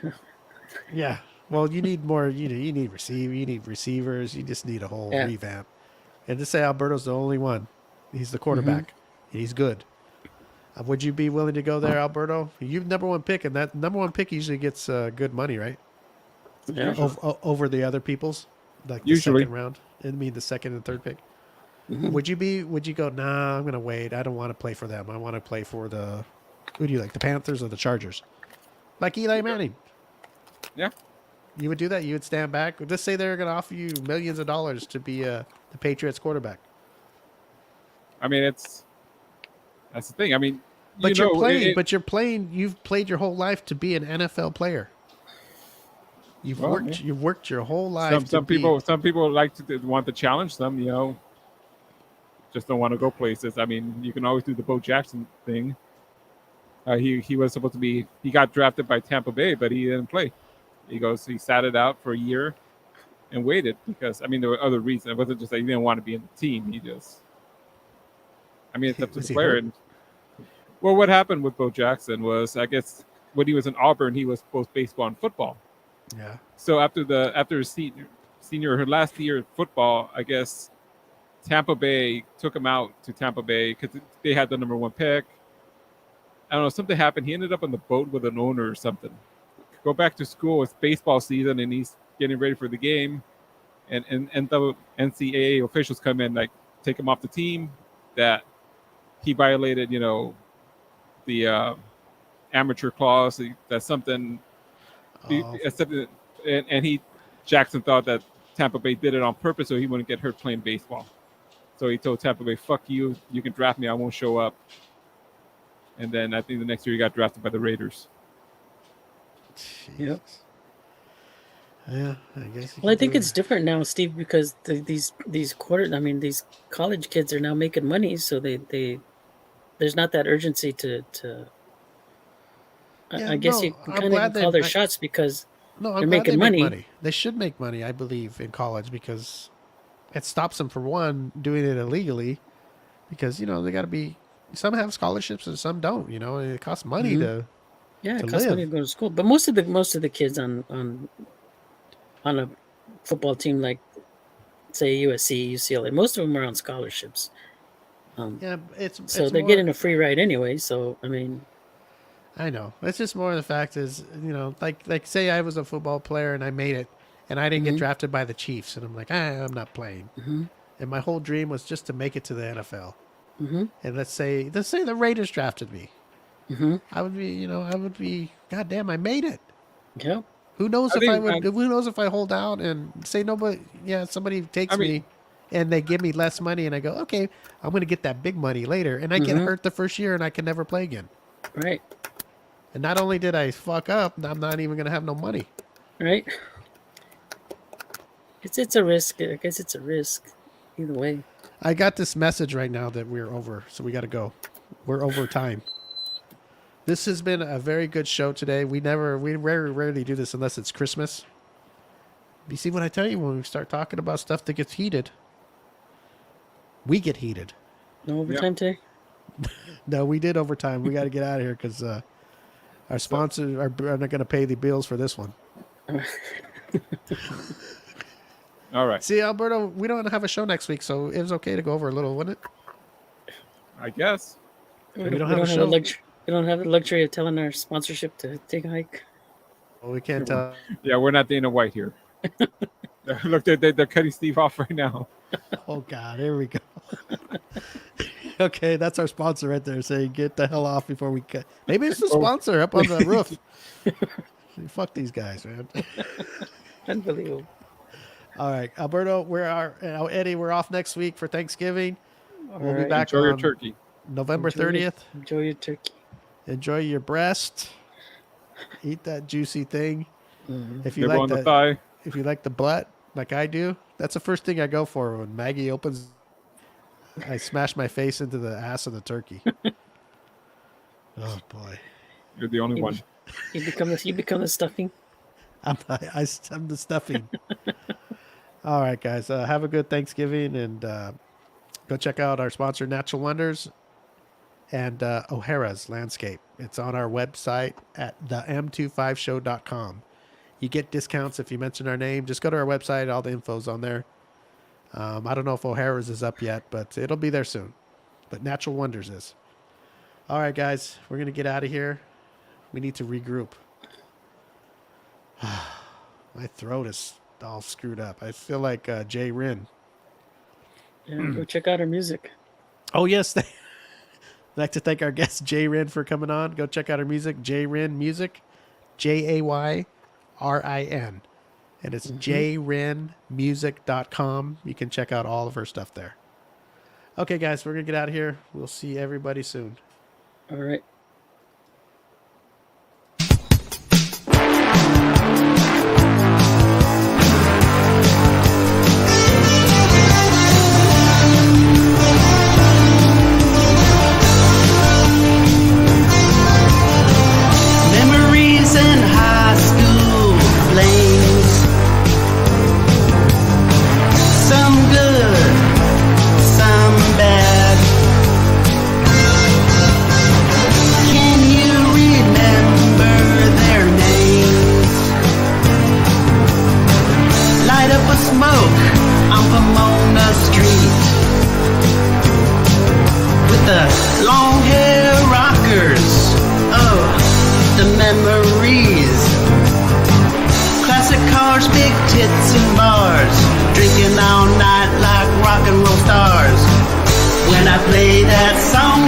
Yeah. Well, you need more. You need receivers. You just need a whole Yeah. revamp. And to say Alberto's the only one, he's the quarterback. He's good. Would you be willing to go there, Alberto? You're number one pick, and that number one pick usually gets good money, right? Yeah. Over the other people's, like the Usually. second round. I mean, the second and third pick. Mhm. Would you go? Nah, I'm gonna wait. I don't want to play for them. I want to play for the. Who do you like, the Panthers or the Chargers? Like Eli Manning. Yeah. You would do that? You would stand back? Let's say they're going to offer you millions of dollars to be the Patriots quarterback. I mean, that's the thing. I mean, But you you're know, playing. You've played your whole life to be an NFL player. You've Well, worked. yeah. You've worked your whole life. some people like to want to challenge them. You know, just don't want to go places. I mean, you can always do the Bo Jackson thing. He was supposed to be. He got drafted by Tampa Bay, but he didn't play. He sat it out for a year and waited because there were other reasons. It wasn't just that he didn't want to be in the team. It's up to Was the he player. hurt? And well, what happened with Bo Jackson was, I guess, when he was in Auburn, he was both baseball and football. Yeah. So after his her last year of football, I guess Tampa Bay took him out to Tampa Bay because they had the number one pick. I don't know, something happened. He ended up on the boat with an owner or something. Go back to school. It's baseball season, and he's getting ready for the game. And the NCAA officials come in, like, take him off the team. That he violated, the amateur clause. That's something. Except and Jackson thought that Tampa Bay did it on purpose so he wouldn't get hurt playing baseball. So he told Tampa Bay, "Fuck you! You can draft me. I won't show up." And then I think the next year he got drafted by the Raiders. Yep. Yeah, I guess. Well, I think it's different now, Steve, because these college kids are now making money, so they there's not that urgency to. I guess you can kind of call their shots because they're making money. They should make money, I believe, in college because it stops them, for one, doing it illegally because, they got to be, some have scholarships and some don't, it costs money to it costs money to go to school. But most of the kids on a football team like, say, USC, UCLA, most of them are on scholarships. So they're getting a free ride anyway. So, I mean... I know. It's just more the fact is, like say I was a football player and I made it and I didn't get drafted by the Chiefs and I'm like, I'm not playing. And my whole dream was just to make it to the NFL. And let's say the Raiders drafted me. I would be, goddamn, I made it. Yeah. Who knows if I hold out and say somebody takes me and they give me less money and I go, okay, I'm going to get that big money later. And I get hurt the first year and I can never play again. Right. And not only did I fuck up, I'm not even going to have no money. Right. It's a risk. I guess it's a risk either way. I got this message right now that we're over, so we got to go. We're over time. This has been a very good show today. We rarely do this unless it's Christmas. You see what I tell you when we start talking about stuff that gets heated? We get heated. No overtime today? No, we did overtime. We got to get out of here because our sponsors are not going to pay the bills for this one. All right. See, Alberto, we don't have a show next week, so it was okay to go over a little, wouldn't it? I guess. We don't have the luxury of telling our sponsorship to take a hike. Well, we can't tell. Yeah, we're not Dana White here. Look, they're cutting Steve off right now. Oh, God, here we go. Okay, that's our sponsor right there saying, get the hell off before we cut. Maybe it's the sponsor up on the roof. Fuck these guys, man. Unbelievable. All right, Alberto, Eddie, we're off next week for Thanksgiving. We'll be back Enjoy your on turkey. November 30th. Enjoy your turkey. Enjoy your breast. Eat that juicy thing. If you like the thigh. If you like the butt, like I do, that's the first thing I go for when Maggie opens. I smash my face into the ass of the turkey. Oh boy, you're the only one. You become the stuffing. I'm the stuffing. All right, guys. Have a good Thanksgiving and go check out our sponsor, Natural Wonders, and O'Hara's Landscape. It's on our website at them25show.com. You get discounts if you mention our name. Just go to our website. All the info's on there. I don't know if O'Hara's is up yet, but it'll be there soon. But Natural Wonders is. All right, guys. We're going to get out of here. We need to regroup. My throat is all screwed up. I feel like Jay Rin. Yeah, go check out our music. Oh, yes. I'd like to thank our guest, Jay Rin, for coming on. Go check out our music, Jay Rin Music, JayRin. And it's jayrinmusic.com. You can check out all of her stuff there. Okay, guys, we're going to get out of here. We'll see everybody soon. All right. Drinking all night like rock and roll stars. When I play that song